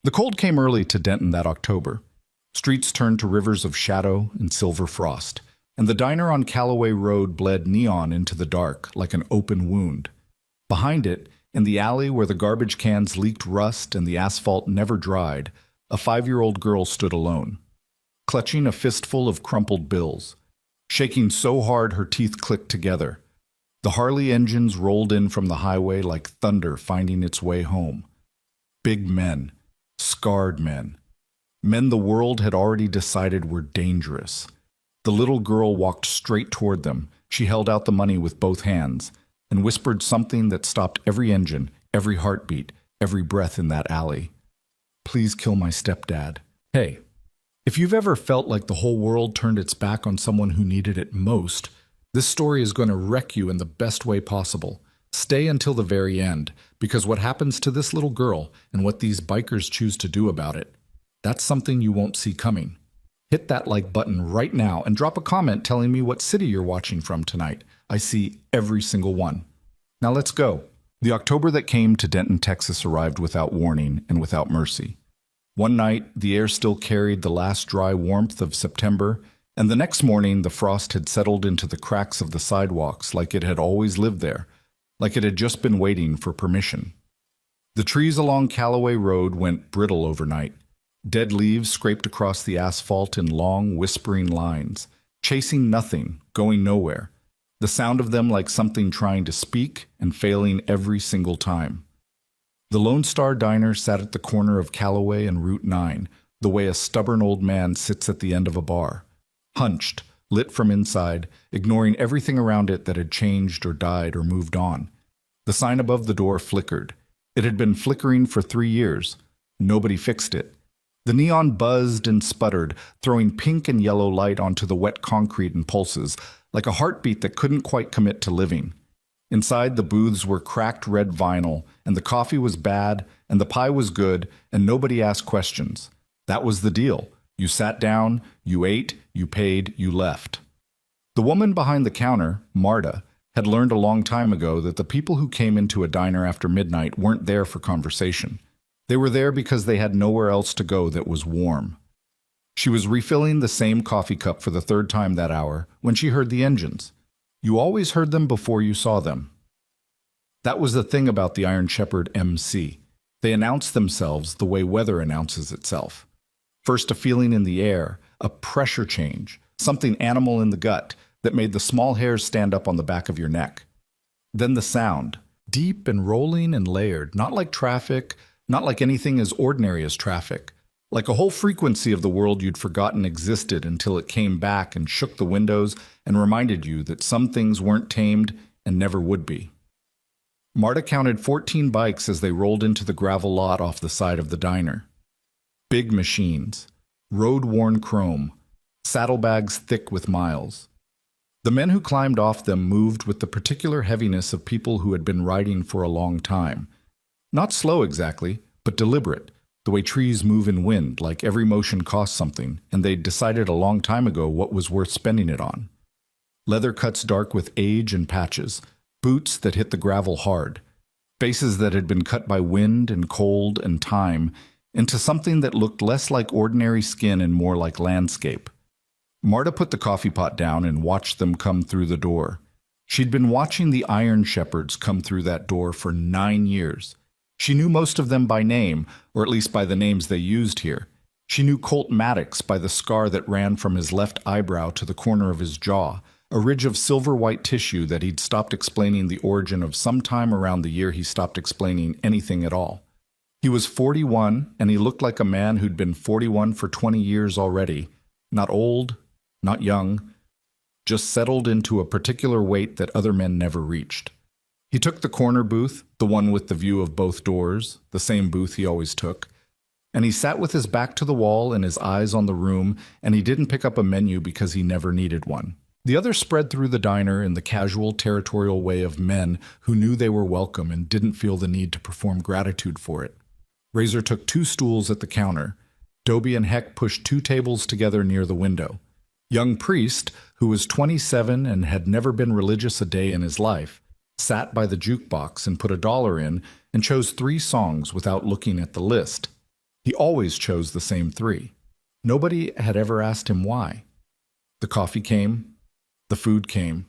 The cold came early to Denton that October. Streets turned to rivers of shadow and silver frost, and the diner on Calloway Road bled neon into the dark like an open wound. Behind it, in the alley where the garbage cans leaked rust and the asphalt never dried, a 5-year-old girl stood alone, clutching a fistful of crumpled bills, shaking so hard her teeth clicked together. The Harley engines rolled in from the highway like thunder finding its way home. Big men, scarred men, men the world had already decided were dangerous. The little girl walked straight toward them. She held out the money with both hands and whispered something that stopped every engine, every heartbeat, every breath in that alley. "Please kill my stepdad." Hey, if you've ever felt like the whole world turned its back on someone who needed it most, this story is going to wreck you in the best way possible. Stay until the very end, because what happens to this little girl and what these bikers choose to do about it, that's something you won't see coming. Hit that like button right now and drop a comment telling me what city you're watching from tonight. I see every single one. Now let's go. The October that came to Denton, Texas arrived without warning and without mercy. One night, the air still carried the last dry warmth of September, and the next morning the frost had settled into the cracks of the sidewalks like it had always lived there, like it had just been waiting for permission. The trees along Calloway Road went brittle overnight. Dead leaves scraped across the asphalt in long, whispering lines, chasing nothing, going nowhere, the sound of them like something trying to speak and failing every single time. The Lone Star Diner sat at the corner of Calloway and Route 9, the way a stubborn old man sits at the end of a bar, hunched, lit from inside, ignoring everything around it that had changed or died or moved on. The sign above the door flickered. It had been flickering for 3 years. Nobody fixed it. The neon buzzed and sputtered, throwing pink and yellow light onto the wet concrete and pulses, like a heartbeat that couldn't quite commit to living. Inside, the booths were cracked red vinyl, and the coffee was bad, and the pie was good, and nobody asked questions. That was the deal. You sat down, you ate, you paid, you left. The woman behind the counter, Marta, had learned a long time ago that the people who came into a diner after midnight weren't there for conversation. They were there because they had nowhere else to go that was warm. She was refilling the same coffee cup for the 3rd time that hour when she heard the engines. You always heard them before you saw them. That was the thing about the Iron Shepherd MC. They announced themselves the way weather announces itself. First a feeling in the air, a pressure change, something animal in the gut that made the small hairs stand up on the back of your neck. Then the sound, deep and rolling and layered, not like traffic, not like anything as ordinary as traffic, like a whole frequency of the world you'd forgotten existed until it came back and shook the windows and reminded you that some things weren't tamed and never would be. Marta counted 14 bikes as they rolled into the gravel lot off the side of the diner. Big machines, road-worn chrome, saddlebags thick with miles. The men who climbed off them moved with the particular heaviness of people who had been riding for a long time. Not slow exactly, but deliberate, the way trees move in wind, like every motion costs something, and they'd decided a long time ago what was worth spending it on. Leather cuts dark with age and patches, boots that hit the gravel hard, faces that had been cut by wind and cold and time into something that looked less like ordinary skin and more like landscape. Marta put the coffee pot down and watched them come through the door. She'd been watching the Iron Shepherds come through that door for 9 years. She knew most of them by name, or at least by the names they used here. She knew Colt Maddox by the scar that ran from his left eyebrow to the corner of his jaw, a ridge of silver-white tissue that he'd stopped explaining the origin of sometime around the year he stopped explaining anything at all. He was 41, and he looked like a man who'd been 41 for 20 years already. Not old, not young, just settled into a particular weight that other men never reached. He took the corner booth, the one with the view of both doors, the same booth he always took, and he sat with his back to the wall and his eyes on the room, and he didn't pick up a menu because he never needed one. The others spread through the diner in the casual, territorial way of men who knew they were welcome and didn't feel the need to perform gratitude for it. Razor took 2 stools at the counter. Dobie and Heck pushed 2 tables together near the window. Young Priest, who was 27 and had never been religious a day in his life, sat by the jukebox and put $1 in and chose 3 songs without looking at the list. He always chose the same three. Nobody had ever asked him why. The coffee came. The food came.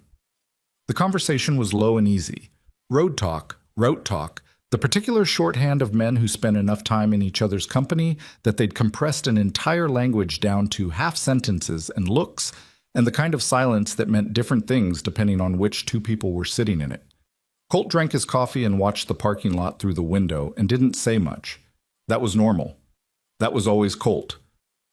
The conversation was low and easy. Road talk, route talk, the particular shorthand of men who spent enough time in each other's company that they'd compressed an entire language down to half sentences and looks, and the kind of silence that meant different things depending on which two people were sitting in it. Colt drank his coffee and watched the parking lot through the window and didn't say much. That was normal. That was always Colt.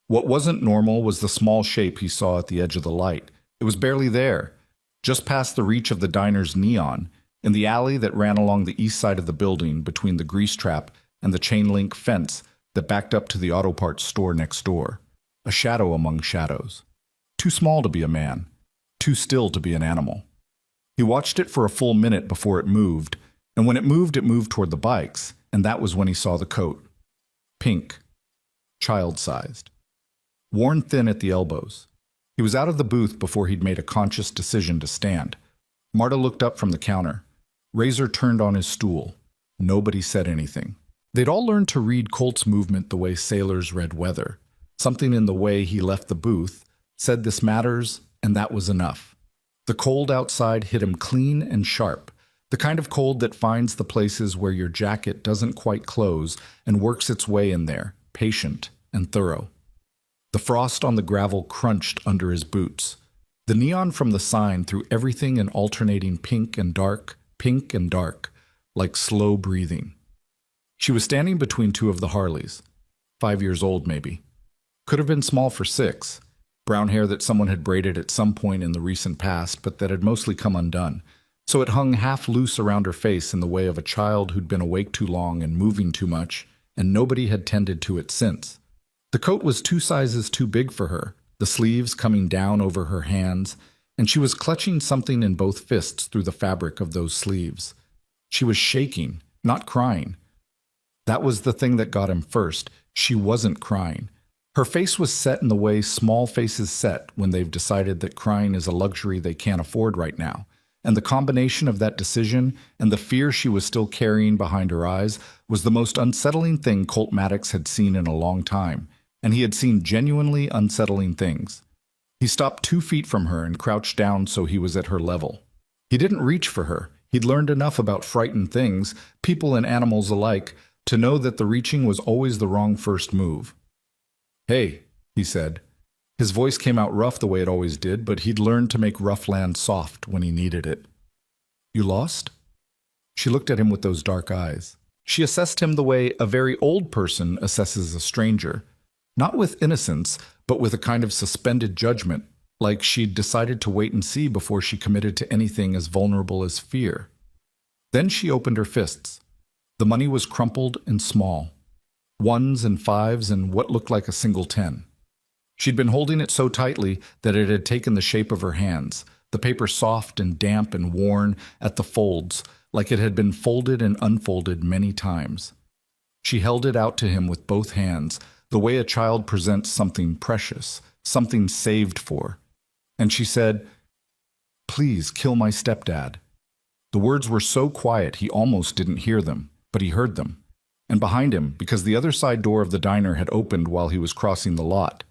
What wasn't normal was the small shape he saw at the edge of the light. It was barely there, just past the reach of the diner's neon, in the alley that ran along the east side of the building between the grease trap and the chain-link fence that backed up to the auto parts store next door. A shadow among shadows. Too small to be a man. Too still to be an animal. He watched it for a full minute before it moved, and when it moved toward the bikes, and that was when he saw the coat. Pink. Child-sized. Worn thin at the elbows. He was out of the booth before he'd made a conscious decision to stand. Marta looked up from the counter. Razor turned on his stool. Nobody said anything. They'd all learned to read Colt's movement the way sailors read weather. Something in the way he left the booth said this matters, and that was enough. The cold outside hit him clean and sharp, the kind of cold that finds the places where your jacket doesn't quite close and works its way in there, patient and thorough. The frost on the gravel crunched under his boots. The neon from the sign threw everything in alternating pink and dark, like slow breathing. She was standing between two of the Harleys. 5 years old, maybe. Could have been small for 6. Brown hair that someone had braided at some point in the recent past, but that had mostly come undone. So it hung half loose around her face in the way of a child who'd been awake too long and moving too much, and nobody had tended to it since. The coat was 2 sizes too big for her, the sleeves coming down over her hands, and she was clutching something in both fists through the fabric of those sleeves. She was shaking, not crying. That was the thing that got him first. She wasn't crying. Her face was set in the way small faces set when they've decided that crying is a luxury they can't afford right now. And the combination of that decision and the fear she was still carrying behind her eyes was the most unsettling thing Colt Maddox had seen in a long time, and he had seen genuinely unsettling things. He stopped 2 feet from her and crouched down so he was at her level. He didn't reach for her. He'd learned enough about frightened things, people and animals alike, to know that the reaching was always the wrong first move. "Hey," he said. His voice came out rough the way it always did, but he'd learned to make rough land soft when he needed it. "You lost?" She looked at him with those dark eyes. She assessed him the way a very old person assesses a stranger. Not with innocence, but with a kind of suspended judgment, like she'd decided to wait and see before she committed to anything as vulnerable as fear. Then she opened her fists. The money was crumpled and small. 1s and 5s and what looked like a single 10. She'd been holding it so tightly that it had taken the shape of her hands, the paper soft and damp and worn at the folds, like it had been folded and unfolded many times. She held it out to him with both hands, the way a child presents something precious, something saved for. And she said, "Please kill my stepdad." The words were so quiet he almost didn't hear them, but he heard them. And behind him, because the other side door of the diner had opened while he was crossing the lot.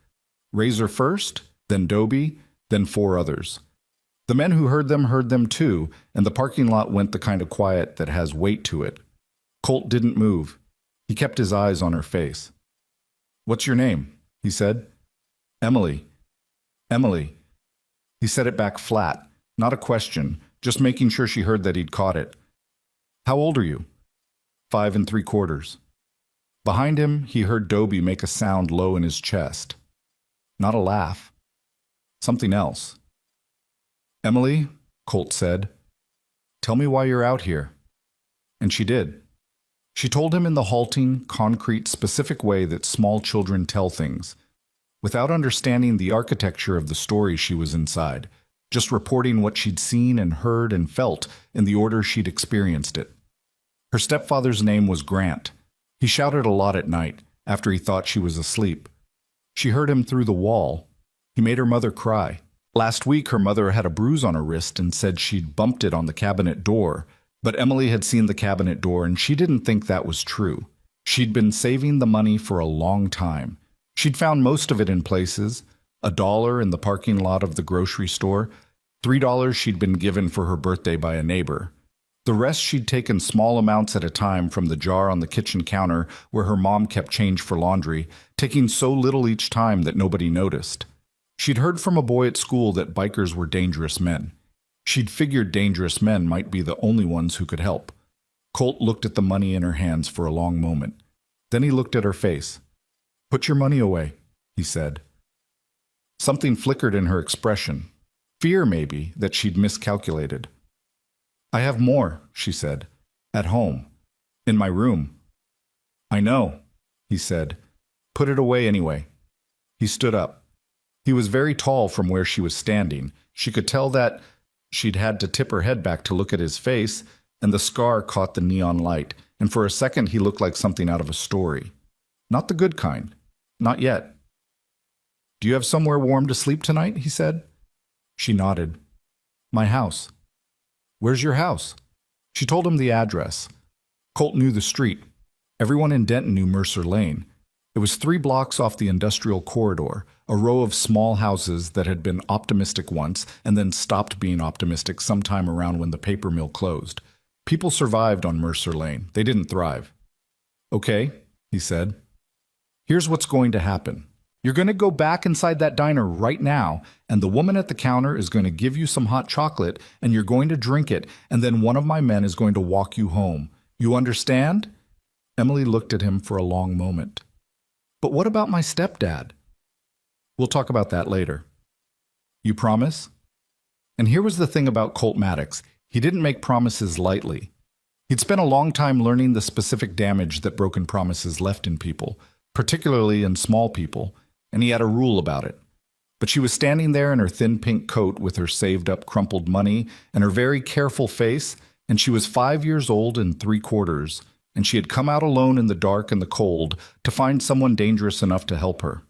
Razor first, then Dobie, then 4 others. The men who heard them too, and the parking lot went the kind of quiet that has weight to it. Colt didn't move. He kept his eyes on her face. "What's your name?" he said. "Emily." "Emily." He said it back flat, not a question, just making sure she heard that he'd caught it. "How old are you?" 5 3/4. Behind him, he heard Dobie make a sound low in his chest. Not a laugh. Something else. "Emily," Colt said, "tell me why you're out here." And she did. She told him in the halting, concrete, specific way that small children tell things, without understanding the architecture of the story she was inside, just reporting what she'd seen and heard and felt in the order she'd experienced it. Her stepfather's name was Grant. He shouted a lot at night, after he thought she was asleep. She heard him through the wall. He made her mother cry. Last week, her mother had a bruise on her wrist and said she'd bumped it on the cabinet door, but Emily had seen the cabinet door and she didn't think that was true. She'd been saving the money for a long time. She'd found most of it in places: $1 in the parking lot of the grocery store, $3 she'd been given for her birthday by a neighbor. The rest she'd taken small amounts at a time from the jar on the kitchen counter where her mom kept change for laundry, taking so little each time that nobody noticed. She'd heard from a boy at school that bikers were dangerous men. She'd figured dangerous men might be the only ones who could help. Colt looked at the money in her hands for a long moment. Then he looked at her face. "Put your money away," he said. Something flickered in her expression. Fear, maybe, that she'd miscalculated. "I have more," she said. "At home. In my room." "I know," he said. "Put it away anyway." He stood up. He was very tall from where she was standing. She could tell that she'd had to tip her head back to look at his face, and the scar caught the neon light, and for a second he looked like something out of a story. Not the good kind. Not yet. "Do you have somewhere warm to sleep tonight?" he said. She nodded. "My house." "Where's your house?" She told him the address. Colt knew the street. Everyone in Denton knew Mercer Lane. It was 3 blocks off the industrial corridor, a row of small houses that had been optimistic once and then stopped being optimistic sometime around when the paper mill closed. People survived on Mercer Lane. They didn't thrive. "Okay," he said. "Here's what's going to happen. You're going to go back inside that diner right now, and the woman at the counter is going to give you some hot chocolate, and you're going to drink it, and then one of my men is going to walk you home. You understand?" Emily looked at him for a long moment. "But what about my stepdad?" "We'll talk about that later." "You promise?" And here was the thing about Colt Maddox. He didn't make promises lightly. He'd spent a long time learning the specific damage that broken promises left in people, particularly in small people, and he had a rule about it. But she was standing there in her thin pink coat with her saved-up crumpled money and her very careful face, and she was 5 years old and 3/4, and she had come out alone in the dark and the cold to find someone dangerous enough to help her.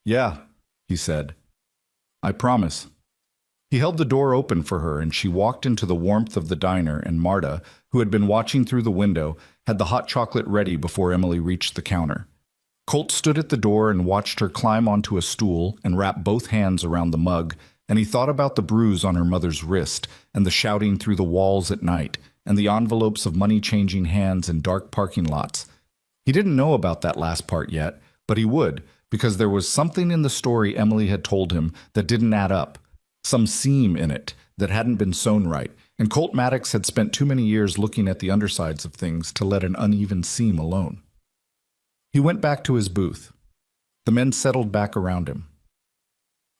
"Yeah," he said. "I promise." He held the door open for her, and she walked into the warmth of the diner, and Marta, who had been watching through the window, had the hot chocolate ready before Emily reached the counter. Colt stood at the door and watched her climb onto a stool and wrap both hands around the mug, and he thought about the bruise on her mother's wrist, and the shouting through the walls at night, and the envelopes of money-changing hands in dark parking lots. He didn't know about that last part yet, but he would, because there was something in the story Emily had told him that didn't add up, some seam in it that hadn't been sewn right, and Colt Maddox had spent too many years looking at the undersides of things to let an uneven seam alone. He went back to his booth. The men settled back around him.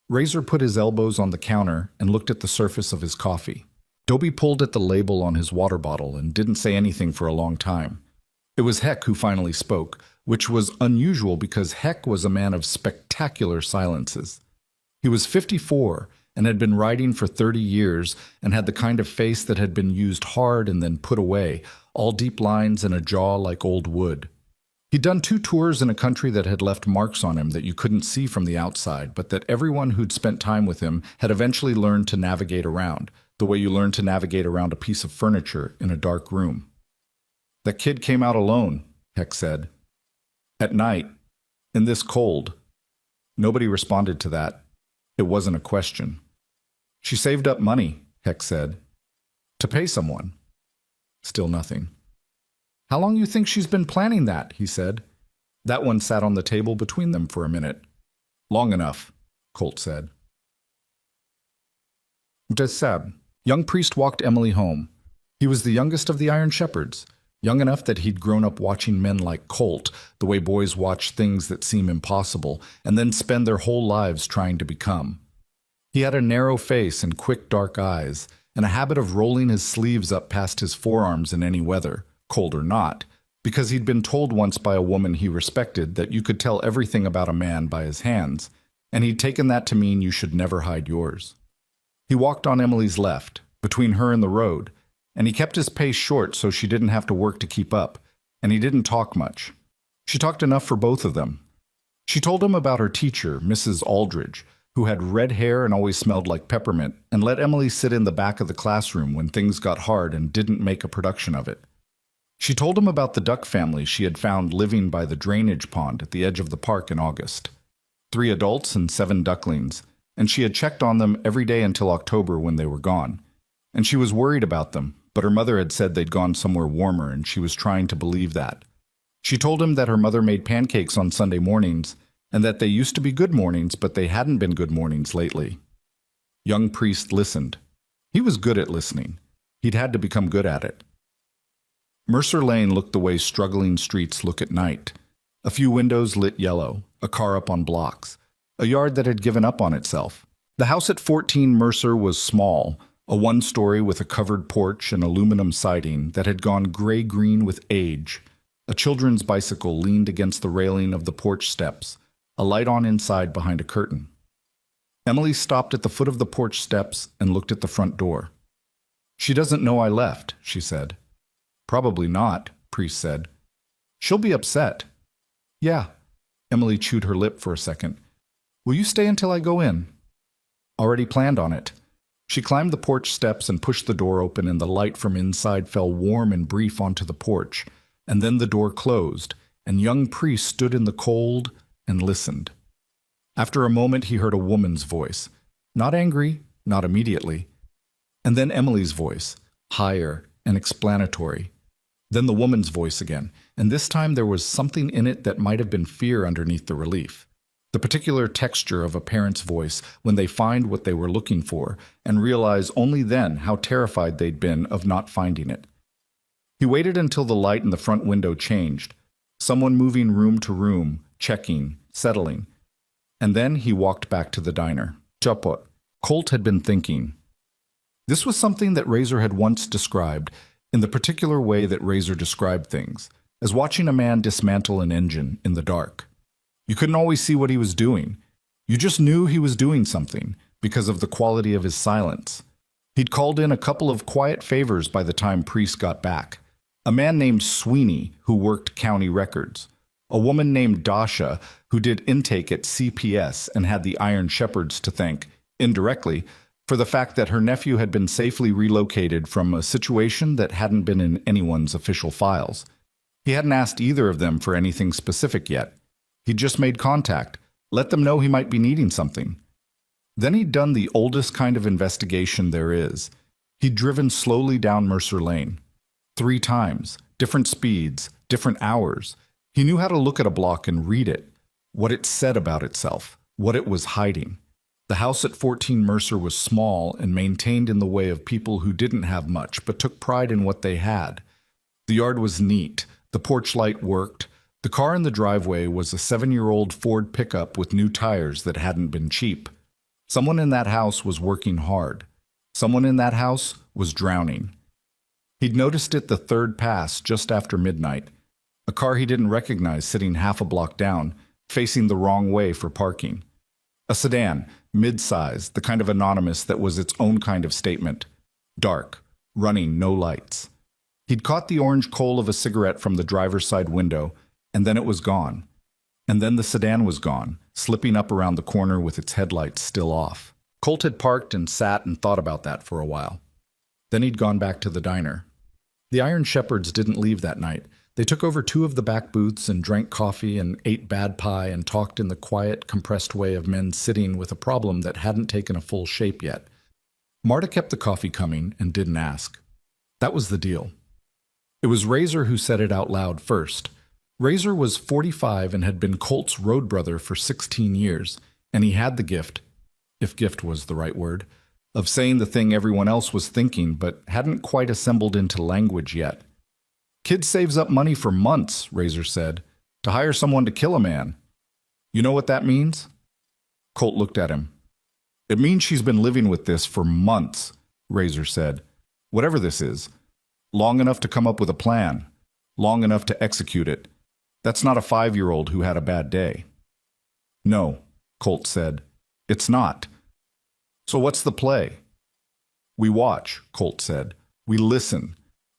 Razor put his elbows on the counter and looked at the surface of his coffee. Dobie pulled at the label on his water bottle and didn't say anything for a long time. It was Heck who finally spoke, which was unusual because Heck was a man of spectacular silences. He was 54 and had been writing for 30 years and had the kind of face that had been used hard and then put away, all deep lines and a jaw like old wood. He'd done 2 tours in a country that had left marks on him that you couldn't see from the outside, but that everyone who'd spent time with him had eventually learned to navigate around, the way you learn to navigate around a piece of furniture in a dark room. "That kid came out alone," Heck said. "At night, in this cold." Nobody responded to that. It wasn't a question. "She saved up money," Heck said. "To pay someone." Still nothing. "How long you think she's been planning that?" he said. That one sat on the table between them for a minute. "Long enough," Colt said. Desab. Young priest walked Emily home. He was the youngest of the Iron Shepherds, young enough that he'd grown up watching men like Colt, the way boys watch things that seem impossible, and then spend their whole lives trying to become. He had a narrow face and quick dark eyes, and a habit of rolling his sleeves up past his forearms in any weather, cold or not, because he'd been told once by a woman he respected that you could tell everything about a man by his hands, and he'd taken that to mean you should never hide yours. He walked on Emily's left, between her and the road, and he kept his pace short so she didn't have to work to keep up, and he didn't talk much. She talked enough for both of them. She told him about her teacher, Mrs. Aldridge, who had red hair and always smelled like peppermint, and let Emily sit in the back of the classroom when things got hard and didn't make a production of it. She told him about the duck family she had found living by the drainage pond at the edge of the park in August. 3 adults and 7 ducklings, and she had checked on them every day until October when they were gone. And she was worried about them, but her mother had said they'd gone somewhere warmer, and she was trying to believe that. She told him that her mother made pancakes on Sunday mornings, and that they used to be good mornings, but they hadn't been good mornings lately. Young Priest listened. He was good at listening. He'd had to become good at it. Mercer Lane looked the way struggling streets look at night. A few windows lit yellow, a car up on blocks, a yard that had given up on itself. The house at 14 Mercer was small, a one-story with a covered porch and aluminum siding that had gone gray-green with age. A children's bicycle leaned against the railing of the porch steps, a light on inside behind a curtain. Emily stopped at the foot of the porch steps and looked at the front door. "She doesn't know I left," she said. "Probably not," Priest said. "She'll be upset." "Yeah." Emily chewed her lip for a second. "Will you stay until I go in?" "Already planned on it." She climbed the porch steps and pushed the door open, and the light from inside fell warm and brief onto the porch, and then the door closed, and young Priest stood in the cold and listened. After a moment he heard a woman's voice, not angry, not immediately, and then Emily's voice, higher and explanatory. Then the woman's voice again, and this time there was something in it that might have been fear underneath the relief. The particular texture of a parent's voice when they find what they were looking for and realize only then how terrified they'd been of not finding it. He waited until the light in the front window changed, someone moving room to room, checking, settling. And then he walked back to the diner. Chapot. Colt had been thinking. This was something that Razor had once described, in the particular way that Razor described things, as watching a man dismantle an engine in the dark. You couldn't always see what he was doing. You just knew he was doing something because of the quality of his silence. He'd called in a couple of quiet favors by the time Priest got back. A man named Sweeney, who worked county records. A woman named Dasha, who did intake at CPS and had the Iron Shepherds to thank, indirectly, for the fact that her nephew had been safely relocated from a situation that hadn't been in anyone's official files. He hadn't asked either of them for anything specific yet. He'd just made contact, let them know he might be needing something. Then he'd done the oldest kind of investigation there is. He'd driven slowly down Mercer Lane. 3 times, different speeds, different hours. He knew how to look at a block and read it, what it said about itself, what it was hiding. The house at 14 Mercer was small and maintained in the way of people who didn't have much but took pride in what they had. The yard was neat, the porch light worked. The car in the driveway was a 7-year-old Ford pickup with new tires that hadn't been cheap. Someone in that house was working hard. Someone in that house was drowning. He'd noticed it the 3rd pass just after midnight. A car he didn't recognize sitting half a block down, facing the wrong way for parking. A sedan, mid-size, the kind of anonymous that was its own kind of statement. Dark, running no lights. He'd caught the orange coal of a cigarette from the driver's side window, and then it was gone. And then the sedan was gone, slipping up around the corner with its headlights still off. Colt had parked and sat and thought about that for a while. Then he'd gone back to the diner. The Iron Shepherds didn't leave that night. They took over 2 of the back booths and drank coffee and ate bad pie and talked in the quiet, compressed way of men sitting with a problem that hadn't taken a full shape yet. Marta kept the coffee coming and didn't ask. That was the deal. It was Razor who said it out loud first. Razor was 45 and had been Colt's road brother for 16 years, and he had the gift, if gift was the right word, of saying the thing everyone else was thinking but hadn't quite assembled into language yet. "Kid saves up money for months," Razor said, "to hire someone to kill a man. You know what that means?" Colt looked at him. "It means she's been living with this for months," Razor said. "Whatever this is. Long enough to come up with a plan. Long enough to execute it. That's not a 5-year-old who had a bad day." "No," Colt said. "It's not." "So what's the play?" "We watch," Colt said. "We listen.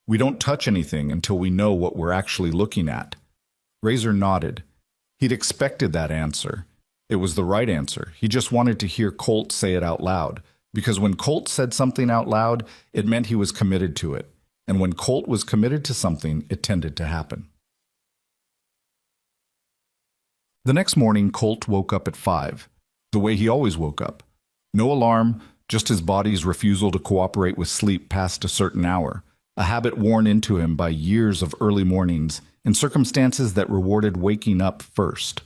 We don't touch anything until we know what we're actually looking at." Razor nodded. He'd expected that answer. It was the right answer. He just wanted to hear Colt say it out loud, because when Colt said something out loud, it meant he was committed to it. and when Colt was committed to something, it tended to happen. The next morning, Colt woke up at 5, the way he always woke up. No alarm, just his body's refusal to cooperate with sleep past a certain hour, a habit worn into him by years of early mornings in circumstances that rewarded waking up first.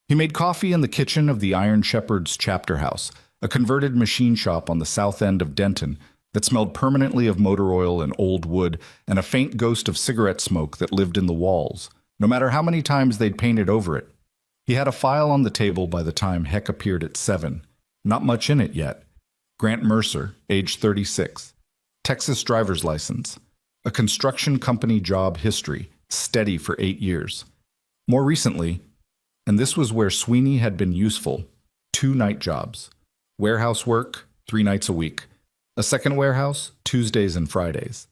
He made coffee in the kitchen of the Iron Shepherd's chapter house, a converted machine shop on the south end of Denton that smelled permanently of motor oil and old wood and a faint ghost of cigarette smoke that lived in the walls, no matter how many times they'd painted over it. He had a file on the table by the time Heck appeared at 7. Not much in it yet. Grant Mercer, age 36. Texas driver's license. A construction company job history, steady for 8 years. More recently, and this was where Sweeney had been useful, 2 night jobs. Warehouse work, 3 nights a week. A second warehouse, Tuesdays and Fridays.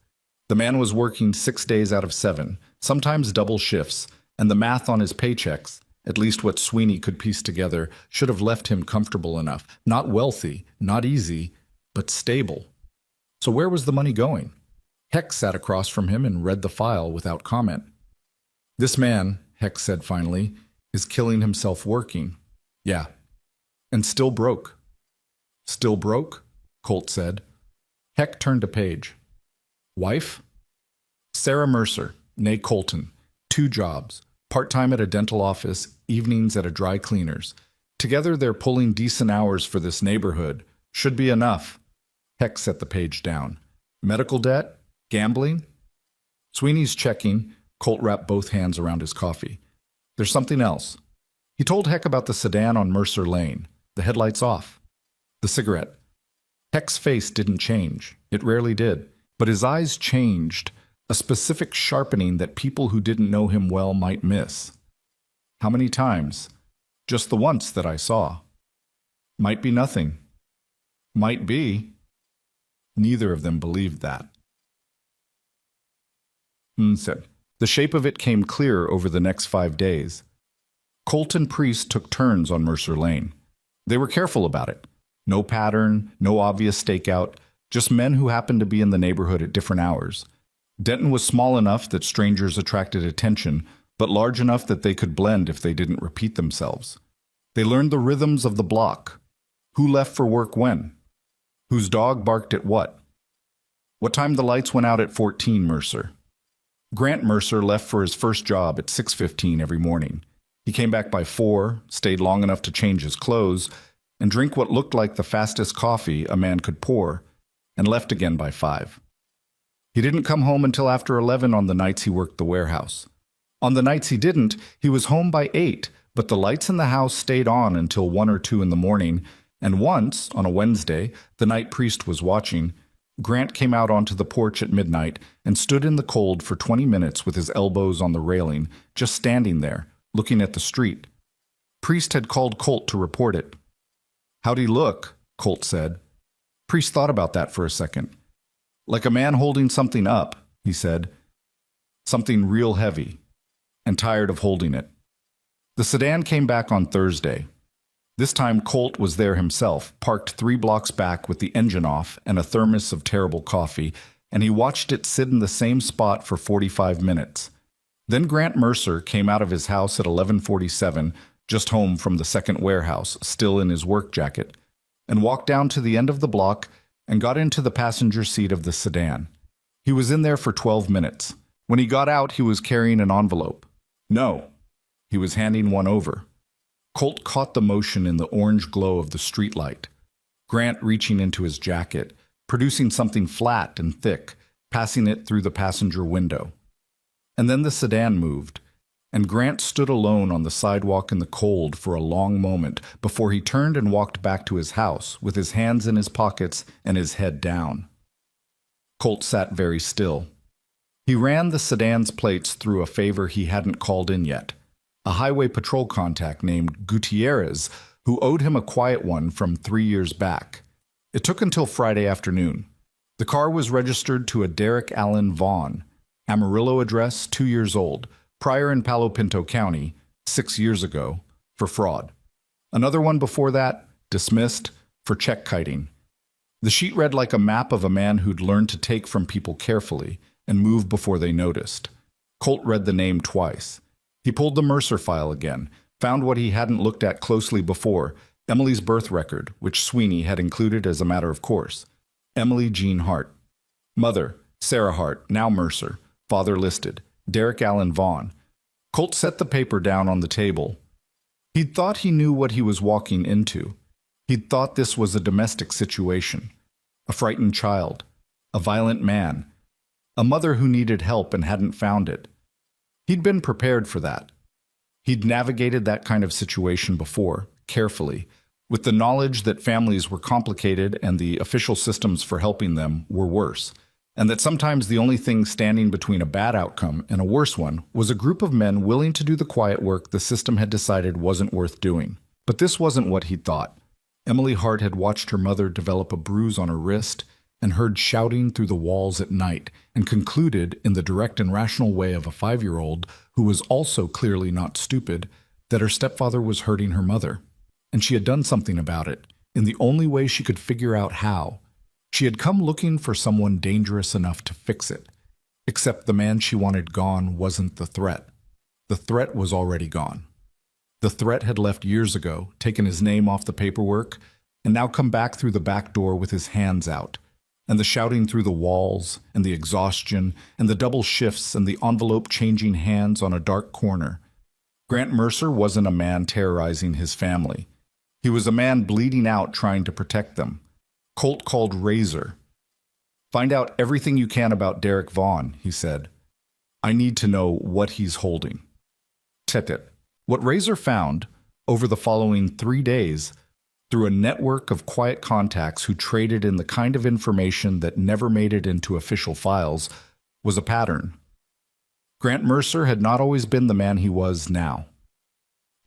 The man was working 6 days out of 7, sometimes double shifts, and the math on his paychecks, at least what Sweeney could piece together, should have left him comfortable enough. Not wealthy, not easy, but stable. So where was the money going? Heck sat across from him and read the file without comment. "This man," Heck said finally, "is killing himself working." "Yeah. And still broke." "Still broke?" Colt said. Heck turned a page. "Wife?" "Sarah Mercer, née Colton. 2 jobs. Part-time at a dental office, evenings at a dry cleaner's. Together they're pulling decent hours for this neighborhood. Should be enough." Heck set the page down. "Medical debt? Gambling?" Sweeney's checking. Colt wrapped both hands around his coffee. "There's something else." He told Heck about the sedan on Mercer Lane. The headlights off. The cigarette. Heck's face didn't change. It rarely did. But his eyes changed, a specific sharpening that people who didn't know him well might miss. "How many times?" "Just the once that I saw." "Might be nothing." "Might be." Neither of them believed that. Said. The shape of it came clearer over the next 5 days. Colt and Priest took turns on Mercer Lane. They were careful about it. No pattern, no obvious stakeout, just men who happened to be in the neighborhood at different hours. Denton was small enough that strangers attracted attention, but large enough that they could blend if they didn't repeat themselves. They learned the rhythms of the block. Who left for work when? Whose dog barked at what? What time the lights went out at 14 Mercer? Grant Mercer left for his first job at 6:15 every morning. He came back by 4, stayed long enough to change his clothes, and drink what looked like the fastest coffee a man could pour, and left again by 5. He didn't come home until after 11 on the nights he worked the warehouse. On the nights he didn't, he was home by 8, but the lights in the house stayed on until 1 or 2 in the morning, and once, on a Wednesday, the night Priest was watching, Grant came out onto the porch at midnight and stood in the cold for 20 minutes with his elbows on the railing, just standing there, looking at the street. Priest had called Colt to report it. "How'd he look?" Colt said. Priest thought about that for a second. "Like a man holding something up," he said. "Something real heavy, and tired of holding it." The sedan came back on Thursday. This time Colt was there himself, parked 3 blocks back with the engine off and a thermos of terrible coffee, and he watched it sit in the same spot for 45 minutes. Then Grant Mercer came out of his house at 11:47, just home from the second warehouse, still in his work jacket, and walked down to the end of the block and got into the passenger seat of the sedan. He was in there for 12 minutes. When he got out, he was carrying an envelope. No, he was handing one over. Colt caught the motion in the orange glow of the streetlight. Grant reaching into his jacket, producing something flat and thick, passing it through the passenger window. And then the sedan moved, and Grant stood alone on the sidewalk in the cold for a long moment before he turned and walked back to his house with his hands in his pockets and his head down. Colt sat very still. He ran the sedan's plates through a favor he hadn't called in yet. A highway patrol contact named Gutierrez, who owed him a quiet one from 3 years back. It took until Friday afternoon. The car was registered to a Derek Allen Vaughn, Amarillo address, 2 years old, prior in Palo Pinto County, 6 years ago, for fraud. Another one before that, dismissed, for check kiting. The sheet read like a map of a man who'd learned to take from people carefully and move before they noticed. Colt read the name twice. He pulled the Mercer file again, found what he hadn't looked at closely before, Emily's birth record, which Sweeney had included as a matter of course. Emily Jean Hart. Mother, Sarah Hart, now Mercer. Father listed, Derek Allen Vaughn. Colt set the paper down on the table. He'd thought he knew what he was walking into. He'd thought this was a domestic situation. A frightened child. A violent man. A mother who needed help and hadn't found it. He'd been prepared for that. He'd navigated that kind of situation before, carefully, with the knowledge that families were complicated and the official systems for helping them were worse, and that sometimes the only thing standing between a bad outcome and a worse one was a group of men willing to do the quiet work the system had decided wasn't worth doing. But this wasn't what he'd thought. Emily Hart had watched her mother develop a bruise on her wrist and heard shouting through the walls at night, and concluded, in the direct and rational way of a 5-year-old who was also clearly not stupid, that her stepfather was hurting her mother. And she had done something about it, in the only way she could figure out how. She had come looking for someone dangerous enough to fix it. Except the man she wanted gone wasn't the threat. The threat was already gone. The threat had left years ago, taken his name off the paperwork, and now come back through the back door with his hands out. And the shouting through the walls, and the exhaustion, and the double shifts, and the envelope-changing hands on a dark corner. Grant Mercer wasn't a man terrorizing his family. He was a man bleeding out trying to protect them. Colt called Razor. "Find out everything you can about Derek Vaughn," he said. "I need to know what he's holding." Tet-tet. What Razor found, over the following 3 days, through a network of quiet contacts who traded in the kind of information that never made it into official files, was a pattern. Grant Mercer had not always been the man he was now.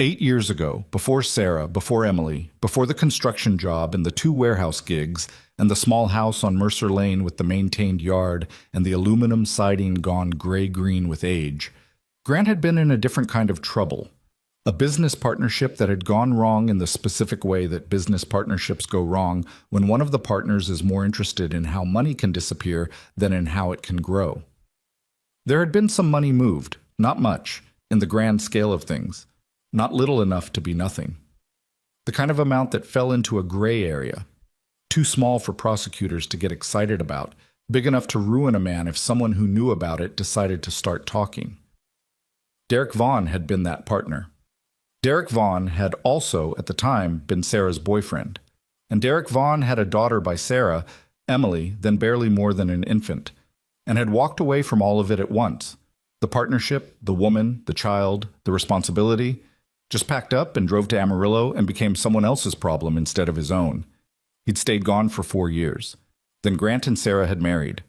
8 years ago, before Sarah, before Emily, before the construction job and the 2 warehouse gigs, and the small house on Mercer Lane with the maintained yard and the aluminum siding gone gray-green with age, Grant had been in a different kind of trouble. A business partnership that had gone wrong in the specific way that business partnerships go wrong when one of the partners is more interested in how money can disappear than in how it can grow. There had been some money moved, not much, in the grand scale of things, not little enough to be nothing. The kind of amount that fell into a gray area, too small for prosecutors to get excited about, big enough to ruin a man if someone who knew about it decided to start talking. Derek Vaughn had been that partner. Derek Vaughn had also, at the time, been Sarah's boyfriend. And Derek Vaughn had a daughter by Sarah, Emily, then barely more than an infant, and had walked away from all of it at once. The partnership, the woman, the child, the responsibility, just packed up and drove to Amarillo and became someone else's problem instead of his own. He'd stayed gone for 4 years. Then Grant and Sarah had married.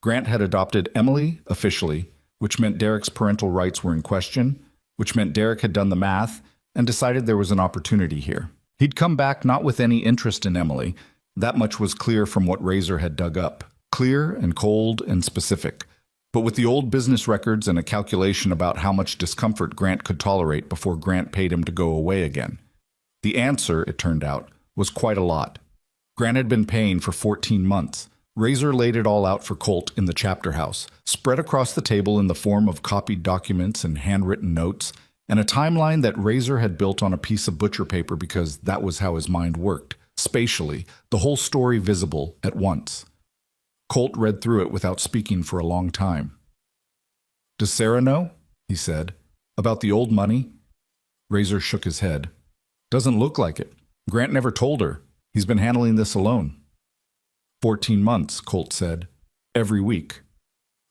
Grant had adopted Emily officially, which meant Derek's parental rights were in question, which meant Derek had done the math and decided there was an opportunity here. He'd come back not with any interest in Emily. That much was clear from what Razor had dug up. Clear and cold and specific. But with the old business records and a calculation about how much discomfort Grant could tolerate before Grant paid him to go away again. The answer, it turned out, was quite a lot. Grant had been paying for 14 months. Razor laid it all out for Colt in the chapter house, spread across the table in the form of copied documents and handwritten notes, and a timeline that Razor had built on a piece of butcher paper because that was how his mind worked, spatially, the whole story visible at once. Colt read through it without speaking for a long time. "Does Sarah know?" he said. "About the old money?" Razor shook his head. "Doesn't look like it. Grant never told her. He's been handling this alone." 14 months, Colt said. Every week.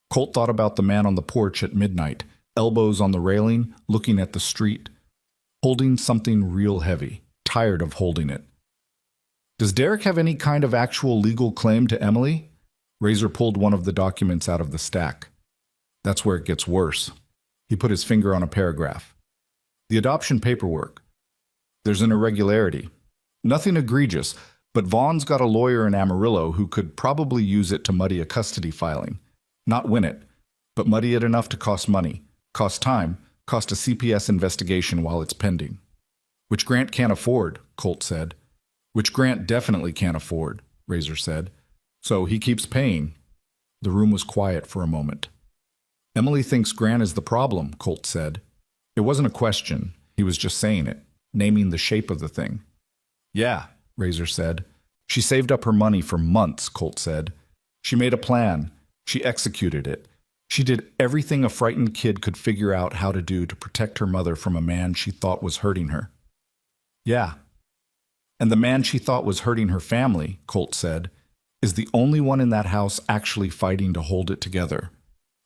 Colt thought about the man on the porch at midnight, elbows on the railing, looking at the street, holding something real heavy, tired of holding it. "Does Derek have any kind of actual legal claim to Emily?" Razor pulled one of the documents out of the stack. "That's where it gets worse." He put his finger on a paragraph. "The adoption paperwork. There's an irregularity. Nothing egregious, but Vaughn's got a lawyer in Amarillo who could probably use it to muddy a custody filing. Not win it, but muddy it enough to cost money, cost time, cost a CPS investigation while it's pending." "Which Grant can't afford," Colt said. "Which Grant definitely can't afford," Razor said. So he keeps paying. The room was quiet for a moment. Emily thinks Grant is the problem, Colt said. It wasn't a question. He was just saying it, naming the shape of the thing. Yeah, Razor said. She saved up her money for months, Colt said. She made a plan. She executed it. She did everything a frightened kid could figure out how to do to protect her mother from a man she thought was hurting her. Yeah. And the man she thought was hurting her family, Colt said, is the only one in that house actually fighting to hold it together.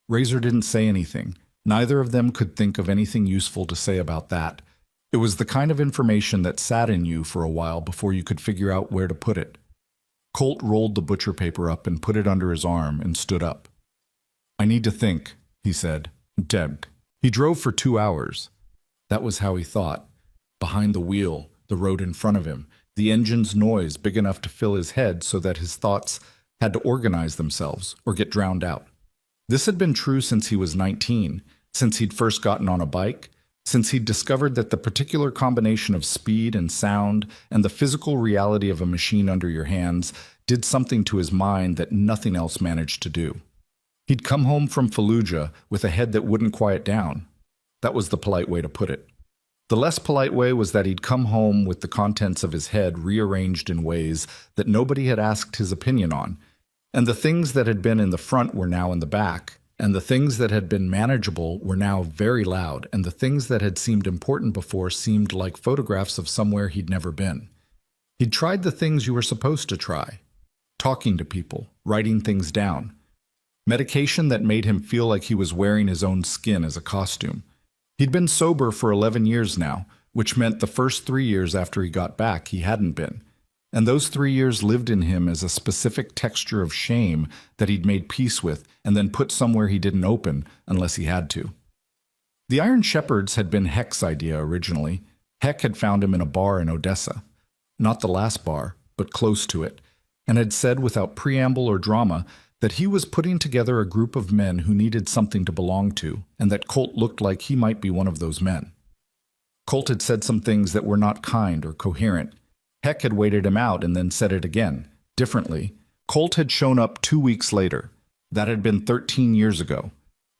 Razor didn't say anything. Neither of them could think of anything useful to say about that. It was the kind of information that sat in you for a while before you could figure out where to put it. Colt rolled the butcher paper up and put it under his arm and stood up. I need to think, he said. Dead. He drove for 2 hours. That was how he thought. Behind the wheel, the road in front of him, the engine's noise big enough to fill his head so that his thoughts had to organize themselves or get drowned out. This had been true since he was 19, since he'd first gotten on a bike, since he'd discovered that the particular combination of speed and sound and the physical reality of a machine under your hands did something to his mind that nothing else managed to do. He'd come home from Fallujah with a head that wouldn't quiet down. That was the polite way to put it. The less polite way was that he'd come home with the contents of his head rearranged in ways that nobody had asked his opinion on, and the things that had been in the front were now in the back, and the things that had been manageable were now very loud, and the things that had seemed important before seemed like photographs of somewhere he'd never been. He'd tried the things you were supposed to try. Talking to people, writing things down. Medication that made him feel like he was wearing his own skin as a costume. He'd been sober for 11 years now, which meant the first 3 years after he got back he hadn't been. And those 3 years lived in him as a specific texture of shame that he'd made peace with and then put somewhere he didn't open unless he had to. The Iron Shepherds had been Heck's idea originally. Heck had found him in a bar in Odessa. Not the last bar, but close to it, and had said without preamble or drama that he was putting together a group of men who needed something to belong to, and that Colt looked like he might be one of those men. Colt had said some things that were not kind or coherent. Heck had waited him out and then said it again, differently. Colt had shown up 2 weeks later. That had been 13 years ago.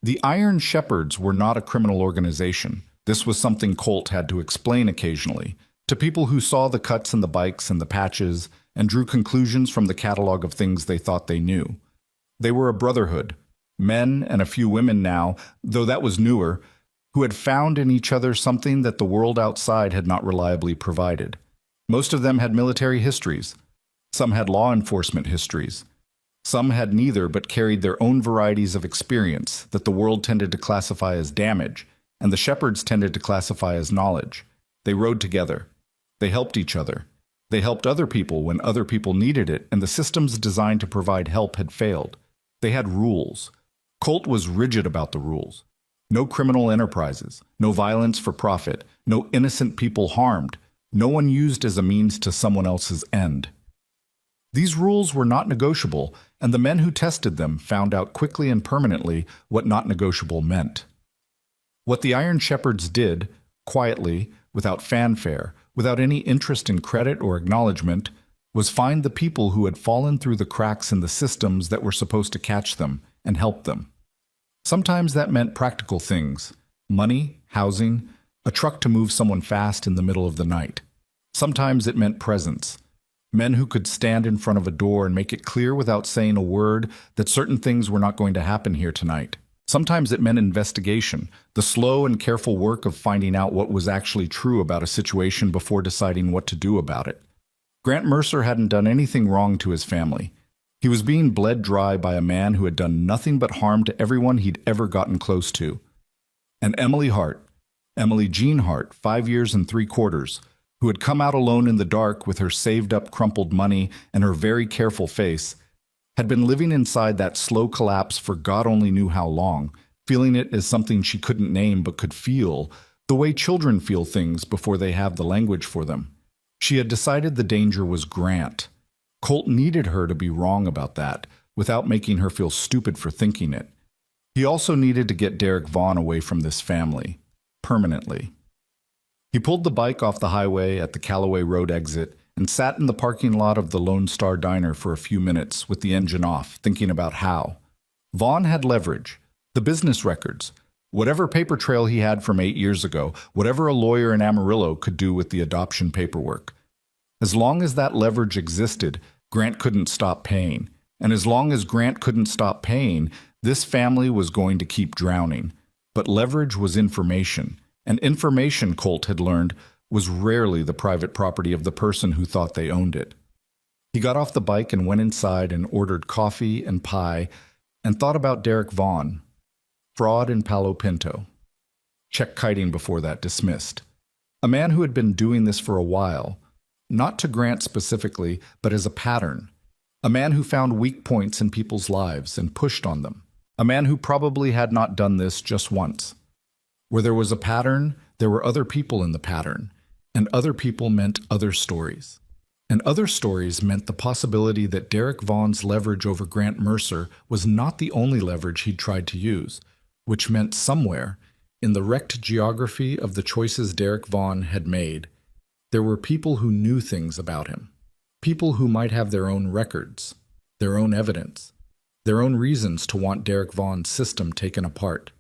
The Iron Shepherds were not a criminal organization. This was something Colt had to explain occasionally, to people who saw the cuts and the bikes and the patches and drew conclusions from the catalog of things they thought they knew. They were a brotherhood, men and a few women now, though that was newer, who had found in each other something that the world outside had not reliably provided. Most of them had military histories. Some had law enforcement histories. Some had neither but carried their own varieties of experience that the world tended to classify as damage, and the Shepherds tended to classify as knowledge. They rode together. They helped each other. They helped other people when other people needed it, and the systems designed to provide help had failed. They had rules. Colt was rigid about the rules. No criminal enterprises, no violence for profit, no innocent people harmed, no one used as a means to someone else's end. These rules were not negotiable, and the men who tested them found out quickly and permanently what not negotiable meant. What the Iron Shepherds did, quietly, without fanfare, without any interest in credit or acknowledgement, was find the people who had fallen through the cracks in the systems that were supposed to catch them and help them. Sometimes that meant practical things: money, housing, a truck to move someone fast in the middle of the night. Sometimes it meant presence. Men who could stand in front of a door and make it clear without saying a word that certain things were not going to happen here tonight. Sometimes it meant investigation, the slow and careful work of finding out what was actually true about a situation before deciding what to do about it. Grant Mercer hadn't done anything wrong to his family. He was being bled dry by a man who had done nothing but harm to everyone he'd ever gotten close to. And Emily Hart, Emily Jean Hart, 5 years and 3/4, who had come out alone in the dark with her saved-up crumpled money and her very careful face, had been living inside that slow collapse for God only knew how long, feeling it as something she couldn't name but could feel, the way children feel things before they have the language for them. She had decided the danger was Grant. Colt needed her to be wrong about that, without making her feel stupid for thinking it. He also needed to get Derek Vaughn away from this family, permanently. He pulled the bike off the highway at the Callaway Road exit and sat in the parking lot of the Lone Star Diner for a few minutes with the engine off, thinking about how. Vaughn had leverage, the business records, whatever paper trail he had from 8 years ago, whatever a lawyer in Amarillo could do with the adoption paperwork. As long as that leverage existed, Grant couldn't stop paying. And as long as Grant couldn't stop paying, this family was going to keep drowning. But leverage was information, and information, Colt had learned, was rarely the private property of the person who thought they owned it. He got off the bike and went inside and ordered coffee and pie and thought about Derek Vaughn. Fraud in Palo Pinto. Check kiting before that, dismissed. A man who had been doing this for a while, not to Grant specifically, but as a pattern. A man who found weak points in people's lives and pushed on them. A man who probably had not done this just once. Where there was a pattern, there were other people in the pattern, and other people meant other stories. And other stories meant the possibility that Derek Vaughn's leverage over Grant Mercer was not the only leverage he'd tried to use, which meant somewhere, in the wrecked geography of the choices Derek Vaughn had made, there were people who knew things about him. People who might have their own records, their own evidence, their own reasons to want Derek Vaughn's system taken apart.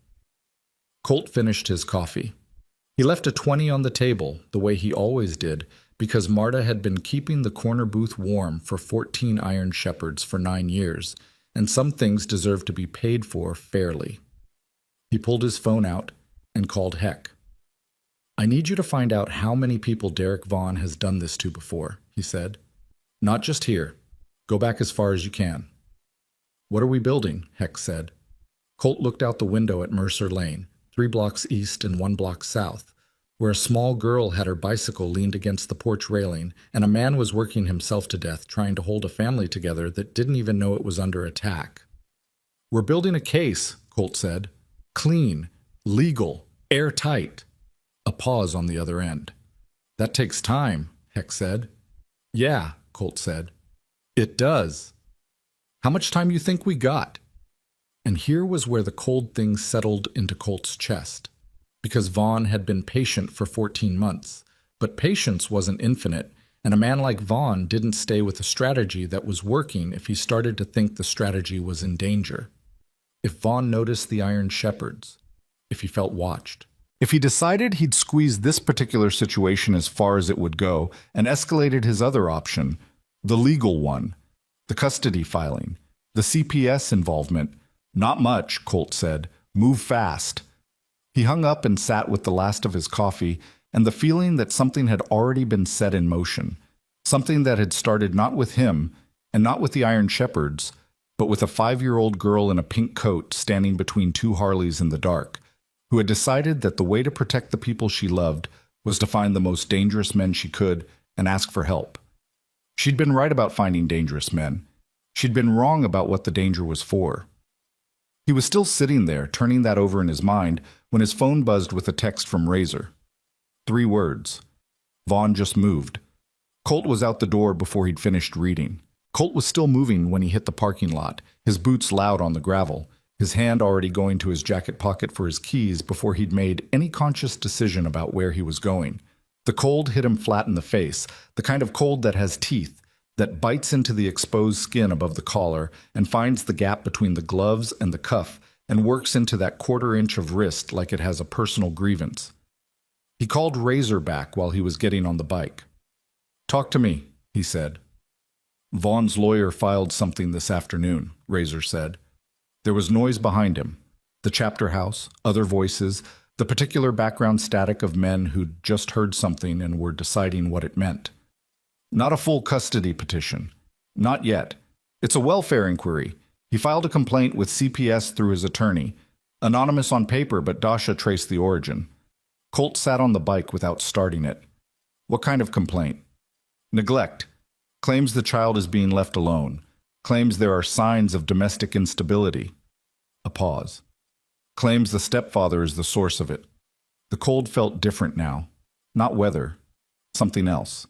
Colt finished his coffee. He left a 20 on the table, the way he always did, because Marta had been keeping the corner booth warm for 14 Iron Shepherds for 9 years, and some things deserved to be paid for fairly. He pulled his phone out and called Heck. "I need you to find out how many people Derek Vaughn has done this to before," he said. "Not just here. Go back as far as you can." "What are we building?" Heck said. Colt looked out the window at Mercer Lane, 3 blocks east and 1 block south, where a small girl had her bicycle leaned against the porch railing, and a man was working himself to death trying to hold a family together that didn't even know it was under attack. "We're building a case," Colt said. "Clean, legal, airtight." A pause on the other end. "That takes time," Heck said. "Yeah," Colt said. "It does. How much time you think we got?" And here was where the cold thing settled into Colt's chest. Because Vaughn had been patient for 14 months. But patience wasn't infinite, and a man like Vaughn didn't stay with a strategy that was working if he started to think the strategy was in danger. If Vaughn noticed the Iron Shepherds, if he felt watched, if he decided he'd squeeze this particular situation as far as it would go and escalated his other option, the legal one, the custody filing, the CPS involvement, "Not much," Colt said. "Move fast." He hung up and sat with the last of his coffee and the feeling that something had already been set in motion, something that had started not with him and not with the Iron Shepherds, but with a 5-year-old girl in a pink coat standing between 2 Harleys in the dark, who had decided that the way to protect the people she loved was to find the most dangerous men she could and ask for help. She'd been right about finding dangerous men. She'd been wrong about what the danger was for. He was still sitting there, turning that over in his mind, when his phone buzzed with a text from Razor. 3 words. Vaughn just moved. Colt was out the door before he'd finished reading. Colt was still moving when he hit the parking lot, his boots loud on the gravel, his hand already going to his jacket pocket for his keys before he'd made any conscious decision about where he was going. The cold hit him flat in the face, the kind of cold that has teeth, that bites into the exposed skin above the collar and finds the gap between the gloves and the cuff and works into that 1/4 inch of wrist like it has a personal grievance. He called Razor back while he was getting on the bike. "Talk to me," he said. "Vaughn's lawyer filed something this afternoon," Razor said. There was noise behind him. The chapter house, other voices, the particular background static of men who'd just heard something and were deciding what it meant. "Not a full custody petition. Not yet. It's a welfare inquiry. He filed a complaint with CPS through his attorney. Anonymous on paper, but Dasha traced the origin." Colt sat on the bike without starting it. "What kind of complaint?" "Neglect. Claims the child is being left alone. Claims there are signs of domestic instability." A pause. "Claims the stepfather is the source of it." The cold felt different now. Not weather. Something else.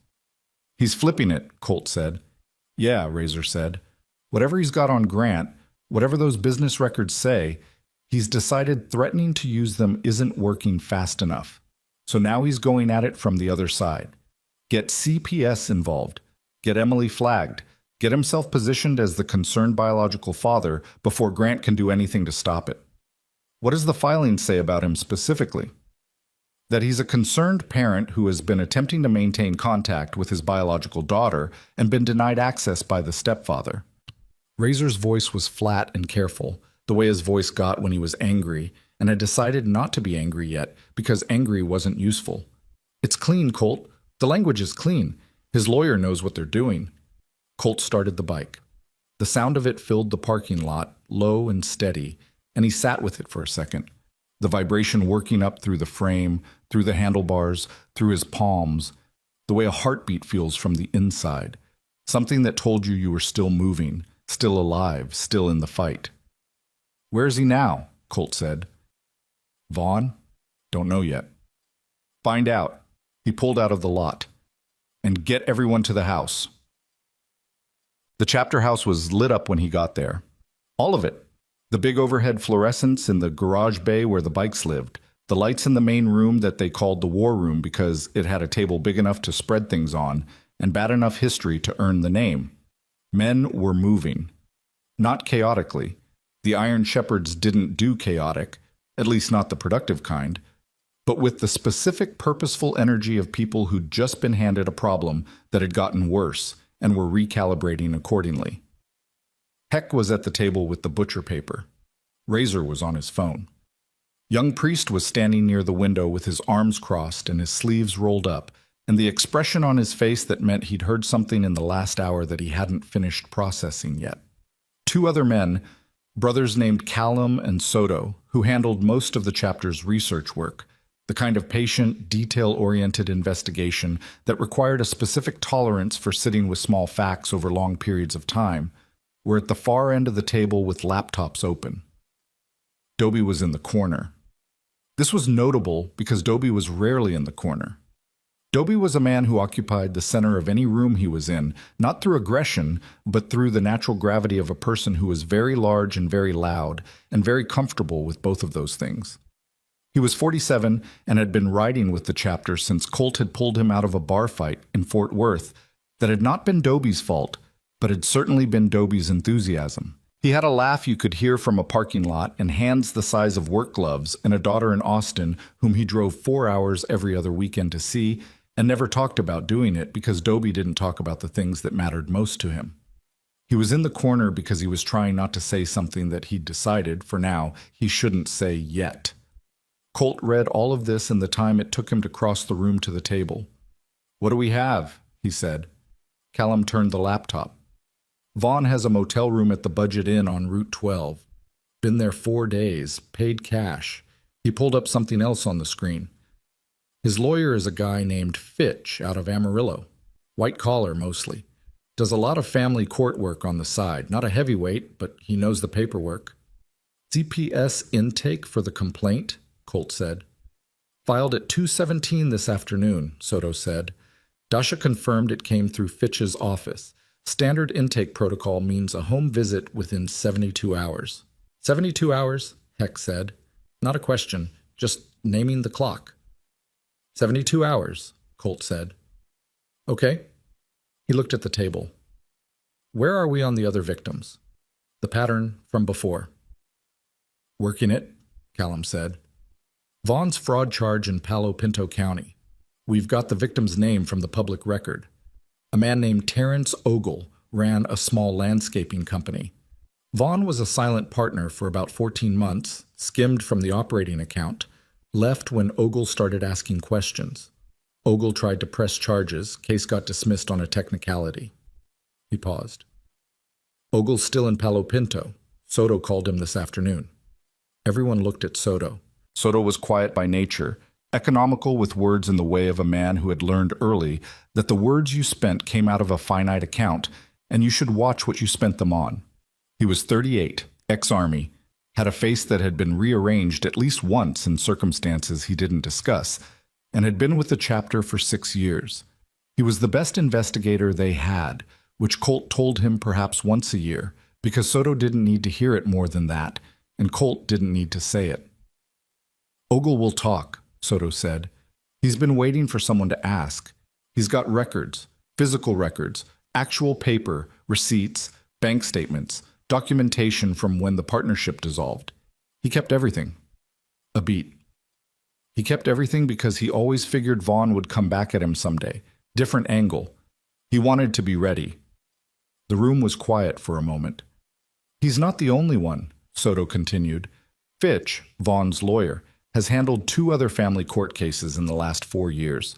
"He's flipping it," Colt said. "Yeah," Razor said. "Whatever he's got on Grant, whatever those business records say, he's decided threatening to use them isn't working fast enough. So now he's going at it from the other side. Get CPS involved. Get Emily flagged. Get himself positioned as the concerned biological father before Grant can do anything to stop it. What does the filing say about him specifically? That he's a concerned parent who has been attempting to maintain contact with his biological daughter and been denied access by the stepfather. Razor's voice was flat and careful, the way his voice got when he was angry, and had decided not to be angry yet because angry wasn't useful. It's clean, Colt. The language is clean. His lawyer knows what they're doing. Colt started the bike. The sound of it filled the parking lot, low and steady, and he sat with it for a second. The vibration working up through the frame, through the handlebars, through his palms, the way a heartbeat feels from the inside. Something that told you were still moving, still alive, still in the fight. "Where is he now?" Colt said. "Vaughn? Don't know yet." "Find out." He pulled out of the lot. "And get everyone to the house." The chapter house was lit up when he got there. All of it. The big overhead fluorescents in the garage bay where the bikes lived. The lights in the main room that they called the war room because it had a table big enough to spread things on and bad enough history to earn the name. Men were moving. Not chaotically. The Iron Shepherds didn't do chaotic, at least not the productive kind, but with the specific purposeful energy of people who'd just been handed a problem that had gotten worse and were recalibrating accordingly. Heck was at the table with the butcher paper. Razor was on his phone. Young Priest was standing near the window with his arms crossed and his sleeves rolled up, and the expression on his face that meant he'd heard something in the last hour that he hadn't finished processing yet. Two other men, brothers named Callum and Soto, who handled most of the chapter's research work, the kind of patient, detail-oriented investigation that required a specific tolerance for sitting with small facts over long periods of time, were at the far end of the table with laptops open. Dobie was in the corner. This was notable because Dobie was rarely in the corner. Dobie was a man who occupied the center of any room he was in, not through aggression, but through the natural gravity of a person who was very large and very loud, and very comfortable with both of those things. He was 47 and had been riding with the chapter since Colt had pulled him out of a bar fight in Fort Worth that had not been Dobie's fault, but had certainly been Dobie's enthusiasm. He had a laugh you could hear from a parking lot and hands the size of work gloves and a daughter in Austin whom he drove 4 hours every other weekend to see and never talked about doing it because Dobie didn't talk about the things that mattered most to him. He was in the corner because he was trying not to say something that he'd decided, for now, he shouldn't say yet. Colt read all of this in the time it took him to cross the room to the table. "What do we have?" he said. Callum turned the laptop. "Vaughn has a motel room at the Budget Inn on Route 12. Been there 4 days, paid cash." He pulled up something else on the screen. "His lawyer is a guy named Fitch out of Amarillo. White collar, mostly. Does a lot of family court work on the side. Not a heavyweight, but he knows the paperwork." "CPS intake for the complaint?" Colt said. "Filed at 2:17 this afternoon," Soto said. Dasha confirmed it came through Fitch's office. Standard intake protocol means a home visit within 72 hours. 72 hours, Heck said. "Not a question, just naming the clock." 72 hours, Colt said. "Okay." He looked at the table. "Where are we on the other victims?" "The pattern from before." "Working it," Callum said. "Vaughn's fraud charge in Palo Pinto County. We've got the victim's name from the public record. A man named Terrence Ogle ran a small landscaping company. Vaughn was a silent partner for about 14 months, skimmed from the operating account, left when Ogle started asking questions. Ogle tried to press charges, case got dismissed on a technicality." He paused. "Ogle's still in Palo Pinto. Soto called him this afternoon." Everyone looked at Soto. Soto was quiet by nature, economical with words in the way of a man who had learned early that the words you spent came out of a finite account, and you should watch what you spent them on. He was 38, ex-Army, had a face that had been rearranged at least once in circumstances he didn't discuss, and had been with the chapter for 6 years. He was the best investigator they had, which Colt told him perhaps once a year, because Soto didn't need to hear it more than that, and Colt didn't need to say it. "Ogle will talk," Soto said. "He's been waiting for someone to ask. He's got records, physical records, actual paper, receipts, bank statements, documentation from when the partnership dissolved. He kept everything. A beat. He kept everything because he always figured Vaughn would come back at him someday. Different angle. He wanted to be ready. The room was quiet for a moment. He's not the only one, Soto continued. Fitch, Vaughn's lawyer, has handled 2 other family court cases in the last 4 years.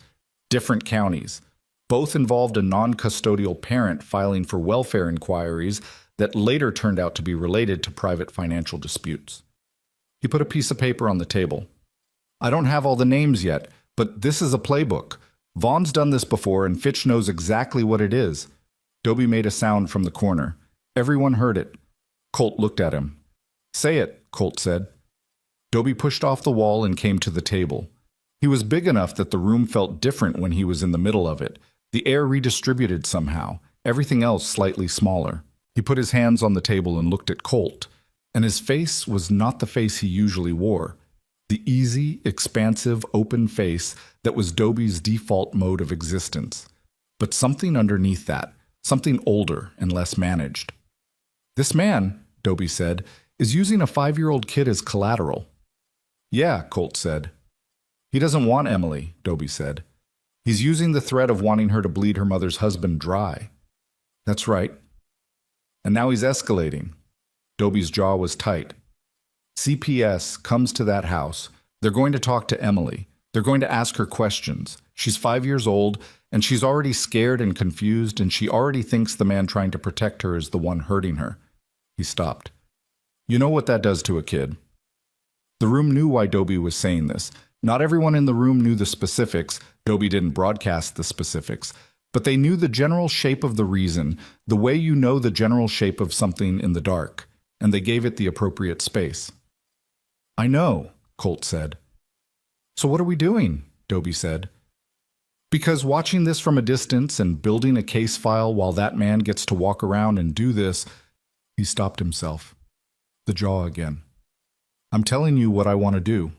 Different counties. Both involved a non-custodial parent filing for welfare inquiries that later turned out to be related to private financial disputes. He put a piece of paper on the table. I don't have all the names yet, but this is a playbook. Vaughn's done this before and Fitch knows exactly what it is. Dobie made a sound from the corner. Everyone heard it. Colt looked at him. Say it, Colt said. Dobie pushed off the wall and came to the table. He was big enough that the room felt different when he was in the middle of it. The air redistributed somehow, everything else slightly smaller. He put his hands on the table and looked at Colt, and his face was not the face he usually wore. The easy, expansive, open face that was Dobie's default mode of existence. But something underneath that, something older and less managed. This man, Dobie said, is using a 5-year-old kid as collateral. Yeah, Colt said. He doesn't want Emily, Dobie said. He's using the threat of wanting her to bleed her mother's husband dry. That's right. And now he's escalating. Dobie's jaw was tight. CPS comes to that house. They're going to talk to Emily. They're going to ask her questions. She's 5 years old, and she's already scared and confused, and she already thinks the man trying to protect her is the one hurting her. He stopped. You know what that does to a kid. The room knew why Dobie was saying this. Not everyone in the room knew the specifics. Dobie didn't broadcast the specifics. But they knew the general shape of the reason, the way you know the general shape of something in the dark, and they gave it the appropriate space. I know, Colt said. So what are we doing? Dobie said. Because watching this from a distance and building a case file while that man gets to walk around and do this, he stopped himself. The jaw again. I'm telling you what I want to do.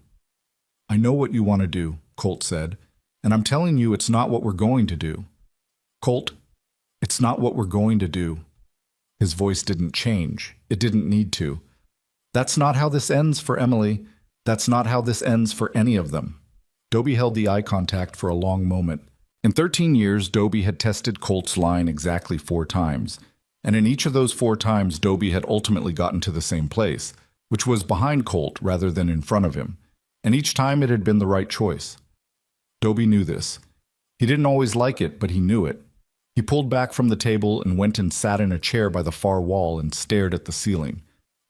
I know what you want to do, Colt said, and I'm telling you it's not what we're going to do. Colt, it's not what we're going to do. His voice didn't change. It didn't need to. That's not how this ends for Emily. That's not how this ends for any of them. Dobie held the eye contact for a long moment. In 13 years, Dobie had tested Colt's line exactly 4 times. And in each of those 4 times, Dobie had ultimately gotten to the same place, which was behind Colt rather than in front of him. And each time it had been the right choice. Dobie knew this. He didn't always like it, but he knew it. He pulled back from the table and went and sat in a chair by the far wall and stared at the ceiling.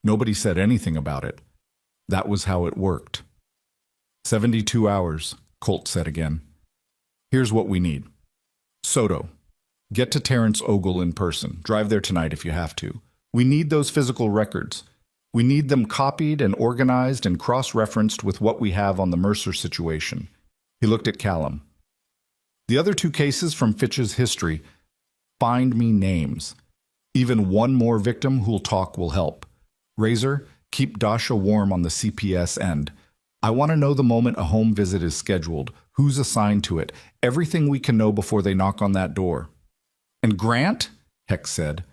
Nobody said anything about it. That was how it worked. 72 hours, Colt said again. Here's what we need. Soto, get to Terrence Ogle in person. Drive there tonight if you have to. We need those physical records. We need them copied and organized and cross-referenced with what we have on the Mercer situation. He looked at Callum. The other 2 cases from Fitch's history, find me names. Even one more victim who'll talk will help. Razor, keep Dasha warm on the CPS end. I want to know the moment a home visit is scheduled, who's assigned to it, everything we can know before they knock on that door. And Grant? Hex said.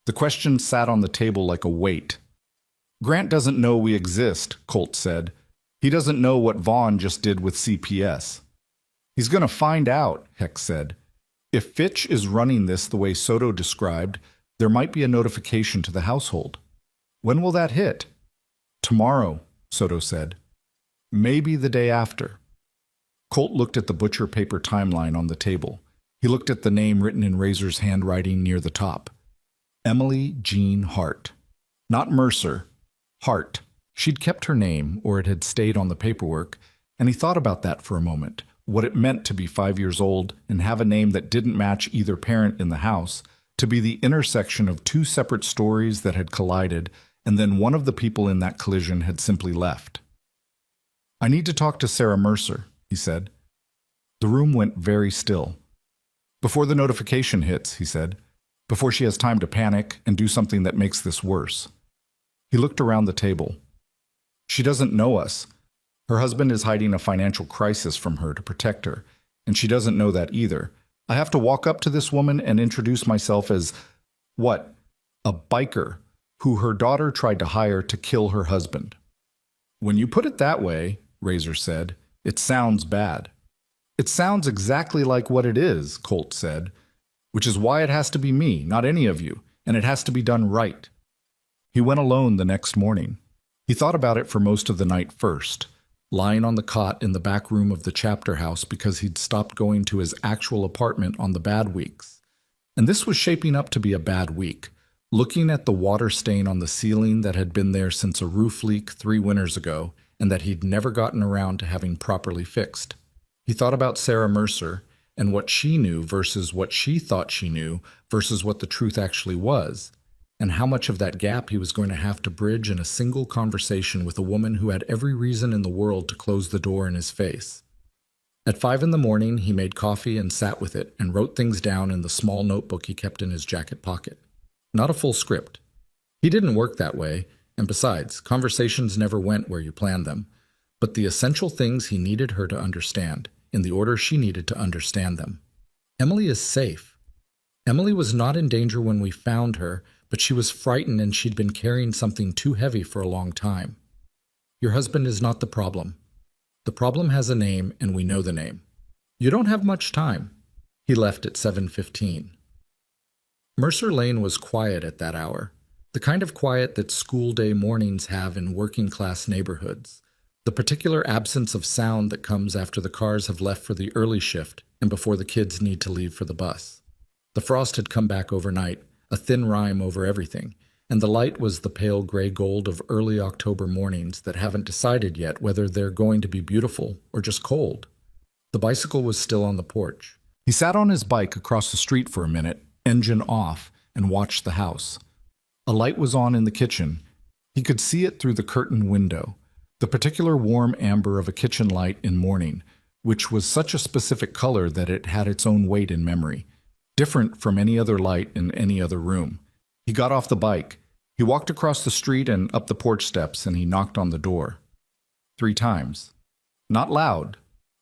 The question sat on the table like a weight. Grant doesn't know we exist, Colt said. He doesn't know what Vaughn just did with CPS. He's going to find out, Hex said. If Fitch is running this the way Soto described, there might be a notification to the household. When will that hit? Tomorrow, Soto said. Maybe the day after. Colt looked at the butcher paper timeline on the table. He looked at the name written in Razor's handwriting near the top. Emily Jean Hart. Not Mercer. Hart. She'd kept her name, or it had stayed on the paperwork, and he thought about that for a moment, what it meant to be 5 years old and have a name that didn't match either parent in the house, to be the intersection of 2 separate stories that had collided, and then one of the people in that collision had simply left. I need to talk to Sarah Mercer, he said. The room went very still. Before the notification hits, he said. Before she has time to panic and do something that makes this worse. He looked around the table. She doesn't know us. Her husband is hiding a financial crisis from her to protect her, and she doesn't know that either. I have to walk up to this woman and introduce myself as, what? A biker who her daughter tried to hire to kill her husband. When you put it that way, Razor said, it sounds bad. It sounds exactly like what it is, Colt said, which is why it has to be me, not any of you, and it has to be done right. He went alone the next morning. He thought about it for most of the night first, lying on the cot in the back room of the chapter house because he'd stopped going to his actual apartment on the bad weeks. And this was shaping up to be a bad week, looking at the water stain on the ceiling that had been there since a roof leak 3 winters ago and that he'd never gotten around to having properly fixed. He thought about Sarah Mercer and what she knew versus what she thought she knew versus what the truth actually was, and how much of that gap he was going to have to bridge in a single conversation with a woman who had every reason in the world to close the door in his face. At 5 in the morning, he made coffee and sat with it and wrote things down in the small notebook he kept in his jacket pocket. Not a full script. He didn't work that way, and besides, conversations never went where you planned them, but the essential things he needed her to understand, in the order she needed to understand them. Emily is safe. Emily was not in danger when we found her, but she was frightened and she'd been carrying something too heavy for a long time. Your husband is not the problem. The problem has a name, and we know the name. You don't have much time. He left at 7:15. Mercer Lane was quiet at that hour, the kind of quiet that school day mornings have in working-class neighborhoods, the particular absence of sound that comes after the cars have left for the early shift and before the kids need to leave for the bus. The frost had come back overnight, a thin rime over everything, and the light was the pale gray gold of early October mornings that haven't decided yet whether they're going to be beautiful or just cold. The bicycle was still on the porch. He sat on his bike across the street for a minute, engine off, and watched the house. A light was on in the kitchen. He could see it through the curtained window, the particular warm amber of a kitchen light in morning, which was such a specific color that it had its own weight in memory, different from any other light in any other room. He got off the bike. He walked across the street and up the porch steps, and he knocked on the door. 3 times. Not loud,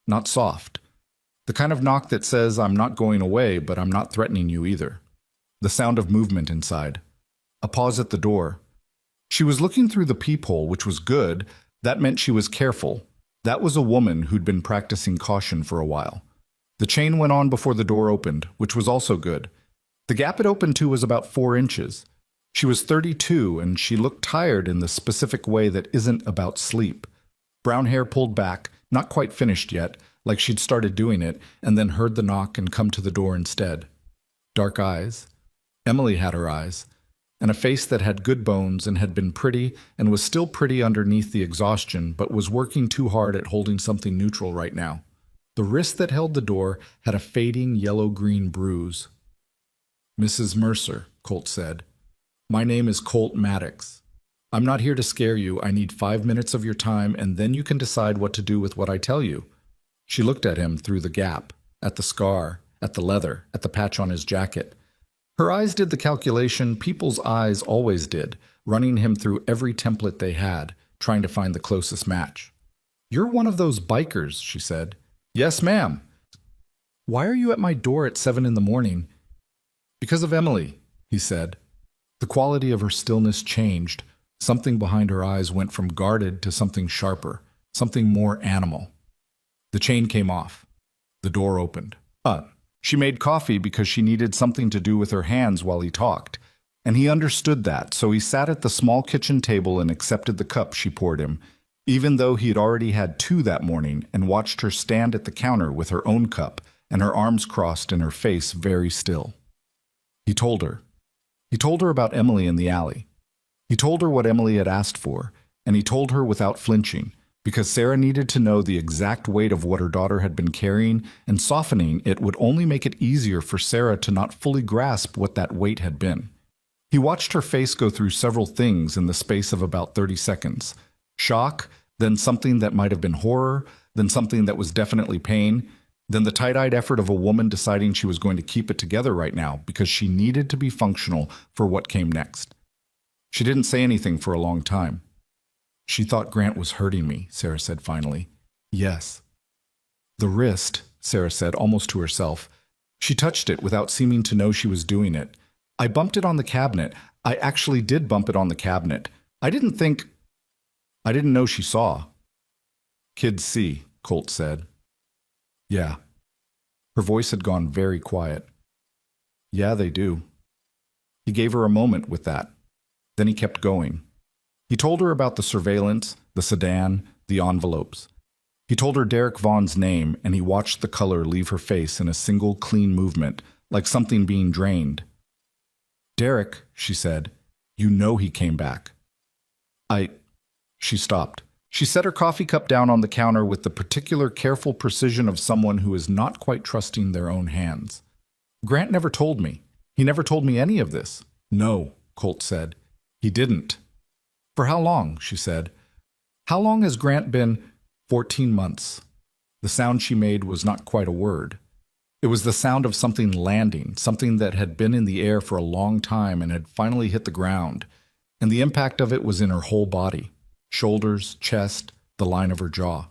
not soft. The kind of knock that says, I'm not going away, but I'm not threatening you either. The sound of movement inside. A pause at the door. She was looking through the peephole, which was good. That meant she was careful. That was a woman who'd been practicing caution for a while. The chain went on before the door opened, which was also good. The gap it opened to was about 4 inches. She was 32, and she looked tired in the specific way that isn't about sleep. Brown hair pulled back, not quite finished yet, like she'd started doing it, and then heard the knock and come to the door instead. Dark eyes. Emily had her eyes, and a face that had good bones and had been pretty and was still pretty underneath the exhaustion, but was working too hard at holding something neutral right now. The wrist that held the door had a fading yellow-green bruise. Mrs. Mercer, Colt said. My name is Colt Maddox. I'm not here to scare you. I need 5 minutes of your time, and then you can decide what to do with what I tell you. She looked at him through the gap, at the scar, at the leather, at the patch on his jacket. Her eyes did the calculation people's eyes always did, running him through every template they had, trying to find the closest match. You're one of those bikers, she said. Yes, ma'am. Why are you at my door at 7 in the morning? Because of Emily, he said. The quality of her stillness changed. Something behind her eyes went from guarded to something sharper, something more animal. The chain came off. The door opened. She made coffee because she needed something to do with her hands while he talked, and he understood that, so he sat at the small kitchen table and accepted the cup she poured him, even though he had already had 2 that morning, and watched her stand at the counter with her own cup and her arms crossed and her face very still. He told her. He told her about Emily in the alley. He told her what Emily had asked for, and he told her without flinching, because Sarah needed to know the exact weight of what her daughter had been carrying, and softening it would only make it easier for Sarah to not fully grasp what that weight had been. He watched her face go through several things in the space of about 30 seconds. Shock, then something that might have been horror, then something that was definitely pain, then the tight-eyed effort of a woman deciding she was going to keep it together right now because she needed to be functional for what came next. She didn't say anything for a long time. She thought Grant was hurting me, Sarah said finally. Yes. The wrist, Sarah said almost to herself. She touched it without seeming to know she was doing it. I bumped it on the cabinet. I actually did bump it on the cabinet. I didn't know she saw. Kids see, Colt said. Yeah. Her voice had gone very quiet. Yeah, they do. He gave her a moment with that. Then he kept going. He told her about the surveillance, the sedan, the envelopes. He told her Derek Vaughn's name, and he watched the color leave her face in a single clean movement, like something being drained. Derek, she said, you know he came back. She stopped. She set her coffee cup down on the counter with the particular careful precision of someone who is not quite trusting their own hands. Grant never told me. He never told me any of this. No, Colt said. He didn't. For how long? She said. How long has Grant been? 14 months. The sound she made was not quite a word. It was the sound of something landing, something that had been in the air for a long time and had finally hit the ground, and the impact of it was in her whole body, shoulders, chest, the line of her jaw.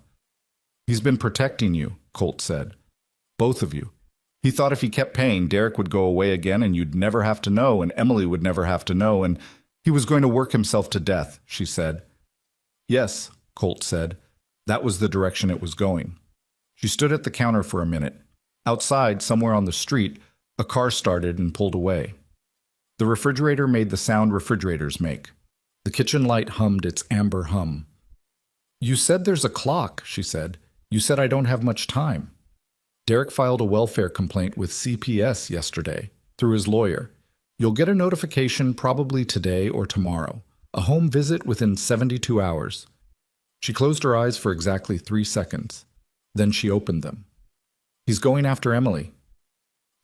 He's been protecting you, Colt said. Both of you. He thought if he kept paying, Derek would go away again and you'd never have to know, and Emily would never have to know, and he was going to work himself to death, she said. Yes, Colt said. That was the direction it was going. She stood at the counter for a minute. Outside, somewhere on the street, a car started and pulled away. The refrigerator made the sound refrigerators make. The kitchen light hummed its amber hum. You said there's a clock, she said. You said I don't have much time. Derek filed a welfare complaint with CPS yesterday, through his lawyer. You'll get a notification probably today or tomorrow. A home visit within 72 hours. She closed her eyes for exactly 3 seconds. Then she opened them. He's going after Emily.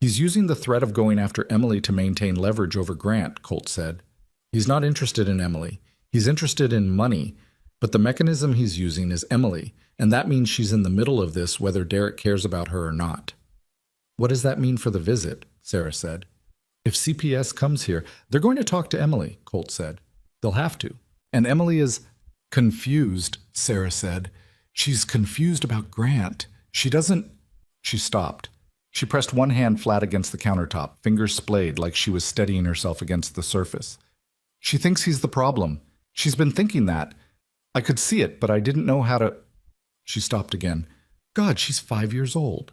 He's using the threat of going after Emily to maintain leverage over Grant, Colt said. He's not interested in Emily. He's interested in money, but the mechanism he's using is Emily, and that means she's in the middle of this whether Derek cares about her or not. What does that mean for the visit? Sarah said. If CPS comes here, they're going to talk to Emily, Colt said. They'll have to. And Emily is confused, Sarah said. She's confused about Grant. She stopped. She pressed one hand flat against the countertop, fingers splayed like she was steadying herself against the surface. She thinks he's the problem. She's been thinking that. I could see it, but I didn't know how to... She stopped again. God, she's 5 years old.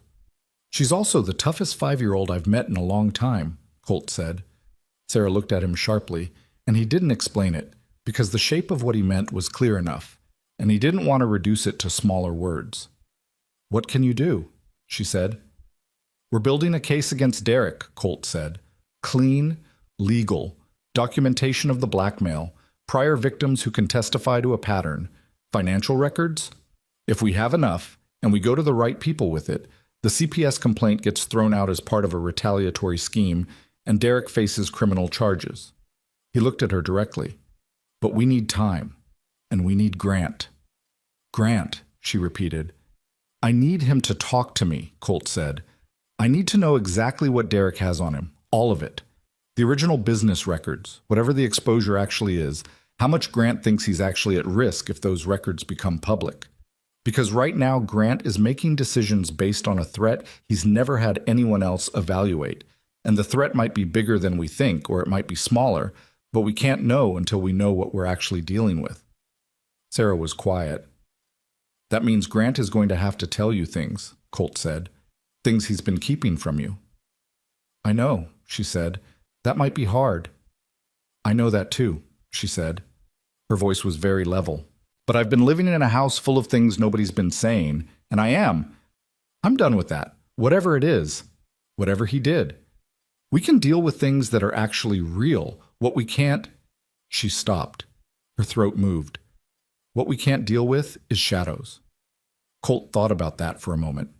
She's also the toughest 5-year-old I've met in a long time, Colt said. Sarah looked at him sharply, and he didn't explain it, because the shape of what he meant was clear enough, and he didn't want to reduce it to smaller words. What can you do? She said. We're building a case against Derek, Colt said. Clean, legal, documentation of the blackmail, prior victims who can testify to a pattern, financial records. If we have enough, and we go to the right people with it, the CPS complaint gets thrown out as part of a retaliatory scheme, and Derek faces criminal charges. He looked at her directly. But we need time, and we need Grant. Grant, she repeated. I need him to talk to me, Colt said. I need to know exactly what Derek has on him, all of it. The original business records, whatever the exposure actually is, how much Grant thinks he's actually at risk if those records become public. Because right now Grant is making decisions based on a threat he's never had anyone else evaluate. And the threat might be bigger than we think, or it might be smaller, but we can't know until we know what we're actually dealing with. Sarah was quiet. That means Grant is going to have to tell you things, Colt said. Things he's been keeping from you. I know, she said. That might be hard. I know that too, she said. Her voice was very level. But I've been living in a house full of things nobody's been saying, and I am. I'm done with that. Whatever it is. Whatever he did. We can deal with things that are actually real. What we can't... She stopped. Her throat moved. What we can't deal with is shadows. Colt thought about that for a moment.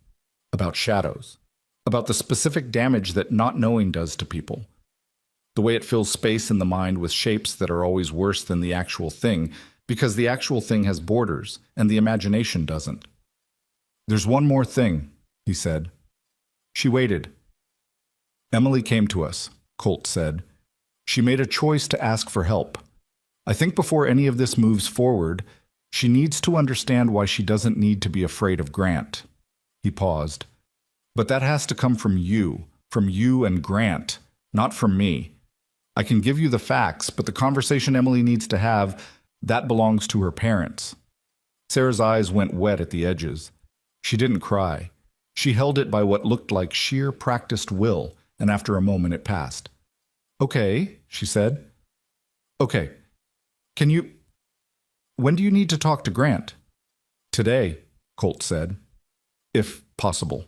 About shadows. About the specific damage that not knowing does to people. The way it fills space in the mind with shapes that are always worse than the actual thing, because the actual thing has borders, and the imagination doesn't. There's one more thing, he said. She waited. Emily came to us, Colt said. She made a choice to ask for help. I think before any of this moves forward, she needs to understand why she doesn't need to be afraid of Grant. He paused. But that has to come from you, From you and Grant, not from me. I can give you the facts, but the conversation Emily needs to have, that belongs to her parents. Sarah's eyes went wet at the edges. She didn't cry. She held it by what looked like sheer practiced will, and after a moment it passed. Okay, she said. Okay. When do you need to talk to Grant? Today, Colt said. If possible.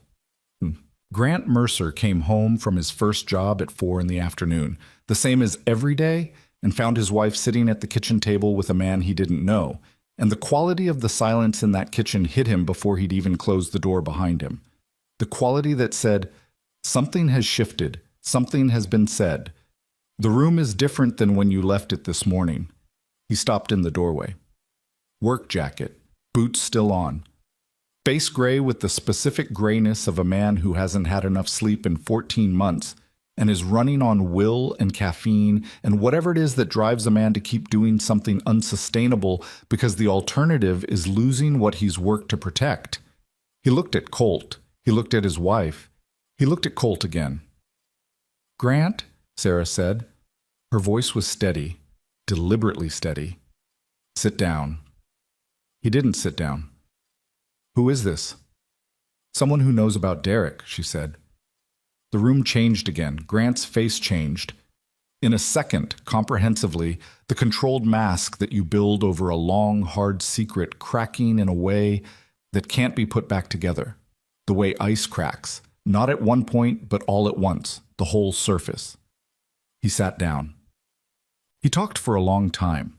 Grant Mercer came home from his first job at 4 in the afternoon, the same as every day, and found his wife sitting at the kitchen table with a man he didn't know, and the quality of the silence in that kitchen hit him before he'd even closed the door behind him. The quality that said, something has shifted, something has been said. The room is different than when you left it this morning. He stopped in the doorway. Work jacket, boots still on. Face gray with the specific grayness of a man who hasn't had enough sleep in 14 months and is running on will and caffeine and whatever it is that drives a man to keep doing something unsustainable because the alternative is losing what he's worked to protect. He looked at Colt. He looked at his wife. He looked at Colt again. Grant, Sarah said. Her voice was steady, deliberately steady. Sit down. He didn't sit down. Who is this? Someone who knows about Derek, she said. The room changed again. Grant's face changed. In a second, comprehensively, the controlled mask that you build over a long, hard secret cracking in a way that can't be put back together. The way ice cracks, not at one point, but all at once, the whole surface. He sat down. He talked for a long time.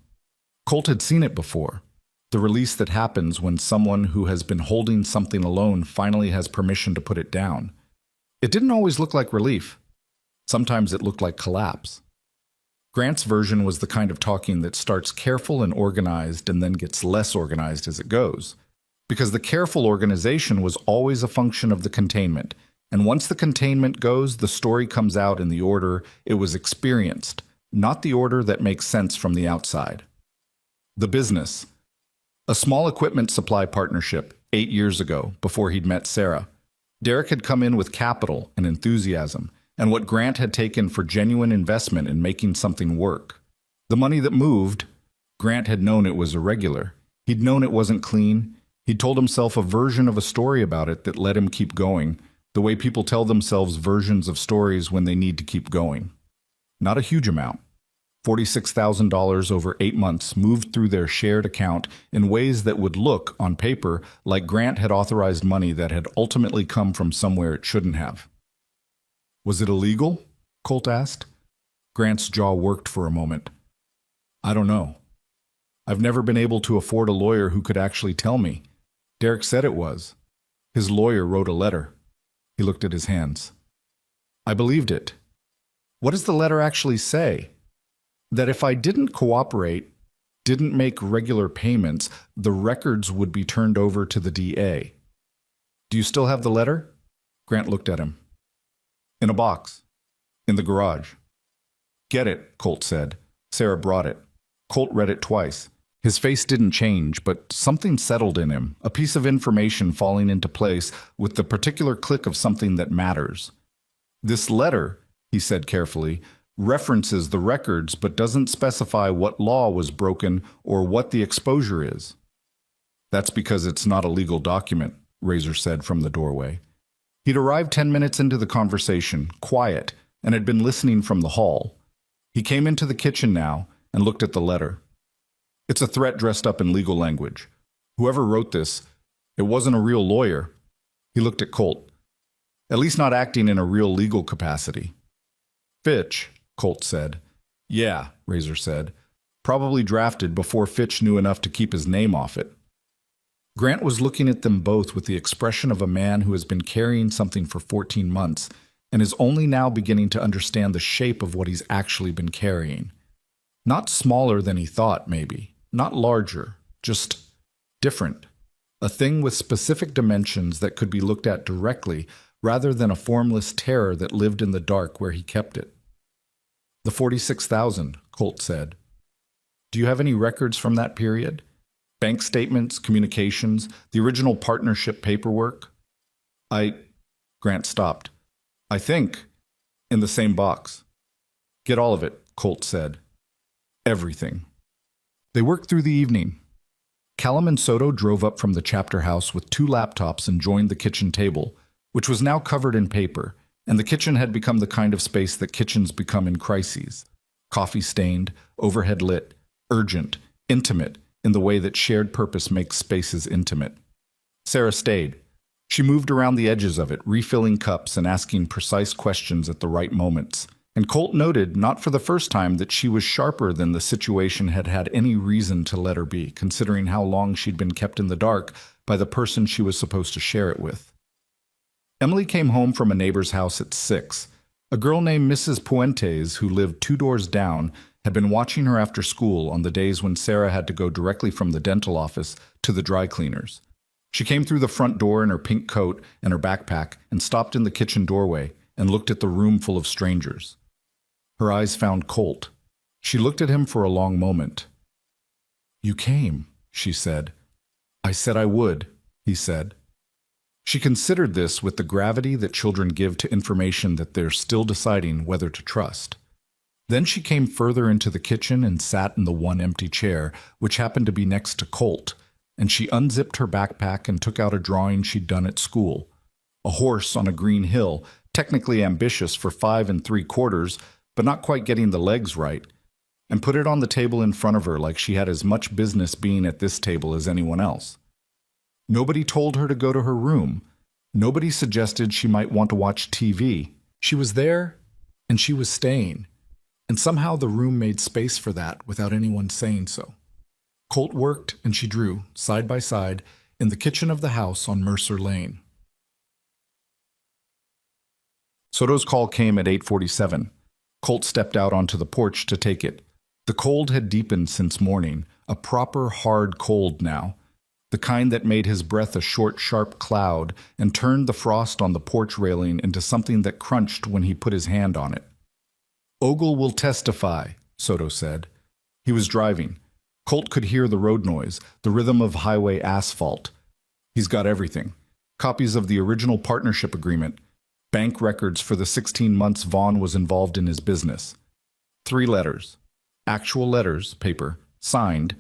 Colt had seen it before. The release that happens when someone who has been holding something alone finally has permission to put it down. It didn't always look like relief. Sometimes it looked like collapse. Grant's version was the kind of talking that starts careful and organized and then gets less organized as it goes. Because the careful organization was always a function of the containment, and once the containment goes, the story comes out in the order it was experienced, not the order that makes sense from the outside. The business. A small equipment supply partnership 8 years ago, before he'd met Sarah. Derek had come in with capital and enthusiasm, and what Grant had taken for genuine investment in making something work. The money that moved, Grant had known it was irregular. He'd known it wasn't clean. He'd told himself a version of a story about it that let him keep going, the way people tell themselves versions of stories when they need to keep going. Not a huge amount. $46,000 over 8 months moved through their shared account in ways that would look, on paper, like Grant had authorized money that had ultimately come from somewhere it shouldn't have. Was it illegal? Colt asked. Grant's jaw worked for a moment. I don't know. I've never been able to afford a lawyer who could actually tell me. Derek said it was. His lawyer wrote a letter. He looked at his hands. I believed it. What does the letter actually say? That if I didn't cooperate, didn't make regular payments, the records would be turned over to the DA. Do you still have the letter? Grant looked at him. In a box. In the garage. Get it, Colt said. Sarah brought it. Colt read it twice. His face didn't change, but something settled in him, a piece of information falling into place with the particular click of something that matters. This letter, he said carefully, references the records but doesn't specify what law was broken or what the exposure is. That's because it's not a legal document, Razor said from the doorway. He'd arrived 10 minutes into the conversation, quiet, and had been listening from the hall. He came into the kitchen now and looked at the letter. It's a threat dressed up in legal language. Whoever wrote this, it wasn't a real lawyer. He looked at Colt. At least not acting in a real legal capacity. Fitch, Colt said. Yeah, Razor said. Probably drafted before Fitch knew enough to keep his name off it. Grant was looking at them both with the expression of a man who has been carrying something for 14 months and is only now beginning to understand the shape of what he's actually been carrying. Not smaller than he thought, maybe. Not larger. Just different. A thing with specific dimensions that could be looked at directly rather than a formless terror that lived in the dark where he kept it. The 46,000, Colt said. Do you have any records from that period? Bank statements, communications, the original partnership paperwork? Grant stopped. I think, In the same box. Get all of it, Colt said. Everything. They worked through the evening. Callum and Soto drove up from the chapter house with 2 laptops and joined the kitchen table, which was now covered in paper, and the kitchen had become the kind of space that kitchens become in crises. Coffee-stained, overhead lit, urgent, intimate, in the way that shared purpose makes spaces intimate. Sarah stayed. She moved around the edges of it, refilling cups and asking precise questions at the right moments. And Colt noted, not for the first time, that she was sharper than the situation had had any reason to let her be, considering how long she'd been kept in the dark by the person she was supposed to share it with. Emily came home from a neighbor's house at 6. A girl named Mrs. Puentes, who lived 2 doors down, had been watching her after school on the days when Sarah had to go directly from the dental office to the dry cleaners. She came through the front door in her pink coat and her backpack and stopped in the kitchen doorway and looked at the room full of strangers. Her eyes found Colt. She looked at him for a long moment. "You came," she said. "I said I would," he said. She considered this with the gravity that children give to information that they're still deciding whether to trust. Then she came further into the kitchen and sat in the one empty chair, which happened to be next to Colt, and she unzipped her backpack and took out a drawing she'd done at school. A horse on a green hill, technically ambitious for 5 3/4, but not quite getting the legs right, and put it on the table in front of her like she had as much business being at this table as anyone else. Nobody told her to go to her room. Nobody suggested she might want to watch TV. She was there, and she was staying, and somehow the room made space for that without anyone saying so. Colt worked and she drew, side by side, in the kitchen of the house on Mercer Lane. Soto's call came at 8:47. Colt stepped out onto the porch to take it. The cold had deepened since morning, a proper hard cold now, the kind that made his breath a short, sharp cloud and turned the frost on the porch railing into something that crunched when he put his hand on it. "Ogle will testify," Soto said. He was driving. Colt could hear the road noise, the rhythm of highway asphalt. He's got everything. Copies of the original partnership agreement, bank records for the 16 months Vaughn was involved in his business. 3 letters, actual letters, paper, signed,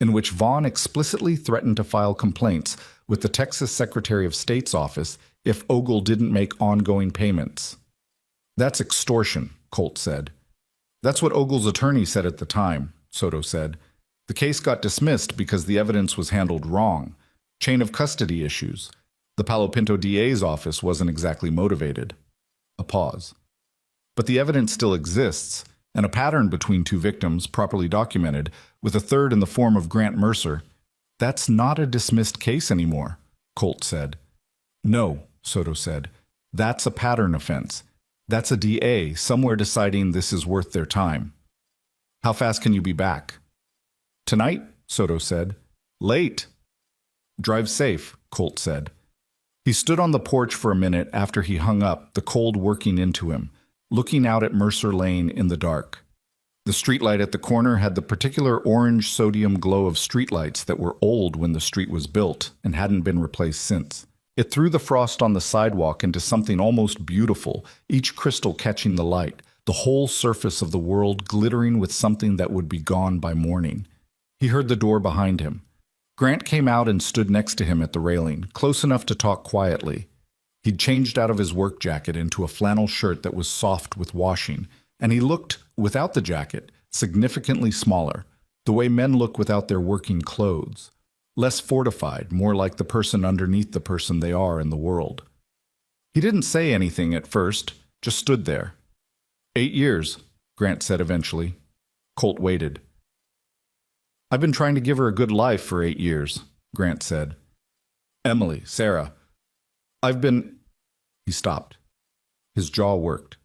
in which Vaughn explicitly threatened to file complaints with the Texas Secretary of State's office if Ogle didn't make ongoing payments. "That's extortion," Colt said. "That's what Ogle's attorney said at the time," Soto said. "The case got dismissed because the evidence was handled wrong. Chain of custody issues. The Palo Pinto DA's office wasn't exactly motivated." A pause. "But the evidence still exists, and a pattern between 2 victims, properly documented, with a third in the form of Grant Mercer. That's not a dismissed case anymore," Colt said. "No," Soto said. "That's a pattern offense. That's a DA somewhere deciding this is worth their time." "How fast can you be back?" "Tonight," Soto said. "Late." "Drive safe," Colt said. He stood on the porch for a minute after he hung up, the cold working into him, looking out at Mercer Lane in the dark. The streetlight at the corner had the particular orange sodium glow of streetlights that were old when the street was built and hadn't been replaced since. It threw the frost on the sidewalk into something almost beautiful, each crystal catching the light, the whole surface of the world glittering with something that would be gone by morning. He heard the door behind him. Grant came out and stood next to him at the railing, close enough to talk quietly. He'd changed out of his work jacket into a flannel shirt that was soft with washing, and he looked, without the jacket, significantly smaller, the way men look without their working clothes. Less fortified, more like the person underneath the person they are in the world. He didn't say anything at first, just stood there. 8 years, Grant said eventually. Colt waited. "I've been trying to give her a good life for 8 years, Grant said. "Emily, Sarah, I've been—" He stopped. His jaw worked.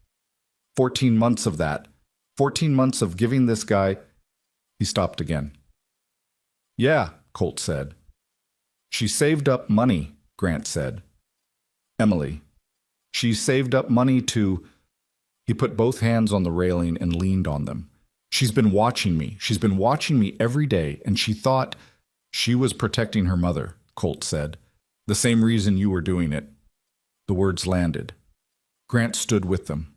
14 months of that. 14 months of giving this guy— He stopped again. "Yeah," Colt said. "She saved up money," Grant said. "Emily, she saved up money to—" He put both hands on the railing and leaned on them. "She's been watching me. She's been watching me every day, and she thought—" "She was protecting her mother," Colt said. "The same reason you were doing it." The words landed. Grant stood with them.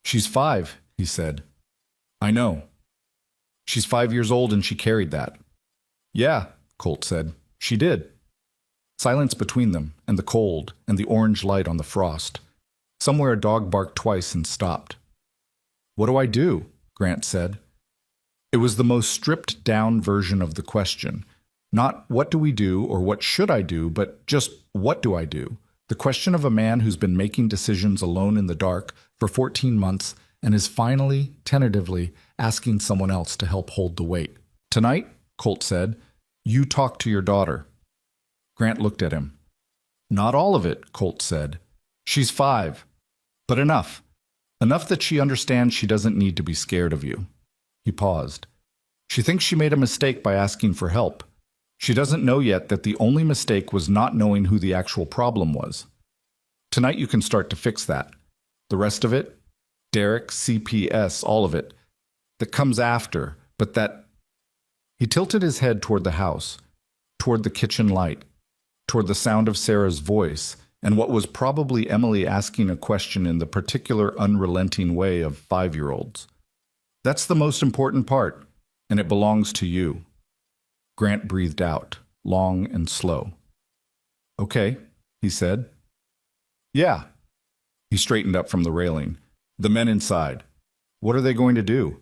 She's 5, he said. I know. She's 5 years old and she carried that. Yeah, Colt said. She did. Silence between them, and the cold, and the orange light on the frost. Somewhere a dog barked twice and stopped. What do I do? Grant said. It was the most stripped-down version of the question. Not what do we do or what should I do, but just what do I do? The question of a man who's been making decisions alone in the dark for 14 months and is finally, tentatively, asking someone else to help hold the weight. Tonight, Colt said, you talk to your daughter. Grant looked at him. Not all of it, Colt said. She's 5. But enough. Enough that she understands she doesn't need to be scared of you. He paused. She thinks she made a mistake by asking for help. She doesn't know yet that the only mistake was not knowing who the actual problem was. Tonight you can start to fix that. The rest of it, Derek, CPS, all of it, that comes after, but that... He tilted his head toward the house, toward the kitchen light, toward the sound of Sarah's voice, and what was probably Emily asking a question in the particular unrelenting way of 5-year-olds. That's the most important part, and it belongs to you. Grant breathed out, long and slow. Okay, he said. Yeah. He straightened up from the railing. The men inside. What are they going to do?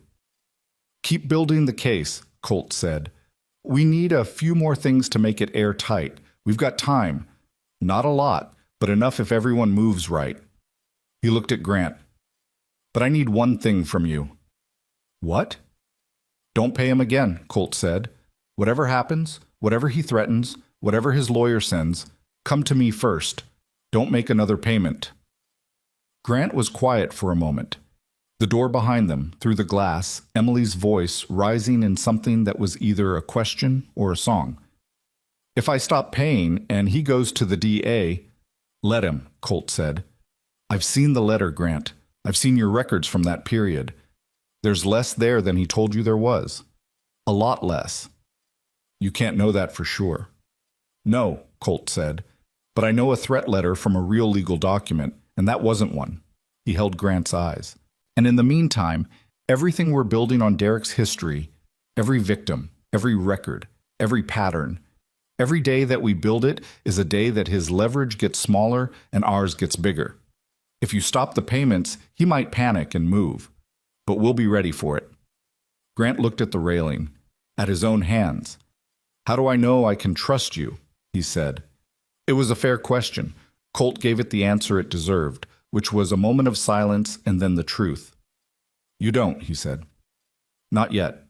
Keep building the case, Colt said. We need a few more things to make it airtight. We've got time. Not a lot, but enough if everyone moves right. He looked at Grant. But I need one thing from you. What? Don't pay him again, Colt said. Whatever happens, whatever he threatens, whatever his lawyer sends, come to me first. Don't make another payment. Grant was quiet for a moment. The door behind them, through the glass, Emily's voice rising in something that was either a question or a song. If I stop paying and he goes to the DA, let him, Colt said. I've seen the letter, Grant. I've seen your records from that period. There's less there than he told you there was. A lot less. You can't know that for sure. No, Colt said, but I know a threat letter from a real legal document, and that wasn't one. He held Grant's eyes. And in the meantime, everything we're building on Derek's history, every victim, every record, every pattern, every day that we build it is a day that his leverage gets smaller and ours gets bigger. If you stop the payments, he might panic and move, but we'll be ready for it. Grant looked at the railing, at his own hands. How do I know I can trust you? He said. It was a fair question. Colt gave it the answer it deserved, which was a moment of silence and then the truth. You don't, he said. Not yet.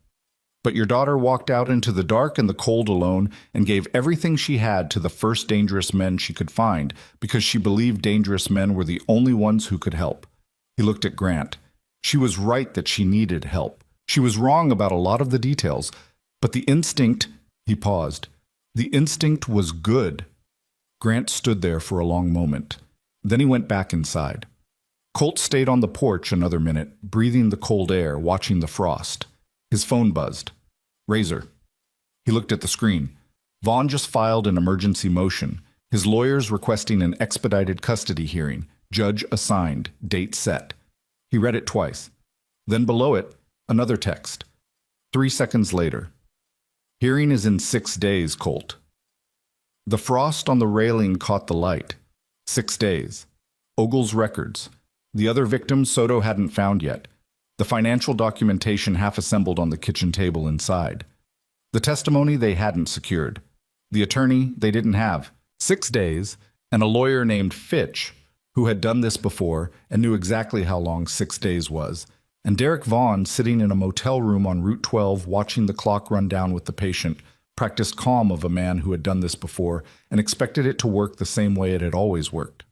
But your daughter walked out into the dark and the cold alone and gave everything she had to the first dangerous men she could find because she believed dangerous men were the only ones who could help. He looked at Grant. She was right that she needed help. She was wrong about a lot of the details, but the instinct... He paused. The instinct was good. Grant stood there for a long moment. Then he went back inside. Colt stayed on the porch another minute, breathing the cold air, watching the frost. His phone buzzed. Razor. He looked at the screen. Vaughn just filed an emergency motion. His lawyers requesting an expedited custody hearing. Judge assigned. Date set. He read it twice. Then below it, another text. 3 seconds later. Hearing is in 6 days, Colt. The frost on the railing caught the light. 6 days. Ogle's records. The other victims Soto hadn't found yet. The financial documentation half assembled on the kitchen table inside. The testimony they hadn't secured. The attorney they didn't have. 6 days, and a lawyer named Fitch, who had done this before and knew exactly how long 6 days was. And Derek Vaughn, sitting in a motel room on Route 12 watching the clock run down with the patient, practiced calm of a man who had done this before and expected it to work the same way it had always worked.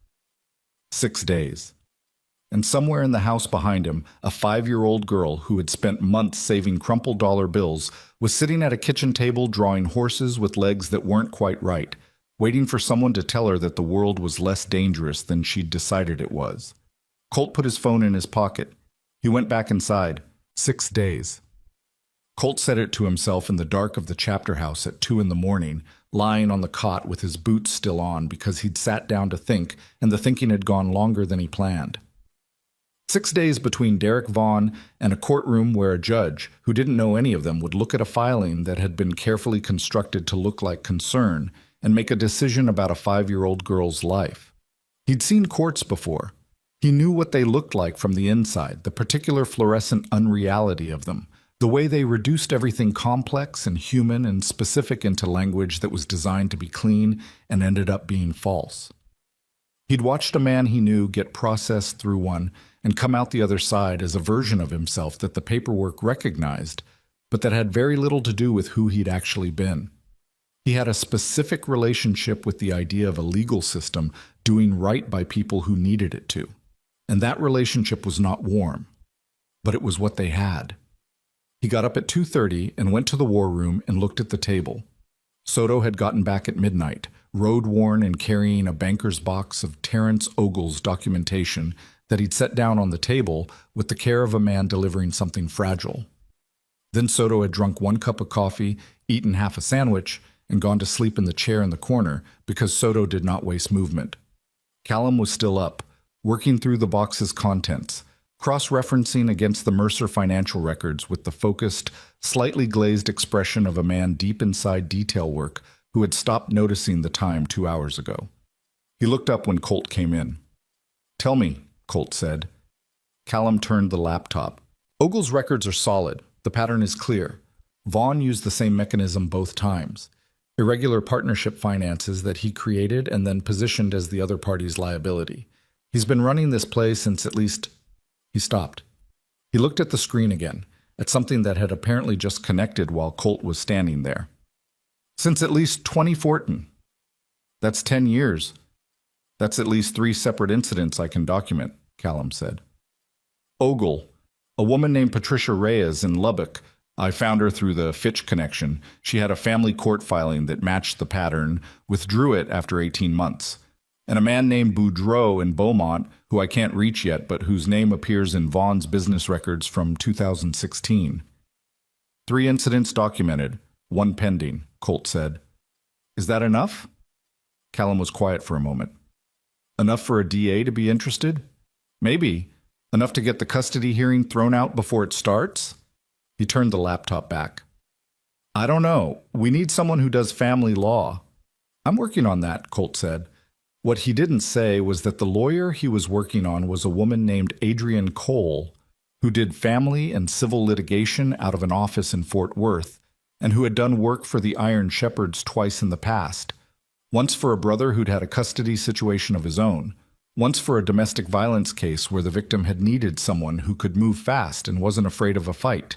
6 days. And somewhere in the house behind him, a 5-year-old girl who had spent months saving crumpled dollar bills was sitting at a kitchen table drawing horses with legs that weren't quite right, waiting for someone to tell her that the world was less dangerous than she'd decided it was. Colt put his phone in his pocket. He went back inside. 6 days. Colt said it to himself in the dark of the chapter house at 2 a.m, lying on the cot with his boots still on because he'd sat down to think, and the thinking had gone longer than he planned. 6 days between Derek Vaughan and a courtroom where a judge, who didn't know any of them, would look at a filing that had been carefully constructed to look like concern and make a decision about a 5-year-old girl's life. He'd seen courts before. He knew what they looked like from the inside, the particular fluorescent unreality of them, the way they reduced everything complex and human and specific into language that was designed to be clean and ended up being false. He'd watched a man he knew get processed through one and come out the other side as a version of himself that the paperwork recognized, but that had very little to do with who he'd actually been. He had a specific relationship with the idea of a legal system doing right by people who needed it to. And that relationship was not warm, but it was what they had. He got up at 2:30 and went to the war room and looked at the table. Soto had gotten back at midnight, road-worn and carrying a banker's box of Terence Ogle's documentation that he'd set down on the table with the care of a man delivering something fragile. Then Soto had drunk 1 cup of coffee, eaten half a sandwich, and gone to sleep in the chair in the corner because Soto did not waste movement. Callum was still up, working through the box's contents, cross-referencing against the Mercer financial records with the focused, slightly glazed expression of a man deep inside detail work who had stopped noticing the time 2 hours ago. He looked up when Colt came in. "Tell me," Colt said. Callum turned the laptop. "Ogle's records are solid. The pattern is clear. Vaughan used the same mechanism both times. Irregular partnership finances that he created and then positioned as the other party's liability. He's been running this play since at least..." He stopped. He looked at the screen again, at something that had apparently just connected while Colt was standing there. "Since at least 2014. That's 10 years. That's at least 3 separate incidents I can document," Callum said. "Ogle, a woman named Patricia Reyes in Lubbock. I found her through the Fitch connection. She had a family court filing that matched the pattern, withdrew it after 18 months. And a man named Boudreau in Beaumont, who I can't reach yet, but whose name appears in Vaughan's business records from 2016. 3 incidents documented, 1 pending," Colt said. "Is that enough?" Callum was quiet for a moment. "Enough for a DA to be interested? Maybe. Enough to get the custody hearing thrown out before it starts?" He turned the laptop back. "I don't know. We need someone who does family law." "I'm working on that," Colt said. What he didn't say was that the lawyer he was working on was a woman named Adrienne Cole, who did family and civil litigation out of an office in Fort Worth, and who had done work for the Iron Shepherds twice in the past. Once for a brother who'd had a custody situation of his own, once for a domestic violence case where the victim had needed someone who could move fast and wasn't afraid of a fight.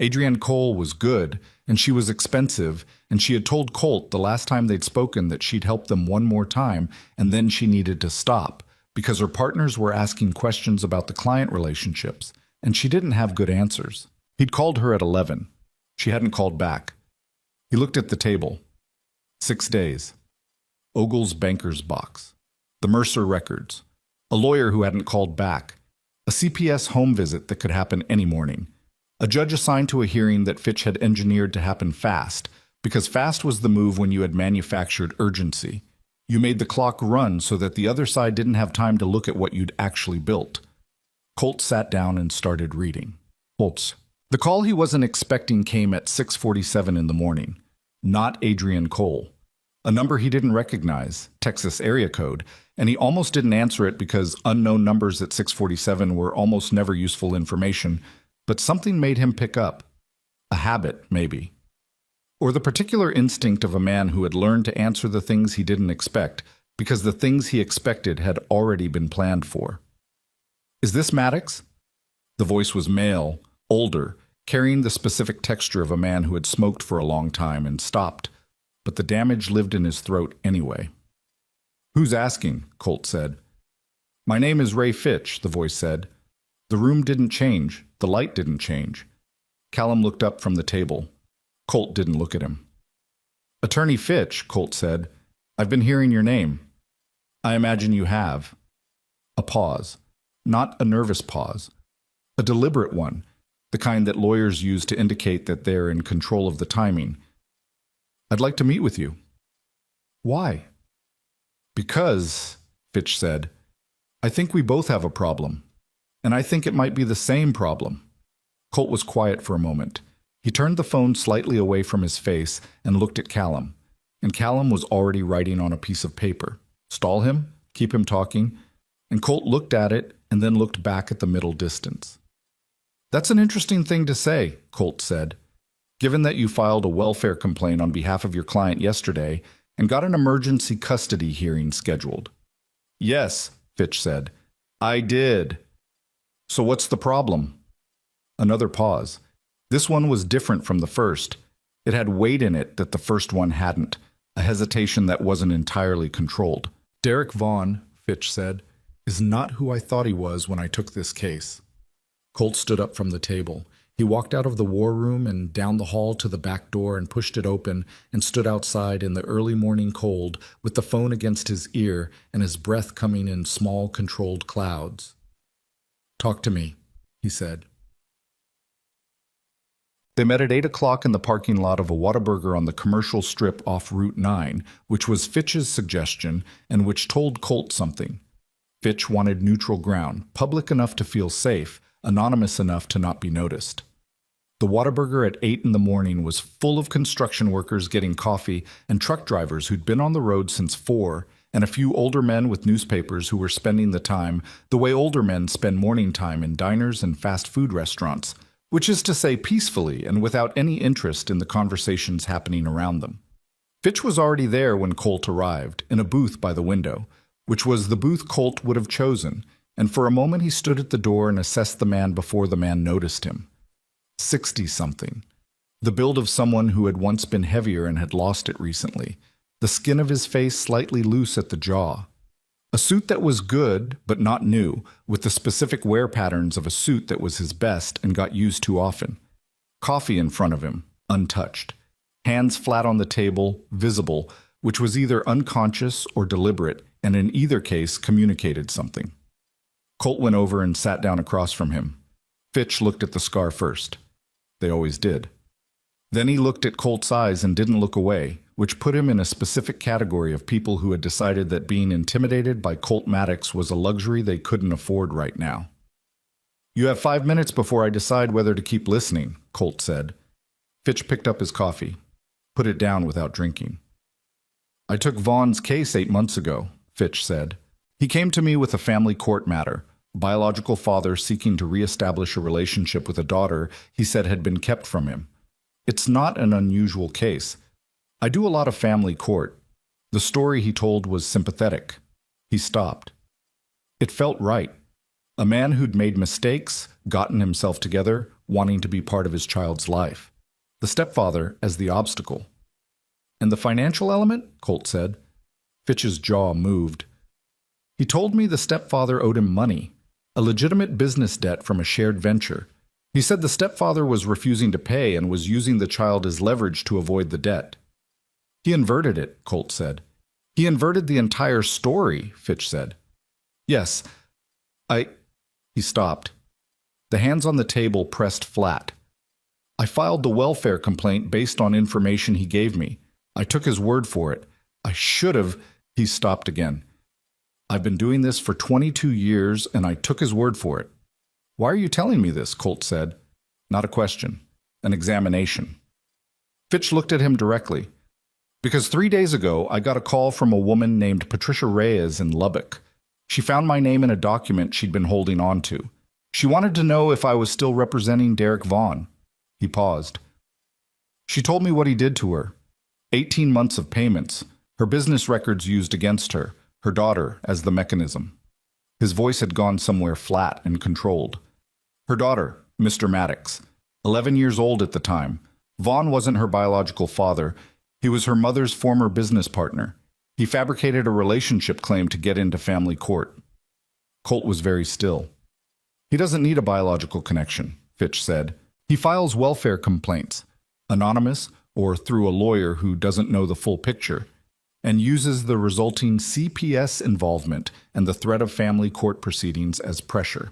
Adrienne Cole was good, and she was expensive, and she had told Colt the last time they'd spoken that she'd help them one more time, and then she needed to stop, because her partners were asking questions about the client relationships, and she didn't have good answers. He'd called her at 11. She hadn't called back. He looked at the table. 6 days. Ogle's banker's box. The Mercer records. A lawyer who hadn't called back. A CPS home visit that could happen any morning. A judge assigned to a hearing that Fitch had engineered to happen fast, because fast was the move when you had manufactured urgency. You made the clock run so that the other side didn't have time to look at what you'd actually built. Colt sat down and started reading. Colt's. The call he wasn't expecting came at 6:47 in the morning. Not Adrienne Cole. A number he didn't recognize, Texas area code, and he almost didn't answer it because unknown numbers at 6:47 were almost never useful information. But something made him pick up. A habit, maybe. Or the particular instinct of a man who had learned to answer the things he didn't expect because the things he expected had already been planned for. "Is this Maddox?" The voice was male, older, carrying the specific texture of a man who had smoked for a long time and stopped, but the damage lived in his throat anyway. "Who's asking?" Colt said. "My name is Ray Fitch," the voice said. The room didn't change. The light didn't change. Callum looked up from the table. Colt didn't look at him. "Attorney Fitch," Colt said. "I've been hearing your name." "I imagine you have." A pause. Not a nervous pause. A deliberate one, the kind that lawyers use to indicate that they're in control of the timing. "I'd like to meet with you." "Why?" "Because," Fitch said, "I think we both have a problem." And I think it might be the same problem. Colt was quiet for a moment. He turned the phone slightly away from his face and looked at Callum. And Callum was already writing on a piece of paper. Stall him? Keep him talking? And Colt looked at it and then looked back at the middle distance. That's an interesting thing to say, Colt said. Given that you filed a welfare complaint on behalf of your client yesterday and got an emergency custody hearing scheduled. Yes, Fitch said. I did. So what's the problem? Another pause. This one was different from the first. It had weight in it that the first one hadn't, a hesitation that wasn't entirely controlled. Derek Vaughn, Fitch said, is not who I thought he was when I took this case. Colt stood up from the table. He walked out of the war room and down the hall to the back door and pushed it open and stood outside in the early morning cold with the phone against his ear and his breath coming in small, controlled clouds. Talk to me, he said. They met at 8 o'clock in the parking lot of a Whataburger on the commercial strip off Route 9, which was Fitch's suggestion and which told Colt something. Fitch wanted neutral ground, public enough to feel safe, anonymous enough to not be noticed. The Whataburger at 8 in the morning was full of construction workers getting coffee and truck drivers who'd been on the road since 4, and a few older men with newspapers who were spending the time the way older men spend morning time in diners and fast food restaurants, which is to say peacefully and without any interest in the conversations happening around them. Fitch was already there when Colt arrived, in a booth by the window, which was the booth Colt would have chosen, and for a moment he stood at the door and assessed the man before the man noticed him. 60-something. The build of someone who had once been heavier and had lost it recently. The skin of his face slightly loose at the jaw. A suit that was good, but not new, with the specific wear patterns of a suit that was his best and got used too often. Coffee in front of him, untouched. Hands flat on the table, visible, which was either unconscious or deliberate, and in either case communicated something. Colt went over and sat down across from him. Fitch looked at the scar first. They always did. Then he looked at Colt's eyes and didn't look away, which put him in a specific category of people who had decided that being intimidated by Colt Maddox was a luxury they couldn't afford right now. You have 5 minutes before I decide whether to keep listening, Colt said. Fitch picked up his coffee, put it down without drinking. I took Vaughn's case 8 months ago, Fitch said. He came to me with a family court matter, biological father seeking to reestablish a relationship with a daughter he said had been kept from him. It's not an unusual case. I do a lot of family court. The story he told was sympathetic. He stopped. It felt right. A man who'd made mistakes, gotten himself together, wanting to be part of his child's life. The stepfather as the obstacle. And the financial element? Colt said. Fitch's jaw moved. He told me the stepfather owed him money, a legitimate business debt from a shared venture. He said the stepfather was refusing to pay and was using the child as leverage to avoid the debt. He inverted it, Colt said. He inverted the entire story, Fitch said. Yes, He stopped. The hands on the table pressed flat. I filed the welfare complaint based on information he gave me. I took his word for it. I should have. He stopped again. I've been doing this for 22 years, and I took his word for it. Why are you telling me this? Colt said. Not a question. An examination. Fitch looked at him directly. Because 3 days ago, I got a call from a woman named Patricia Reyes in Lubbock. She found my name in a document she'd been holding on to. She wanted to know if I was still representing Derek Vaughn. He paused. She told me what he did to her. 18 months of payments, her business records used against her, her daughter as the mechanism. His voice had gone somewhere flat and controlled. Her daughter, Mr. Maddox, 11 years old at the time. Vaughn wasn't her biological father. He was her mother's former business partner. He fabricated a relationship claim to get into family court. Colt was very still. He doesn't need a biological connection, Fitch said. He files welfare complaints, anonymous or through a lawyer who doesn't know the full picture, and uses the resulting CPS involvement and the threat of family court proceedings as pressure.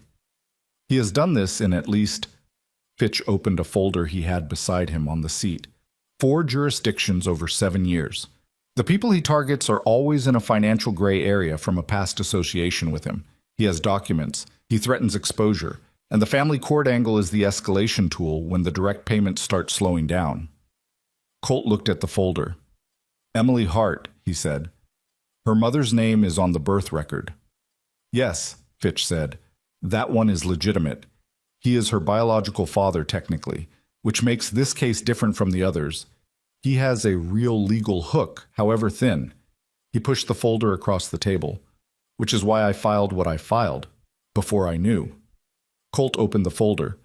He has done this in at least, Fitch opened a folder he had beside him on the seat, 4 jurisdictions over 7 years. The people he targets are always in a financial gray area from a past association with him. He has documents. He threatens exposure. And the family court angle is the escalation tool when the direct payments start slowing down. Colt looked at the folder. Emily Hart, he said. Her mother's name is on the birth record. Yes, Fitch said. That one is legitimate. He is her biological father, technically, which makes this case different from the others. He has a real legal hook, however thin. He pushed the folder across the table, which is why I filed what I filed, before I knew. Colt opened the folder.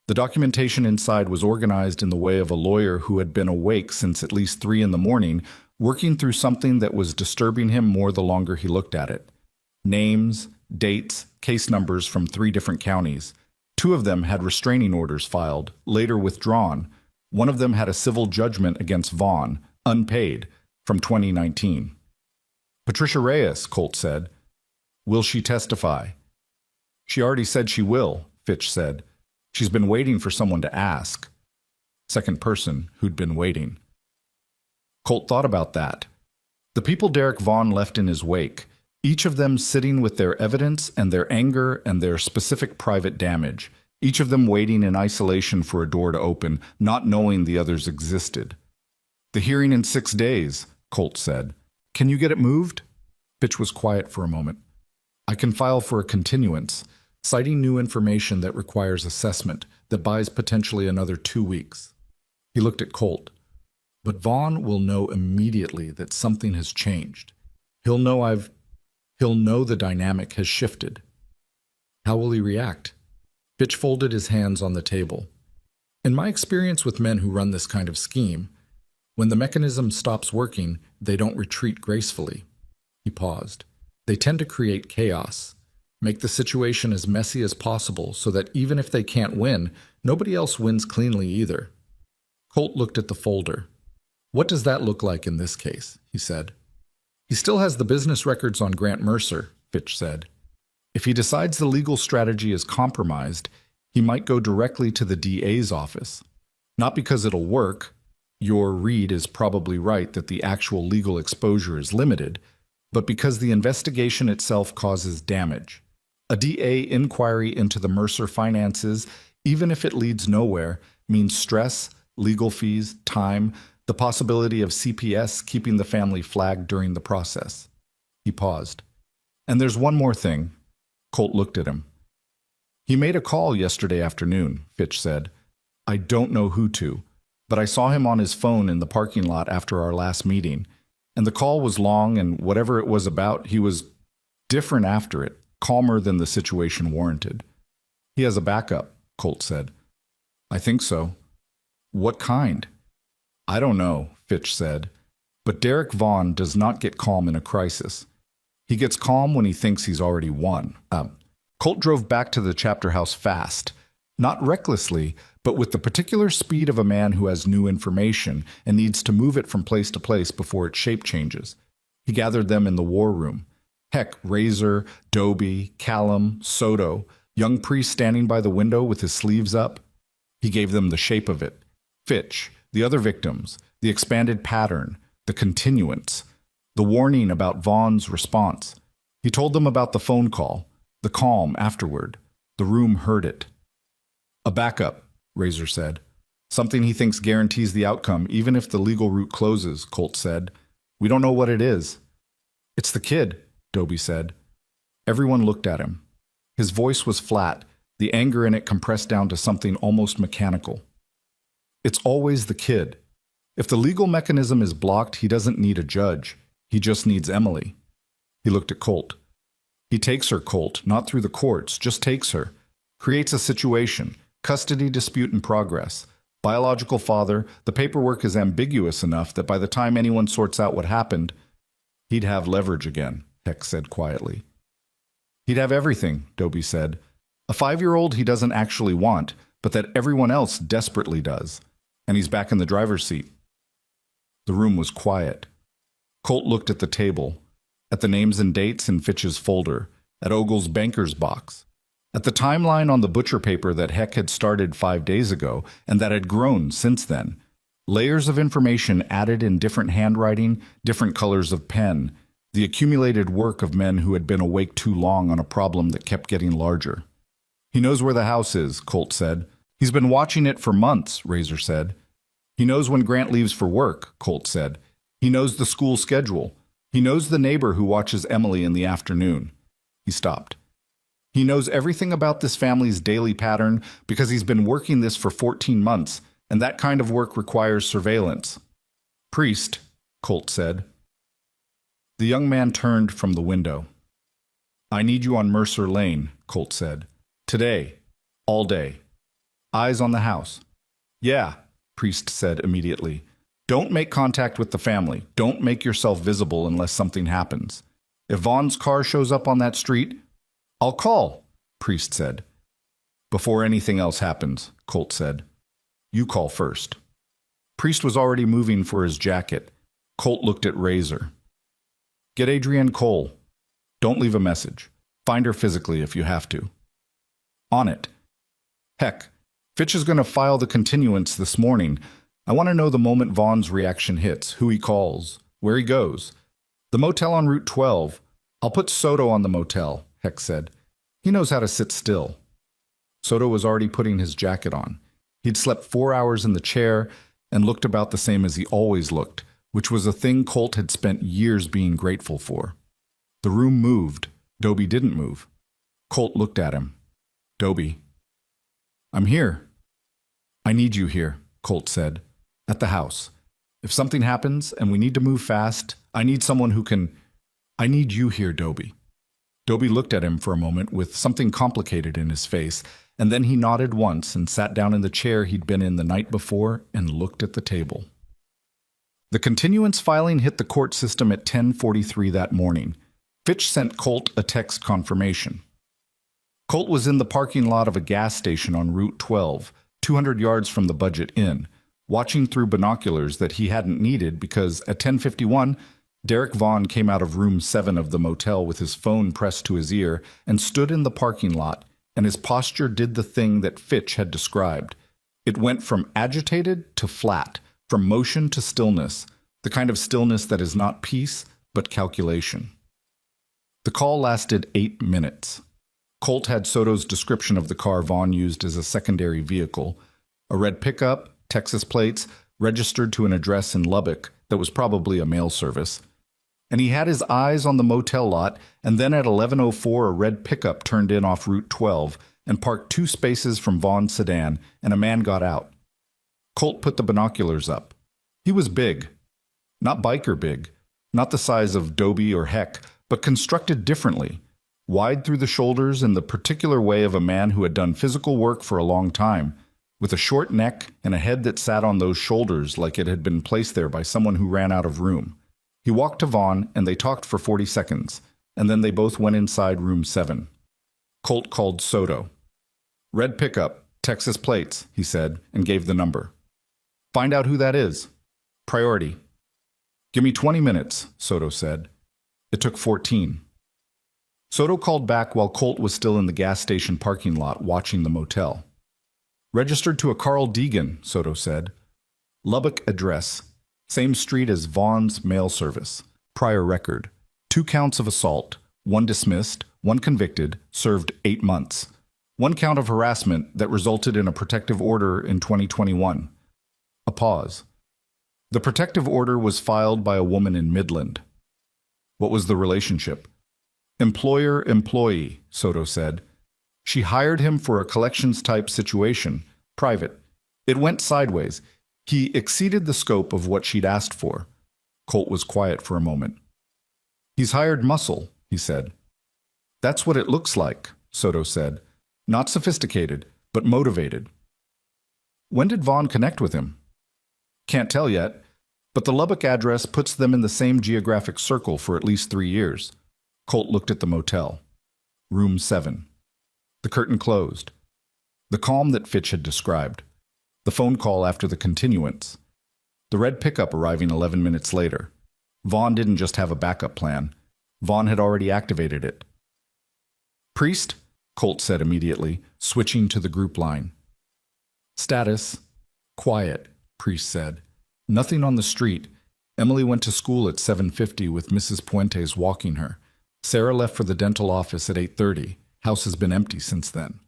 The documentation inside was organized in the way of a lawyer who had been awake since at least 3 a.m, working through something that was disturbing him more the longer he looked at it. Names, dates, case numbers from 3 different counties. 2 of them had restraining orders filed, later withdrawn. 1 of them had a civil judgment against Vaughn, unpaid, from 2019. Patricia Reyes, Colt said. Will she testify? She already said she will, Fitch said. She's been waiting for someone to ask. Second person who'd been waiting. Colt thought about that. The people Derek Vaughn left in his wake, each of them sitting with their evidence and their anger and their specific private damage, each of them waiting in isolation for a door to open, not knowing the others existed. The hearing in 6 days, Colt said. Can you get it moved? Fitch was quiet for a moment. I can file for a continuance, citing new information that requires assessment, that buys potentially another 2 weeks. He looked at Colt. But Vaughn will know immediately that something has changed. He'll know the dynamic has shifted. How will he react? Fitch folded his hands on the table. In my experience with men who run this kind of scheme, when the mechanism stops working, they don't retreat gracefully. He paused. They tend to create chaos, make the situation as messy as possible so that even if they can't win, nobody else wins cleanly either. Colt looked at the folder. What does that look like in this case? He said. He still has the business records on Grant Mercer, Fitch said. If he decides the legal strategy is compromised, he might go directly to the DA's office. Not because it'll work. Your read is probably right that the actual legal exposure is limited, but because the investigation itself causes damage. A DA inquiry into the Mercer finances, even if it leads nowhere, means stress, legal fees, time, the possibility of CPS keeping the family flagged during the process. He paused. And there's one more thing. Colt looked at him. He made a call yesterday afternoon, Fitch said. I don't know who to, but I saw him on his phone in the parking lot after our last meeting, and the call was long, and whatever it was about, he was different after it, calmer than the situation warranted. He has a backup, Colt said. I think so. What kind? I don't know, Fitch said, but Derek Vaughn does not get calm in a crisis. He gets calm when he thinks he's already won. Colt drove back to the chapter house fast, not recklessly, but with the particular speed of a man who has new information and needs to move it from place to place before its shape changes. He gathered them in the war room. Heck, Razor, Dobie, Callum, Soto, young priest standing by the window with his sleeves up. He gave them the shape of it. Fitch, the other victims, the expanded pattern, the continuance, the warning about Vaughn's response. He told them about the phone call, the calm afterward. The room heard it. A backup, Razor said. Something he thinks guarantees the outcome, even if the legal route closes, Colt said. We don't know what it is. It's the kid, Dobie said. Everyone looked at him. His voice was flat, the anger in it compressed down to something almost mechanical. It's always the kid. If the legal mechanism is blocked, he doesn't need a judge. He just needs Emily. He looked at Colt. He takes her, Colt, not through the courts, just takes her. Creates a situation, custody dispute in progress. Biological father, the paperwork is ambiguous enough that by the time anyone sorts out what happened, he'd have leverage again, Heck said quietly. He'd have everything, Dobie said. A 5-year-old he doesn't actually want, but that everyone else desperately does. And he's back in the driver's seat. The room was quiet. Colt looked at the table, at the names and dates in Fitch's folder, at Ogle's banker's box, at the timeline on the butcher paper that Heck had started 5 days ago and that had grown since then. Layers of information added in different handwriting, different colors of pen. the accumulated work of men who had been awake too long on a problem that kept getting larger. He knows where the house is, Colt said. He's been watching it for months, Razor said. He knows when Grant leaves for work, Colt said. He knows the school schedule. He knows the neighbor who watches Emily in the afternoon. He stopped. He knows everything about this family's daily pattern because he's been working this for 14 months, and that kind of work requires surveillance. Priest, Colt said. The young man turned from the window. I need you on Mercer Lane, Colt said. Today. All day. Eyes on the house. Yeah, Priest said immediately. Don't make contact with the family. Don't make yourself visible unless something happens. If Vaughn's car shows up on that street, I'll call, Priest said. Before anything else happens, Colt said. You call first. Priest was already moving for his jacket. Colt looked at Razor. Get Adrienne Cole. Don't leave a message. Find her physically if you have to. On it. Heck, Fitch is going to file the continuance this morning. I want to know the moment Vaughn's reaction hits, who he calls, where he goes. The motel on Route 12. I'll put Soto on the motel, Heck said. He knows how to sit still. Soto was already putting his jacket on. He'd slept 4 hours in the chair and looked about the same as he always looked, which was a thing Colt had spent years being grateful for. The room moved. Dobie didn't move. Colt looked at him. Dobie. I'm here. I need you here, Colt said. At the house. If something happens and we need to move fast, I need someone who can... I need you here, Dobie. Dobie looked at him for a moment with something complicated in his face, and then he nodded once and sat down in the chair he'd been in the night before and looked at the table. The continuance filing hit the court system at 10:43 that morning. Fitch sent Colt a text confirmation. Colt was in the parking lot of a gas station on Route 12, 200 yards from the Budget Inn, watching through binoculars that he hadn't needed because at 10:51, Derek Vaughn came out of room 7 of the motel with his phone pressed to his ear and stood in the parking lot, and his posture did the thing that Fitch had described. It went from agitated to flat, from motion to stillness, the kind of stillness that is not peace, but calculation. The call lasted 8 minutes. Colt had Soto's description of the car Vaughn used as a secondary vehicle, a red pickup, Texas plates, registered to an address in Lubbock that was probably a mail service. And he had his eyes on the motel lot, and then at 11:04 a red pickup turned in off Route 12 and parked 2 spaces from Vaughn's sedan, and a man got out. Colt put the binoculars up. He was big. Not biker big. Not the size of Dobie or Heck, but constructed differently. Wide through the shoulders in the particular way of a man who had done physical work for a long time, with a short neck and a head that sat on those shoulders like it had been placed there by someone who ran out of room. He walked to Vaughn, and they talked for 40 seconds, and then they both went inside room 7. Colt called Soto. Red pickup, Texas plates, he said, and gave the number. Find out who that is. Priority. Give me 20 minutes, Soto said. It took 14. Soto called back while Colt was still in the gas station parking lot watching the motel. Registered to a Carl Deegan, Soto said. Lubbock address. Same street as Vaughn's mail service. Prior record. 2 counts of assault. 1 dismissed, 1 convicted, served 8 months. 1 count of harassment that resulted in a protective order in 2021. A pause. The protective order was filed by a woman in Midland. What was the relationship? Employer-employee, Soto said. She hired him for a collections-type situation, private. It went sideways. He exceeded the scope of what she'd asked for. Colt was quiet for a moment. He's hired muscle, he said. That's what it looks like, Soto said. Not sophisticated, but motivated. When did Vaughn connect with him? Can't tell yet, but the Lubbock address puts them in the same geographic circle for at least 3 years. Colt looked at the motel. Room 7. The curtain closed. The calm that Fitch had described. The phone call after the continuance. The red pickup arriving 11 minutes later. Vaughn didn't just have a backup plan. Vaughn had already activated it. Priest, Colt said immediately, switching to the group line. Status, quiet, Priest said. Nothing on the street. Emily went to school at 7:50 with Mrs. Puentes walking her. Sarah left for the dental office at 8:30. House has been empty since then.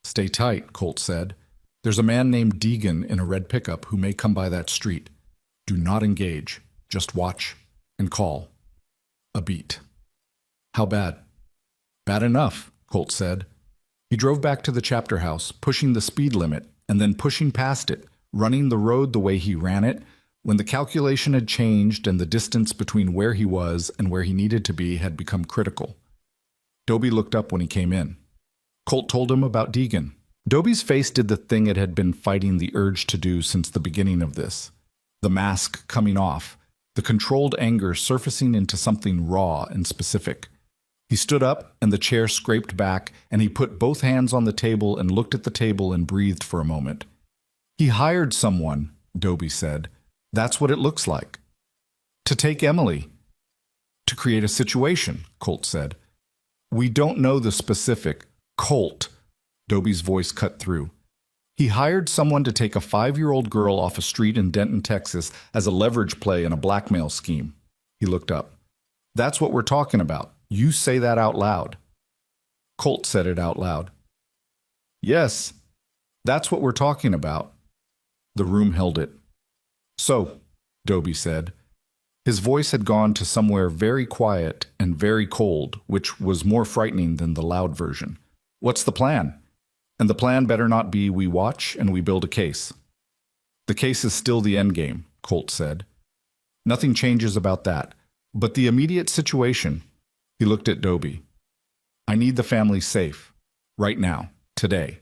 Stay tight, Colt said. There's a man named Deegan in a red pickup who may come by that street. Do not engage. Just watch and call. A beat. How bad? Bad enough, Colt said. He drove back to the chapter house, pushing the speed limit and then pushing past it, running the road the way he ran it, when the calculation had changed and the distance between where he was and where he needed to be had become critical. Dobie looked up when he came in. Colt told him about Deegan. Dobie's face did the thing it had been fighting the urge to do since the beginning of this. The mask coming off, the controlled anger surfacing into something raw and specific. He stood up and the chair scraped back and he put both hands on the table and looked at the table and breathed for a moment. He hired someone, Dobie said. That's what it looks like. To take Emily. To create a situation, Colt said. We don't know the specific. Colt. Dobie's voice cut through. He hired someone to take a 5-year-old girl off a street in Denton, Texas, as a leverage play in a blackmail scheme. He looked up. That's what we're talking about. You say that out loud. Colt said it out loud. Yes, that's what we're talking about. The room held it. So, Dobie said. His voice had gone to somewhere very quiet and very cold, which was more frightening than the loud version. What's the plan? And the plan better not be we watch and we build a case. The case is still the end game, Colt said. Nothing changes about that. But the immediate situation, he looked at Dobie. I need the family safe. Right now. Today.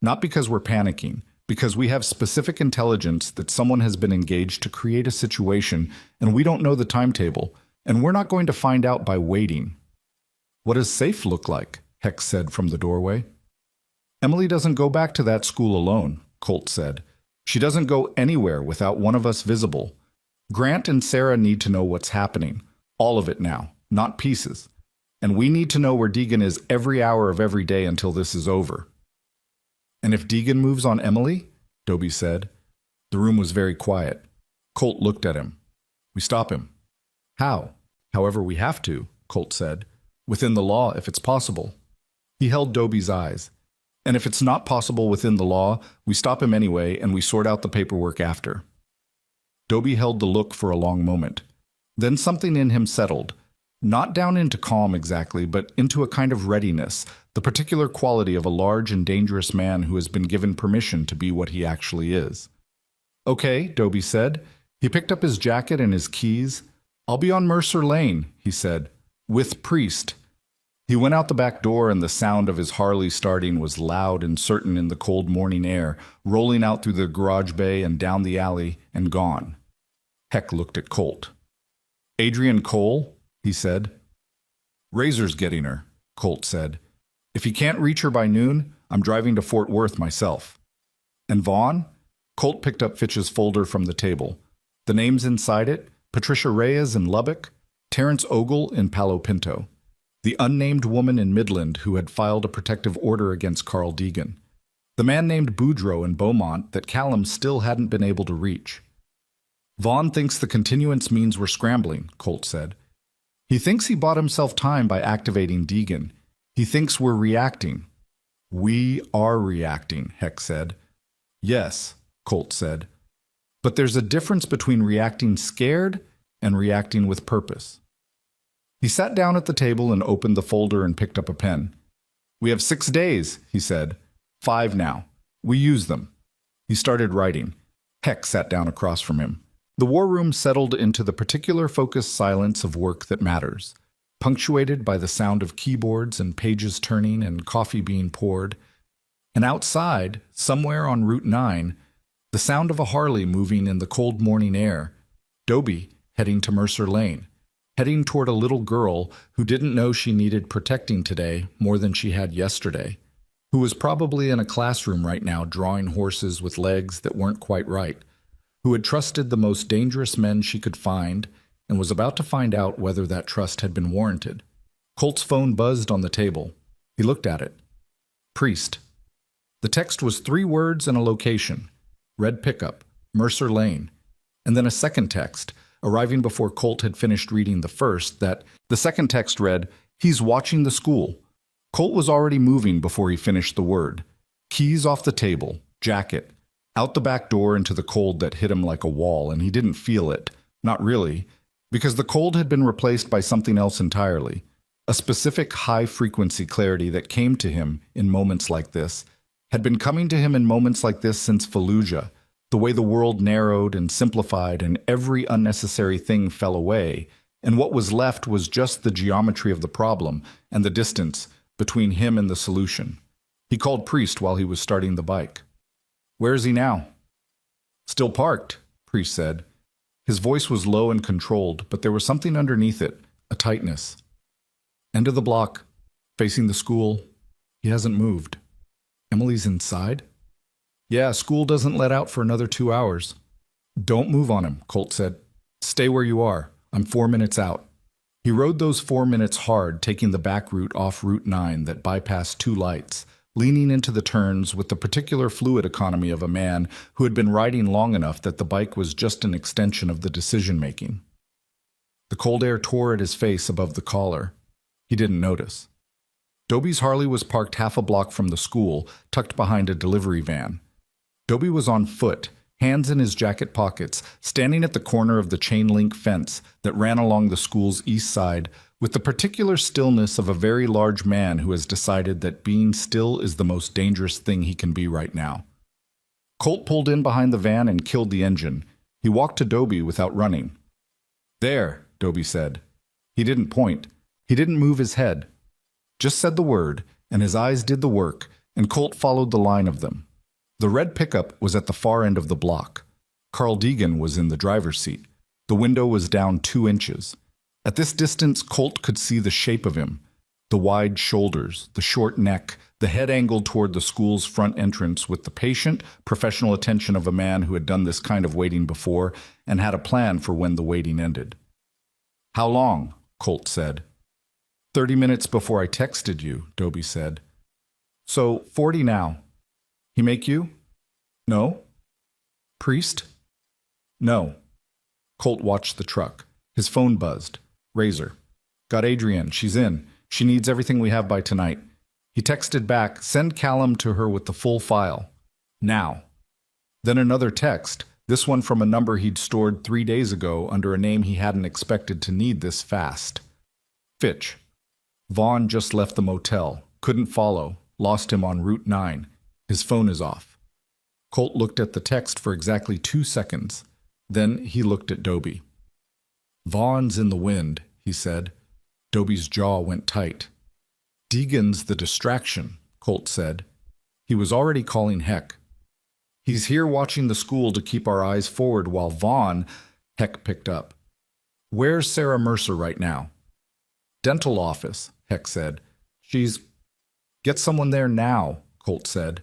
Not because we're panicking, because we have specific intelligence that someone has been engaged to create a situation and we don't know the timetable, and we're not going to find out by waiting. What does safe look like? Hex said from the doorway. Emily doesn't go back to that school alone, Colt said. She doesn't go anywhere without one of us visible. Grant and Sarah need to know what's happening. All of it now, not pieces. And we need to know where Deegan is every hour of every day until this is over. And if Deegan moves on Emily? Dobie said. The room was very quiet. Colt looked at him. We stop him. How? However we have to, Colt said. Within the law, if it's possible. He held Dobie's eyes. And if it's not possible within the law, we stop him anyway and we sort out the paperwork after. Dobie held the look for a long moment. Then something in him settled. Not down into calm exactly, but into a kind of readiness, the particular quality of a large and dangerous man who has been given permission to be what he actually is. Okay, Dobie said. He picked up his jacket and his keys. I'll be on Mercer Lane, he said, with Priest. He went out the back door and the sound of his Harley starting was loud and certain in the cold morning air, rolling out through the garage bay and down the alley and gone. Heck looked at Colt. Adrian Cole, he said. Razor's getting her, Colt said. If he can't reach her by noon, I'm driving to Fort Worth myself. And Vaughn? Colt picked up Fitch's folder from the table. The names inside it, Patricia Reyes in Lubbock, Terrence Ogle in Palo Pinto. The unnamed woman in Midland who had filed a protective order against Carl Deegan. The man named Boudreaux in Beaumont that Callum still hadn't been able to reach. Vaughn thinks the continuance means we're scrambling, Colt said. He thinks he bought himself time by activating Deegan. He thinks we're reacting. We are reacting, Heck said. Yes, Colt said. But there's a difference between reacting scared and reacting with purpose. He sat down at the table and opened the folder and picked up a pen. We have 6 days, he said. 5 now. We use them. He started writing. Heck sat down across from him. The war room settled into the particular focused silence of work that matters, punctuated by the sound of keyboards and pages turning and coffee being poured. And outside, somewhere on Route 9, the sound of a Harley moving in the cold morning air, Dobie heading to Mercer Lane, heading toward a little girl who didn't know she needed protecting today more than she had yesterday, who was probably in a classroom right now drawing horses with legs that weren't quite right, who had trusted the most dangerous men she could find and was about to find out whether that trust had been warranted. Colt's phone buzzed on the table. He looked at it. Priest. The text was 3 words and a location. Red pickup, Mercer Lane. And then a second text, arriving before Colt had finished reading the first. The second text read, "He's watching the school." Colt was already moving before he finished the word. Keys off the table, jacket, out the back door into the cold that hit him like a wall, and he didn't feel it. Not really, because the cold had been replaced by something else entirely. A specific high-frequency clarity that came to him in moments like this, had been coming to him in moments like this since Fallujah, the way the world narrowed and simplified and every unnecessary thing fell away, and what was left was just the geometry of the problem and the distance between him and the solution. He called Priest while he was starting the bike. "Where is he now?" "Still parked," Priest said. His voice was low and controlled, but there was something underneath it, a tightness. "End of the block, facing the school. He hasn't moved." "Emily's inside?" "Yeah, school doesn't let out for another 2 hours." "Don't move on him," Colt said. "Stay where you are. I'm 4 minutes out." He rode those 4 minutes hard, taking the back route off Route 9 that bypassed 2 lights, leaning into the turns with the particular fluid economy of a man who had been riding long enough that the bike was just an extension of the decision-making. The cold air tore at his face above the collar. He didn't notice. Dobie's Harley was parked half a block from the school, tucked behind a delivery van. Dobie was on foot, hands in his jacket pockets, standing at the corner of the chain-link fence that ran along the school's east side, with the particular stillness of a very large man who has decided that being still is the most dangerous thing he can be right now. Colt pulled in behind the van and killed the engine. He walked to Dobie without running. "There," Dobie said. He didn't point. He didn't move his head. Just said the word, and his eyes did the work, and Colt followed the line of them. The red pickup was at the far end of the block. Carl Deegan was in the driver's seat. The window was down 2 inches. At this distance, Colt could see the shape of him, the wide shoulders, the short neck, the head angled toward the school's front entrance with the patient, professional attention of a man who had done this kind of waiting before and had a plan for when the waiting ended. "How long?" Colt said. 30 minutes before I texted you," Dobie said. "So 40 now. He make you?" "No." "Priest?" "No." Colt watched the truck. His phone buzzed. Razor. "Got Adrienne. She's in. She needs everything we have by tonight." He texted back, "Send Callum to her with the full file. Now." Then another text, this one from a number he'd stored 3 days ago under a name he hadn't expected to need this fast. "Fitch. Vaughn just left the motel. Couldn't follow. Lost him on Route 9. His phone is off." Colt looked at the text for exactly 2 seconds. Then he looked at Dobie. "Vaughn's in the wind," he said. Dobie's jaw went tight. "Deegan's the distraction," Colt said. He was already calling Heck. "He's here watching the school to keep our eyes forward while Vaughn—" Heck picked up. "Where's Sarah Mercer right now?" "Dental office," Heck said. "She's—" "Get someone there now," Colt said.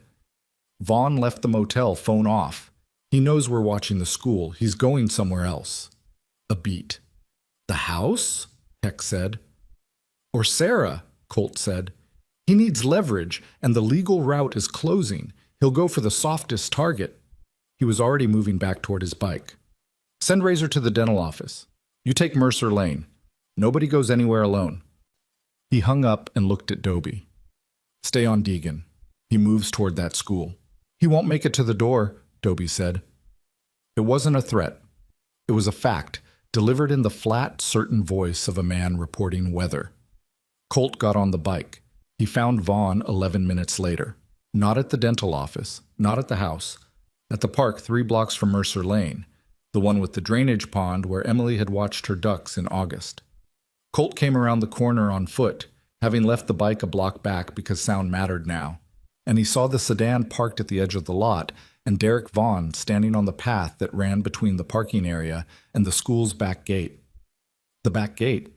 "Vaughn left the motel, phone off. He knows we're watching the school. He's going somewhere else." A beat. "The house?" Heck said. "Or Sarah," Colt said. "He needs leverage, and the legal route is closing. He'll go for the softest target." He was already moving back toward his bike. "Send Razor to the dental office. You take Mercer Lane. Nobody goes anywhere alone." He hung up and looked at Dobie. "Stay on Deegan. He moves toward that school." "He won't make it to the door," Dobie said. It wasn't a threat. It was a fact, delivered in the flat, certain voice of a man reporting weather. Colt got on the bike. He found Vaughn 11 minutes later. Not at the dental office, not at the house. At the park 3 blocks from Mercer Lane, the one with the drainage pond where Emily had watched her ducks in August. Colt came around the corner on foot, having left the bike a block back because sound mattered now, and he saw the sedan parked at the edge of the lot and Derek Vaughn standing on the path that ran between the parking area and the school's back gate. The back gate?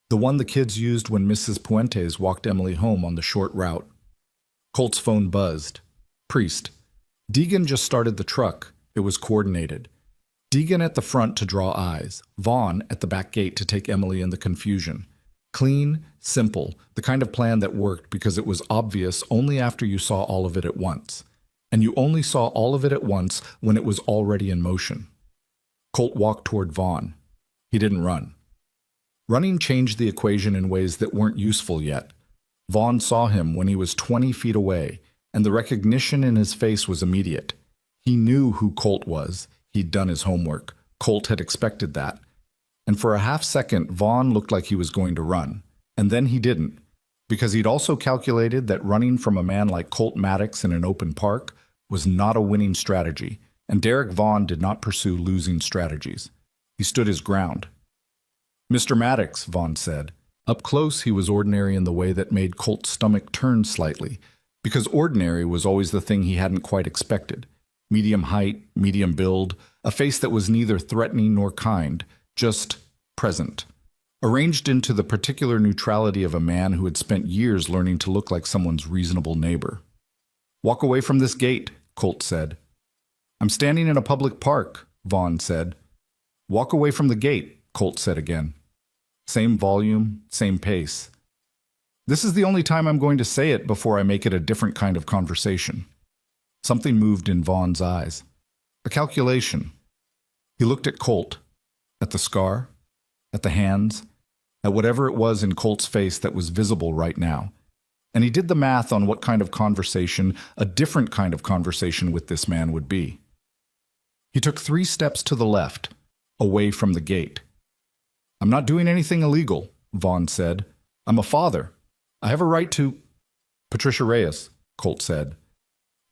The one the kids used when Mrs. Puentes walked Emily home on the short route. Colt's phone buzzed. "Priest. Deegan just started the truck. It was coordinated. Deegan at the front to draw eyes. Vaughn at the back gate to take Emily in the confusion. Clean, simple, the kind of plan that worked because it was obvious only after you saw all of it at once. And you only saw all of it at once when it was already in motion." Colt walked toward Vaughn. He didn't run. Running changed the equation in ways that weren't useful yet. Vaughn saw him when he was 20 feet away, and the recognition in his face was immediate. He knew who Colt was. He'd done his homework. Colt had expected that. And for a half second, Vaughn looked like he was going to run. And then he didn't, because he'd also calculated that running from a man like Colt Maddox in an open park was not a winning strategy, and Derek Vaughn did not pursue losing strategies. He stood his ground. "Mr. Maddox," Vaughn said. Up close, he was ordinary in the way that made Colt's stomach turn slightly, because ordinary was always the thing he hadn't quite expected. Medium height, medium build, a face that was neither threatening nor kind, just present. Arranged into the particular neutrality of a man who had spent years learning to look like someone's reasonable neighbor. "Walk away from this gate," Colt said. "I'm standing in a public park," Vaughn said. "Walk away from the gate," Colt said again. Same volume, same pace. "This is the only time I'm going to say it before I make it a different kind of conversation." Something moved in Vaughn's eyes. A calculation. He looked at Colt, at the scar, at the hands, at whatever it was in Colt's face that was visible right now. And he did the math on what kind of conversation, a different kind of conversation with this man would be. He took 3 steps to the left, away from the gate. "I'm not doing anything illegal," Vaughn said. "I'm a father. I have a right to—" "Patricia Reyes," Colt said.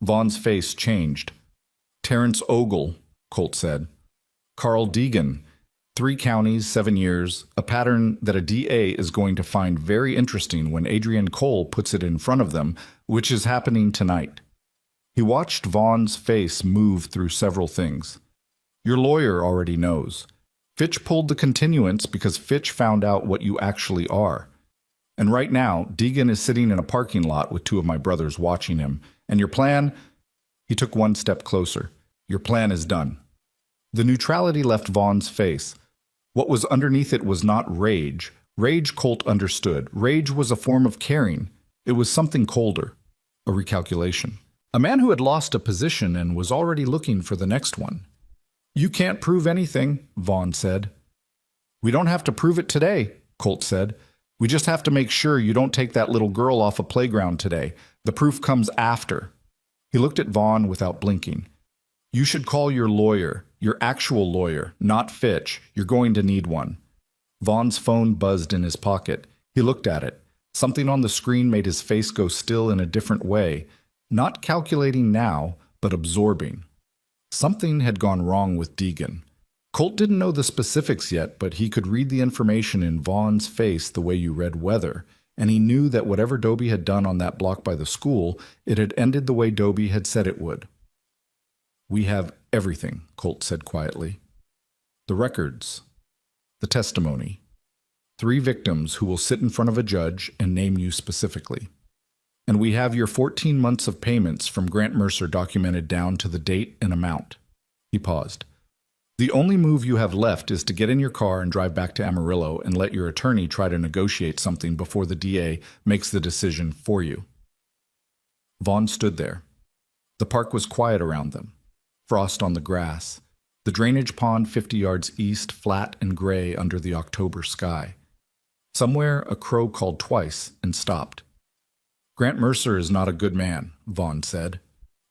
Vaughn's face changed. "Terrence Ogle," Colt said. "Carl Deegan. 3 counties, 7 years, a pattern that a DA is going to find very interesting when Adrian Cole puts it in front of them, which is happening tonight." He watched Vaughn's face move through several things. "Your lawyer already knows. Fitch pulled the continuance because Fitch found out what you actually are. And right now, Deegan is sitting in a parking lot with 2 of my brothers watching him. And your plan—" He took 1 step closer. "Your plan is done." The neutrality left Vaughn's face. What was underneath it was not rage. Rage Colt understood. Rage was a form of caring. It was something colder. A recalculation. A man who had lost a position and was already looking for the next one. "You can't prove anything," Vaughn said. "We don't have to prove it today," Colt said. "We just have to make sure you don't take that little girl off a playground today. The proof comes after." He looked at Vaughn without blinking. "You should call your lawyer, your actual lawyer, not Fitch. You're going to need one." Vaughn's phone buzzed in his pocket. He looked at it. Something on the screen made his face go still in a different way, not calculating now, but absorbing. Something had gone wrong with Deegan. Colt didn't know the specifics yet, but he could read the information in Vaughn's face the way you read weather, and he knew that whatever Dobie had done on that block by the school, it had ended the way Dobie had said it would. "We have everything," Colt said quietly. "The records, the testimony, 3 victims who will sit in front of a judge and name you specifically. And we have your 14 months of payments from Grant Mercer documented down to the date and amount." He paused. "The only move you have left is to get in your car and drive back to Amarillo and let your attorney try to negotiate something before the DA makes the decision for you." Vaughn stood there. The park was quiet around them. Frost on the grass. The drainage pond 50 yards east, flat and gray under the October sky. Somewhere a crow called twice and stopped. "Grant Mercer is not a good man," Vaughn said.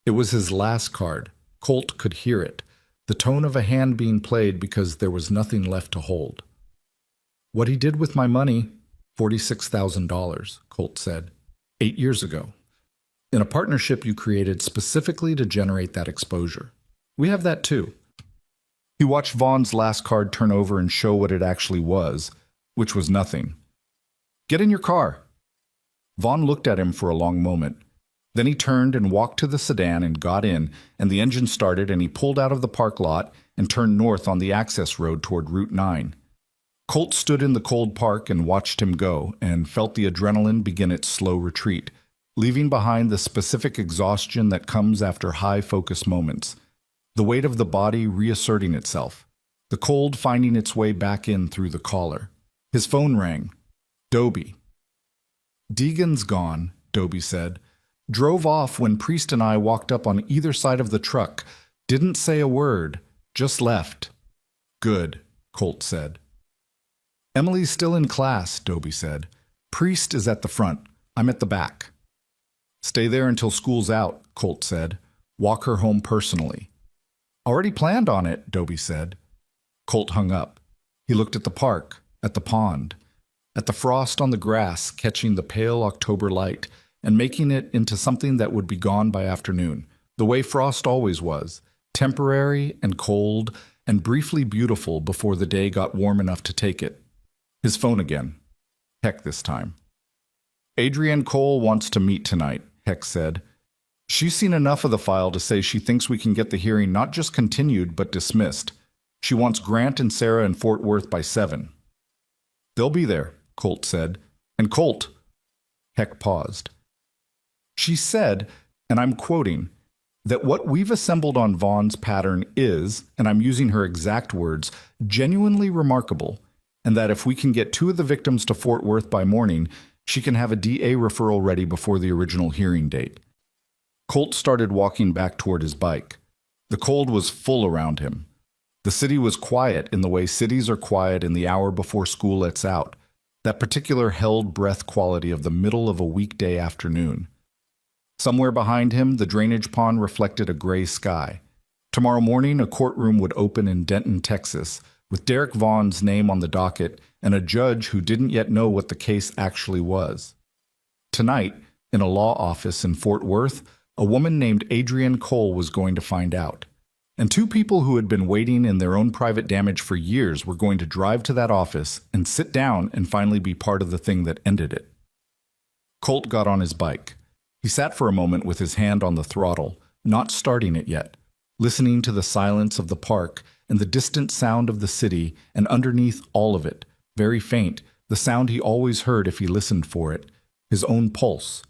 It was his last card. Colt could hear it. The tone of a hand being played because there was nothing left to hold. "What he did with my money, $46,000, Colt said, 8 years ago. In a partnership you created specifically to generate that exposure. We have that too." He watched Vaughn's last card turn over and show what it actually was, which was nothing. "Get in your car." Vaughn looked at him for a long moment. Then he turned and walked to the sedan and got in, and the engine started and he pulled out of the park lot and turned north on the access road toward Route 9. Colt stood in the cold park and watched him go and felt the adrenaline begin its slow retreat, leaving behind the specific exhaustion that comes after high-focus moments, the weight of the body reasserting itself, the cold finding its way back in through the collar. His phone rang. Dobie. "Deegan's gone," Dobie said. "Drove off when Priest and I walked up on either side of the truck. Didn't say a word, just left." "Good," Colt said. Emily's still in class, Dobie said. Priest is at the front. I'm at the back. Stay there until school's out, Colt said. Walk her home personally. Already planned on it, Dobie said. Colt hung up. He looked at the park, at the pond, at the frost on the grass catching the pale October light and making it into something that would be gone by afternoon, the way frost always was, temporary and cold and briefly beautiful before the day got warm enough to take it. His phone again. Heck this time. Adrienne Cole wants to meet tonight, Heck said. She's seen enough of the file to say she thinks we can get the hearing not just continued but dismissed. She wants Grant and Sarah in Fort Worth by 7. They'll be there, Colt said. And Colt. Heck paused. She said, and I'm quoting, that what we've assembled on Vaughn's pattern is, and I'm using her exact words, genuinely remarkable, and that if we can get 2 of the victims to Fort Worth by morning, she can have a DA referral ready before the original hearing date. Colt started walking back toward his bike. The cold was full around him. The city was quiet in the way cities are quiet in the hour before school lets out, that particular held breath quality of the middle of a weekday afternoon. Somewhere behind him, the drainage pond reflected a gray sky. Tomorrow morning, a courtroom would open in Denton, Texas, with Derek Vaughn's name on the docket and a judge who didn't yet know what the case actually was. Tonight, in a law office in Fort Worth, a woman named Adrienne Cole was going to find out. And 2 people who had been waiting in their own private damage for years were going to drive to that office and sit down and finally be part of the thing that ended it. Colt got on his bike. He sat for a moment with his hand on the throttle, not starting it yet, listening to the silence of the park and the distant sound of the city, and underneath all of it, very faint, the sound he always heard if he listened for it, his own pulse,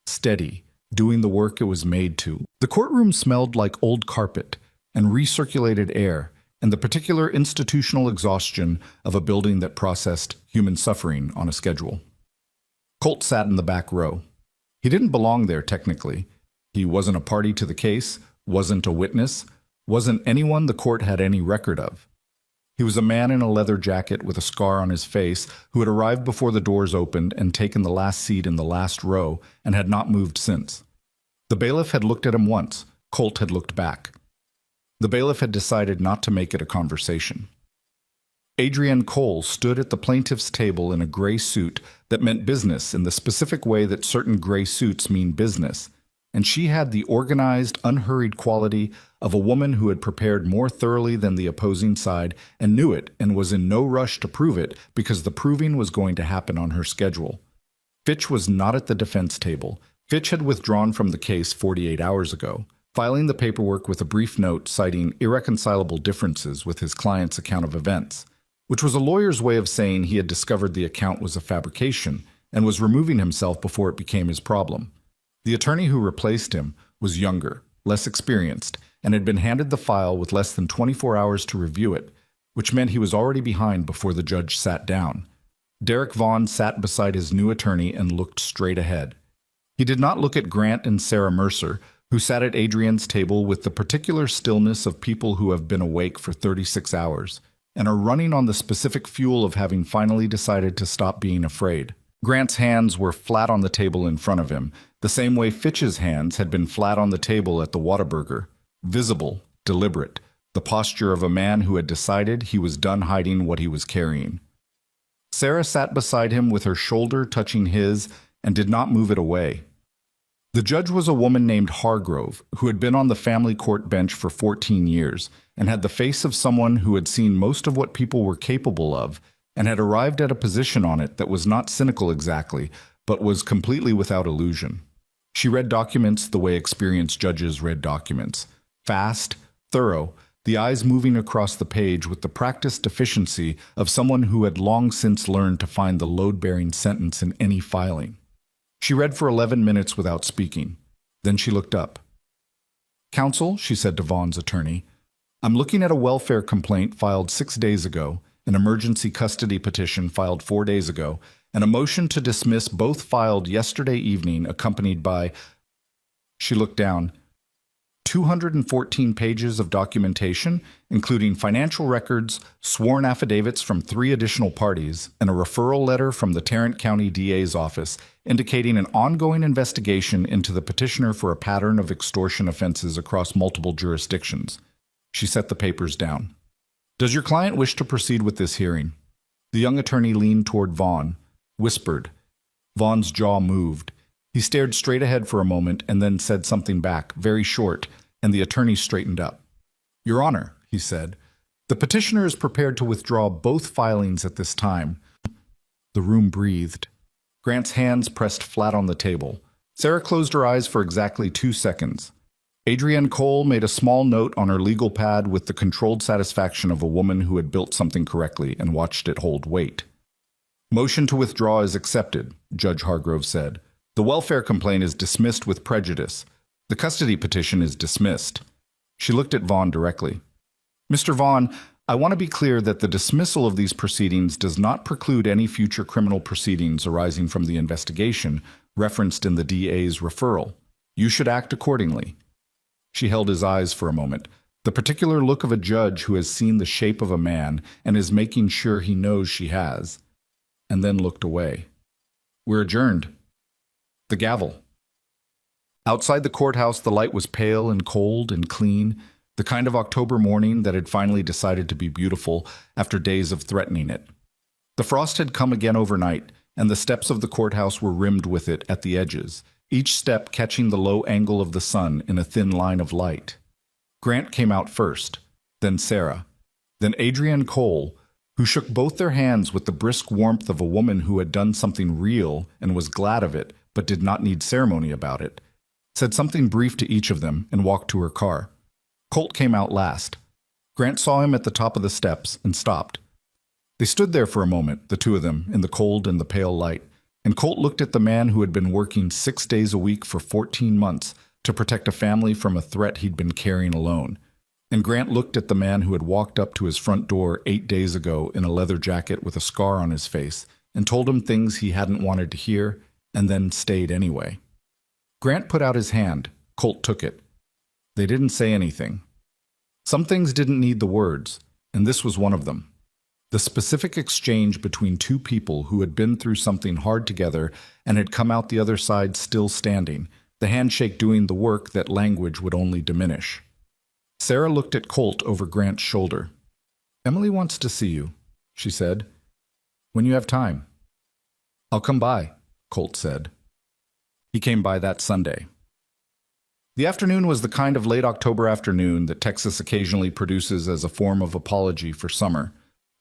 steady, doing the work it was made to. The courtroom smelled like old carpet and recirculated air, and the particular institutional exhaustion of a building that processed human suffering on a schedule. Colt sat in the back row. He didn't belong there technically. He wasn't a party to the case, wasn't a witness, wasn't anyone the court had any record of. He was a man in a leather jacket with a scar on his face who had arrived before the doors opened and taken the last seat in the last row and had not moved since. The bailiff had looked at him once. Colt had looked back. The bailiff had decided not to make it a conversation. Adrienne Cole stood at the plaintiff's table in a gray suit that meant business in the specific way that certain gray suits mean business, and she had the organized, unhurried quality of a woman who had prepared more thoroughly than the opposing side and knew it and was in no rush to prove it because the proving was going to happen on her schedule. Fitch was not at the defense table. Fitch had withdrawn from the case 48 hours ago, filing the paperwork with a brief note citing irreconcilable differences with his client's account of events, which was a lawyer's way of saying he had discovered the account was a fabrication and was removing himself before it became his problem. The attorney who replaced him was younger, less experienced, and had been handed the file with less than 24 hours to review it, which meant he was already behind before the judge sat down. Derek Vaughn sat beside his new attorney and looked straight ahead. He did not look at Grant and Sarah Mercer, who sat at Adrienne's table with the particular stillness of people who have been awake for 36 hours and are running on the specific fuel of having finally decided to stop being afraid. Grant's hands were flat on the table in front of him, the same way Fitch's hands had been flat on the table at the Whataburger, visible, deliberate, the posture of a man who had decided he was done hiding what he was carrying. Sarah sat beside him with her shoulder touching his and did not move it away. The judge was a woman named Hargrove, who had been on the family court bench for 14 years and had the face of someone who had seen most of what people were capable of and had arrived at a position on it that was not cynical exactly, but was completely without illusion. She read documents the way experienced judges read documents, fast, thorough, the eyes moving across the page with the practiced efficiency of someone who had long since learned to find the load-bearing sentence in any filing. She read for 11 minutes without speaking. Then she looked up. "Counsel," she said to Vaughn's attorney, "I'm looking at a welfare complaint filed 6 days ago, an emergency custody petition filed 4 days ago, and a motion to dismiss both filed yesterday evening accompanied by..." She looked down. 214 pages of documentation, including financial records, sworn affidavits from 3 additional parties, and a referral letter from the Tarrant County DA's office indicating an ongoing investigation into the petitioner for a pattern of extortion offenses across multiple jurisdictions. She set the papers down. "Does your client wish to proceed with this hearing?" The young attorney leaned toward Vaughn, whispered. Vaughn's jaw moved. He stared straight ahead for a moment and then said something back, very short, and the attorney straightened up. "Your Honor," he said, "the petitioner is prepared to withdraw both filings at this time." The room breathed. Grant's hands pressed flat on the table. Sarah closed her eyes for exactly 2 seconds. Adrienne Cole made a small note on her legal pad with the controlled satisfaction of a woman who had built something correctly and watched it hold weight. "Motion to withdraw is accepted," Judge Hargrove said. "The welfare complaint is dismissed with prejudice. The custody petition is dismissed." She looked at Vaughn directly. "Mr. Vaughn, I want to be clear that the dismissal of these proceedings does not preclude any future criminal proceedings arising from the investigation referenced in the DA's referral. You should act accordingly." She held his eyes for a moment, the particular look of a judge who has seen the shape of a man and is making sure he knows she has, and then looked away. "We're adjourned." The gavel. Outside the courthouse, the light was pale and cold and clean, the kind of October morning that had finally decided to be beautiful after days of threatening it. The frost had come again overnight, and the steps of the courthouse were rimmed with it at the edges, each step catching the low angle of the sun in a thin line of light. Grant came out first, then Sarah, then Adrienne Cole, who shook both their hands with the brisk warmth of a woman who had done something real and was glad of it, but did not need ceremony about it, said something brief to each of them, and walked to her car. Colt came out last. Grant saw him at the top of the steps and stopped. They stood there for a moment, the two of them, in the cold and the pale light, and Colt looked at the man who had been working 6 days a week for 14 months to protect a family from a threat he'd been carrying alone. And Grant looked at the man who had walked up to his front door 8 days ago in a leather jacket with a scar on his face and told him things he hadn't wanted to hear, and then stayed anyway. Grant put out his hand. Colt took it. They didn't say anything. Some things didn't need the words, and this was one of them. The specific exchange between two people who had been through something hard together and had come out the other side still standing, the handshake doing the work that language would only diminish. Sarah looked at Colt over Grant's shoulder. "Emily wants to see you," she said. "When you have time." "I'll come by," Colt said. He came by that Sunday. The afternoon was the kind of late October afternoon that Texas occasionally produces as a form of apology for summer.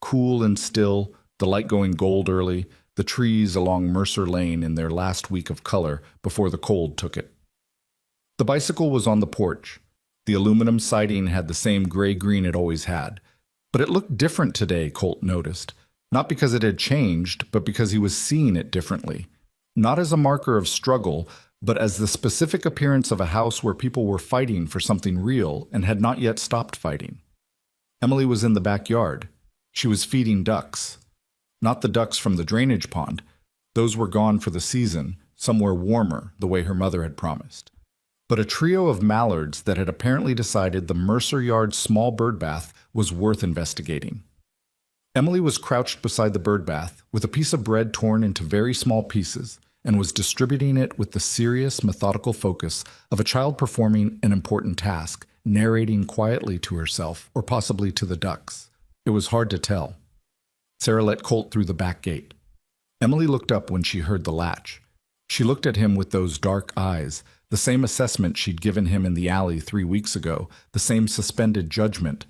Cool and still, the light going gold early, the trees along Mercer Lane in their last week of color before the cold took it. The bicycle was on the porch. The aluminum siding had the same gray-green it always had. But it looked different today, Colt noticed. Not because it had changed, but because he was seeing it differently. Not as a marker of struggle, but as the specific appearance of a house where people were fighting for something real and had not yet stopped fighting. Emily was in the backyard. She was feeding ducks. Not the ducks from the drainage pond. Those were gone for the season, somewhere warmer, the way her mother had promised. But a trio of mallards that had apparently decided the Mercer Yard small bird bath was worth investigating. Emily was crouched beside the bird bath, with a piece of bread torn into very small pieces, and was distributing it with the serious, methodical focus of a child performing an important task, narrating quietly to herself, or possibly to the ducks. It was hard to tell. Sarah let Colt through the back gate. Emily looked up when she heard the latch. She looked at him with those dark eyes, the same assessment she'd given him in the alley 3 weeks ago, the same suspended judgment.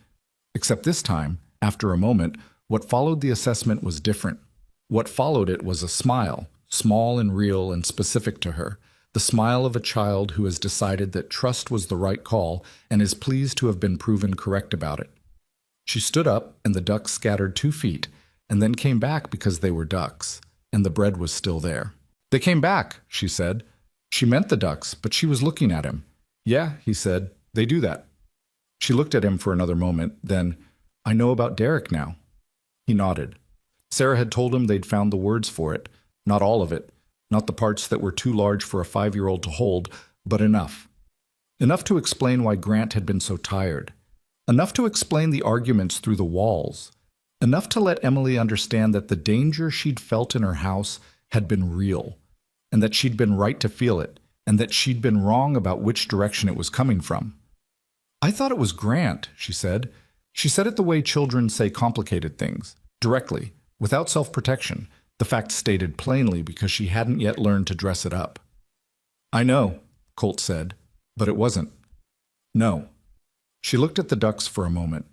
Except this time, after a moment, what followed the assessment was different. What followed it was a smile, small and real and specific to her, the smile of a child who has decided that trust was the right call and is pleased to have been proven correct about it. She stood up, and the ducks scattered 2 feet, and then came back because they were ducks, and the bread was still there. "They came back," she said. She meant the ducks, but she was looking at him. "Yeah," he said, "they do that." She looked at him for another moment, then, "I know about Derek now." He nodded. Sarah had told him they'd found the words for it, not all of it, not the parts that were too large for a 5-year-old to hold, but enough. Enough to explain why Grant had been so tired. Enough to explain the arguments through the walls. Enough to let Emily understand that the danger she'd felt in her house had been real, and that she'd been right to feel it, and that she'd been wrong about which direction it was coming from. "I thought it was Grant," she said. She said it the way children say complicated things, directly, without self-protection, the fact stated plainly because she hadn't yet learned to dress it up. "I know," Colt said, "but it wasn't." "No." She looked at the ducks for a moment.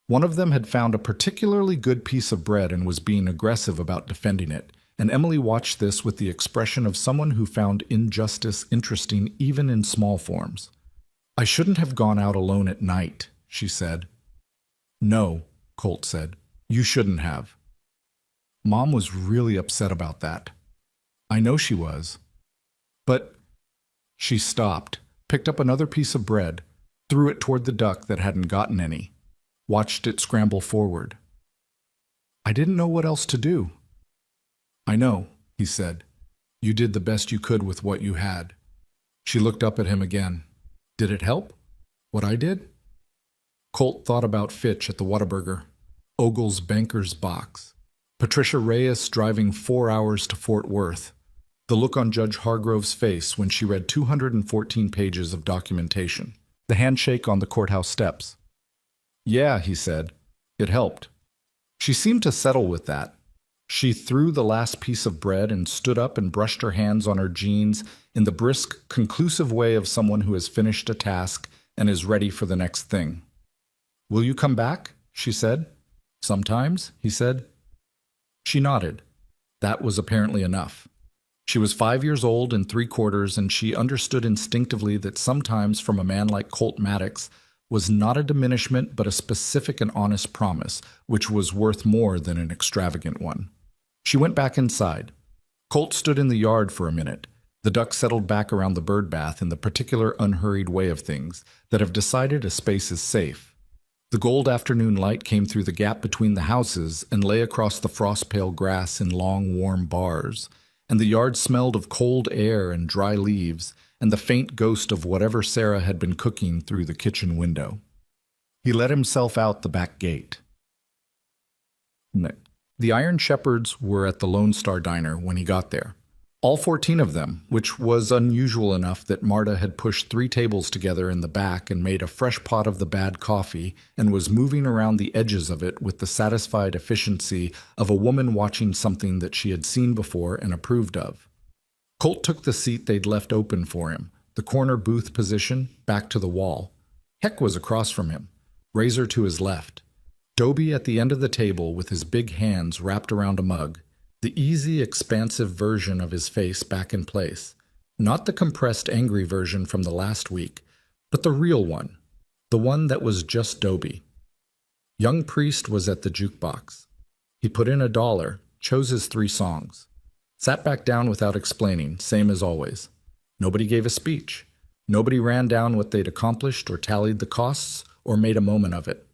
One of them had found a particularly good piece of bread and was being aggressive about defending it, and Emily watched this with the expression of someone who found injustice interesting even in small forms. "I shouldn't have gone out alone at night," she said. "No," Colt said. "You shouldn't have." Mom was really upset about that. I know she was. But she stopped, picked up another piece of bread, threw it toward the duck that hadn't gotten any, watched it scramble forward. "I didn't know what else to do." "I know," he said. "You did the best you could with what you had." She looked up at him again. "Did it help? What I did?" Colt thought about Fitch at the Whataburger, Ogle's banker's box, Patricia Reyes driving 4 hours to Fort Worth, the look on Judge Hargrove's face when she read 214 pages of documentation, the handshake on the courthouse steps. "Yeah," he said. "It helped." She seemed to settle with that. She threw the last piece of bread and stood up and brushed her hands on her jeans in the brisk, conclusive way of someone who has finished a task and is ready for the next thing. "Will you come back?" she said. "Sometimes," he said. She nodded. That was apparently enough. She was 5 years old and 3/4, and she understood instinctively that sometimes from a man like Colt Maddox was not a diminishment but a specific and honest promise, which was worth more than an extravagant one. She went back inside. Colt stood in the yard for a minute. The ducks settled back around the bird bath in the particular unhurried way of things that have decided a space is safe. The gold afternoon light came through the gap between the houses and lay across the frost-pale grass in long, warm bars, and the yard smelled of cold air and dry leaves and the faint ghost of whatever Sarah had been cooking through the kitchen window. He let himself out the back gate. The Iron Shepherds were at the Lone Star Diner when he got there. All 14 of them, which was unusual enough that Marta had pushed 3 tables together in the back and made a fresh pot of the bad coffee and was moving around the edges of it with the satisfied efficiency of a woman watching something that she had seen before and approved of. Colt took the seat they'd left open for him, the corner booth position, back to the wall. Heck was across from him, Razor to his left. Dobie at the end of the table with his big hands wrapped around a mug, the easy, expansive version of his face back in place. Not the compressed, angry version from the last week, but the real one, the one that was just Dobie. Young Priest was at the jukebox. He put in $1, chose his 3 songs. Sat back down without explaining, same as always. Nobody gave a speech. Nobody ran down what they'd accomplished or tallied the costs or made a moment of it.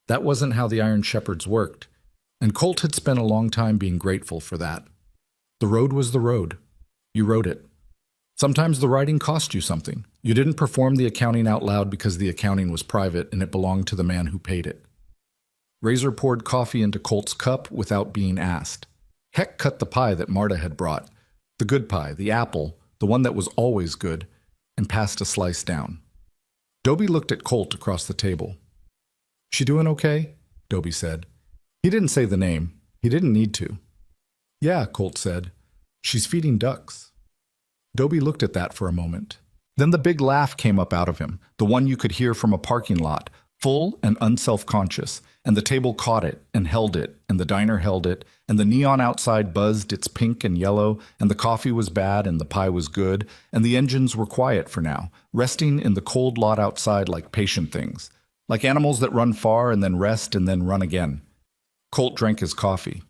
That wasn't how the Iron Shepherds worked, and Colt had spent a long time being grateful for that. The road was the road. You wrote it. Sometimes the writing cost you something. You didn't perform the accounting out loud because the accounting was private and it belonged to the man who paid it. Razor poured coffee into Colt's cup without being asked. Heck cut the pie that Marta had brought, the good pie, the apple, the one that was always good, and passed a slice down. Dobie looked at Colt across the table. "She doing okay?" Dobie said. He didn't say the name. He didn't need to. "Yeah," Colt said. "She's feeding ducks." Dobie looked at that for a moment. Then the big laugh came up out of him, the one you could hear from a parking lot, full and unself-conscious, and the table caught it and held it, and the diner held it, and the neon outside buzzed its pink and yellow, and the coffee was bad and the pie was good, and the engines were quiet for now, resting in the cold lot outside like patient things, like animals that run far and then rest and then run again. Colt drank his coffee.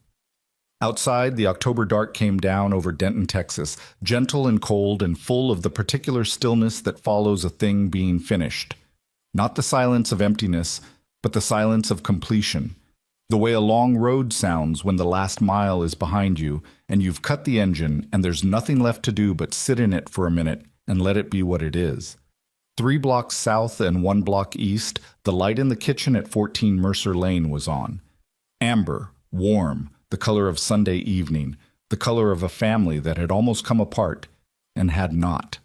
Outside, the October dark came down over Denton, Texas, gentle and cold and full of the particular stillness that follows a thing being finished. Not the silence of emptiness, but the silence of completion. The way a long road sounds when the last mile is behind you and you've cut the engine and there's nothing left to do but sit in it for a minute and let it be what it is. 3 blocks south and 1 block east, the light in the kitchen at 14 Mercer Lane was on. Amber, warm, the color of Sunday evening, the color of a family that had almost come apart and had not.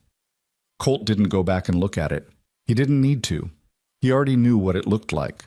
Colt didn't go back and look at it. He didn't need to. He already knew what it looked like.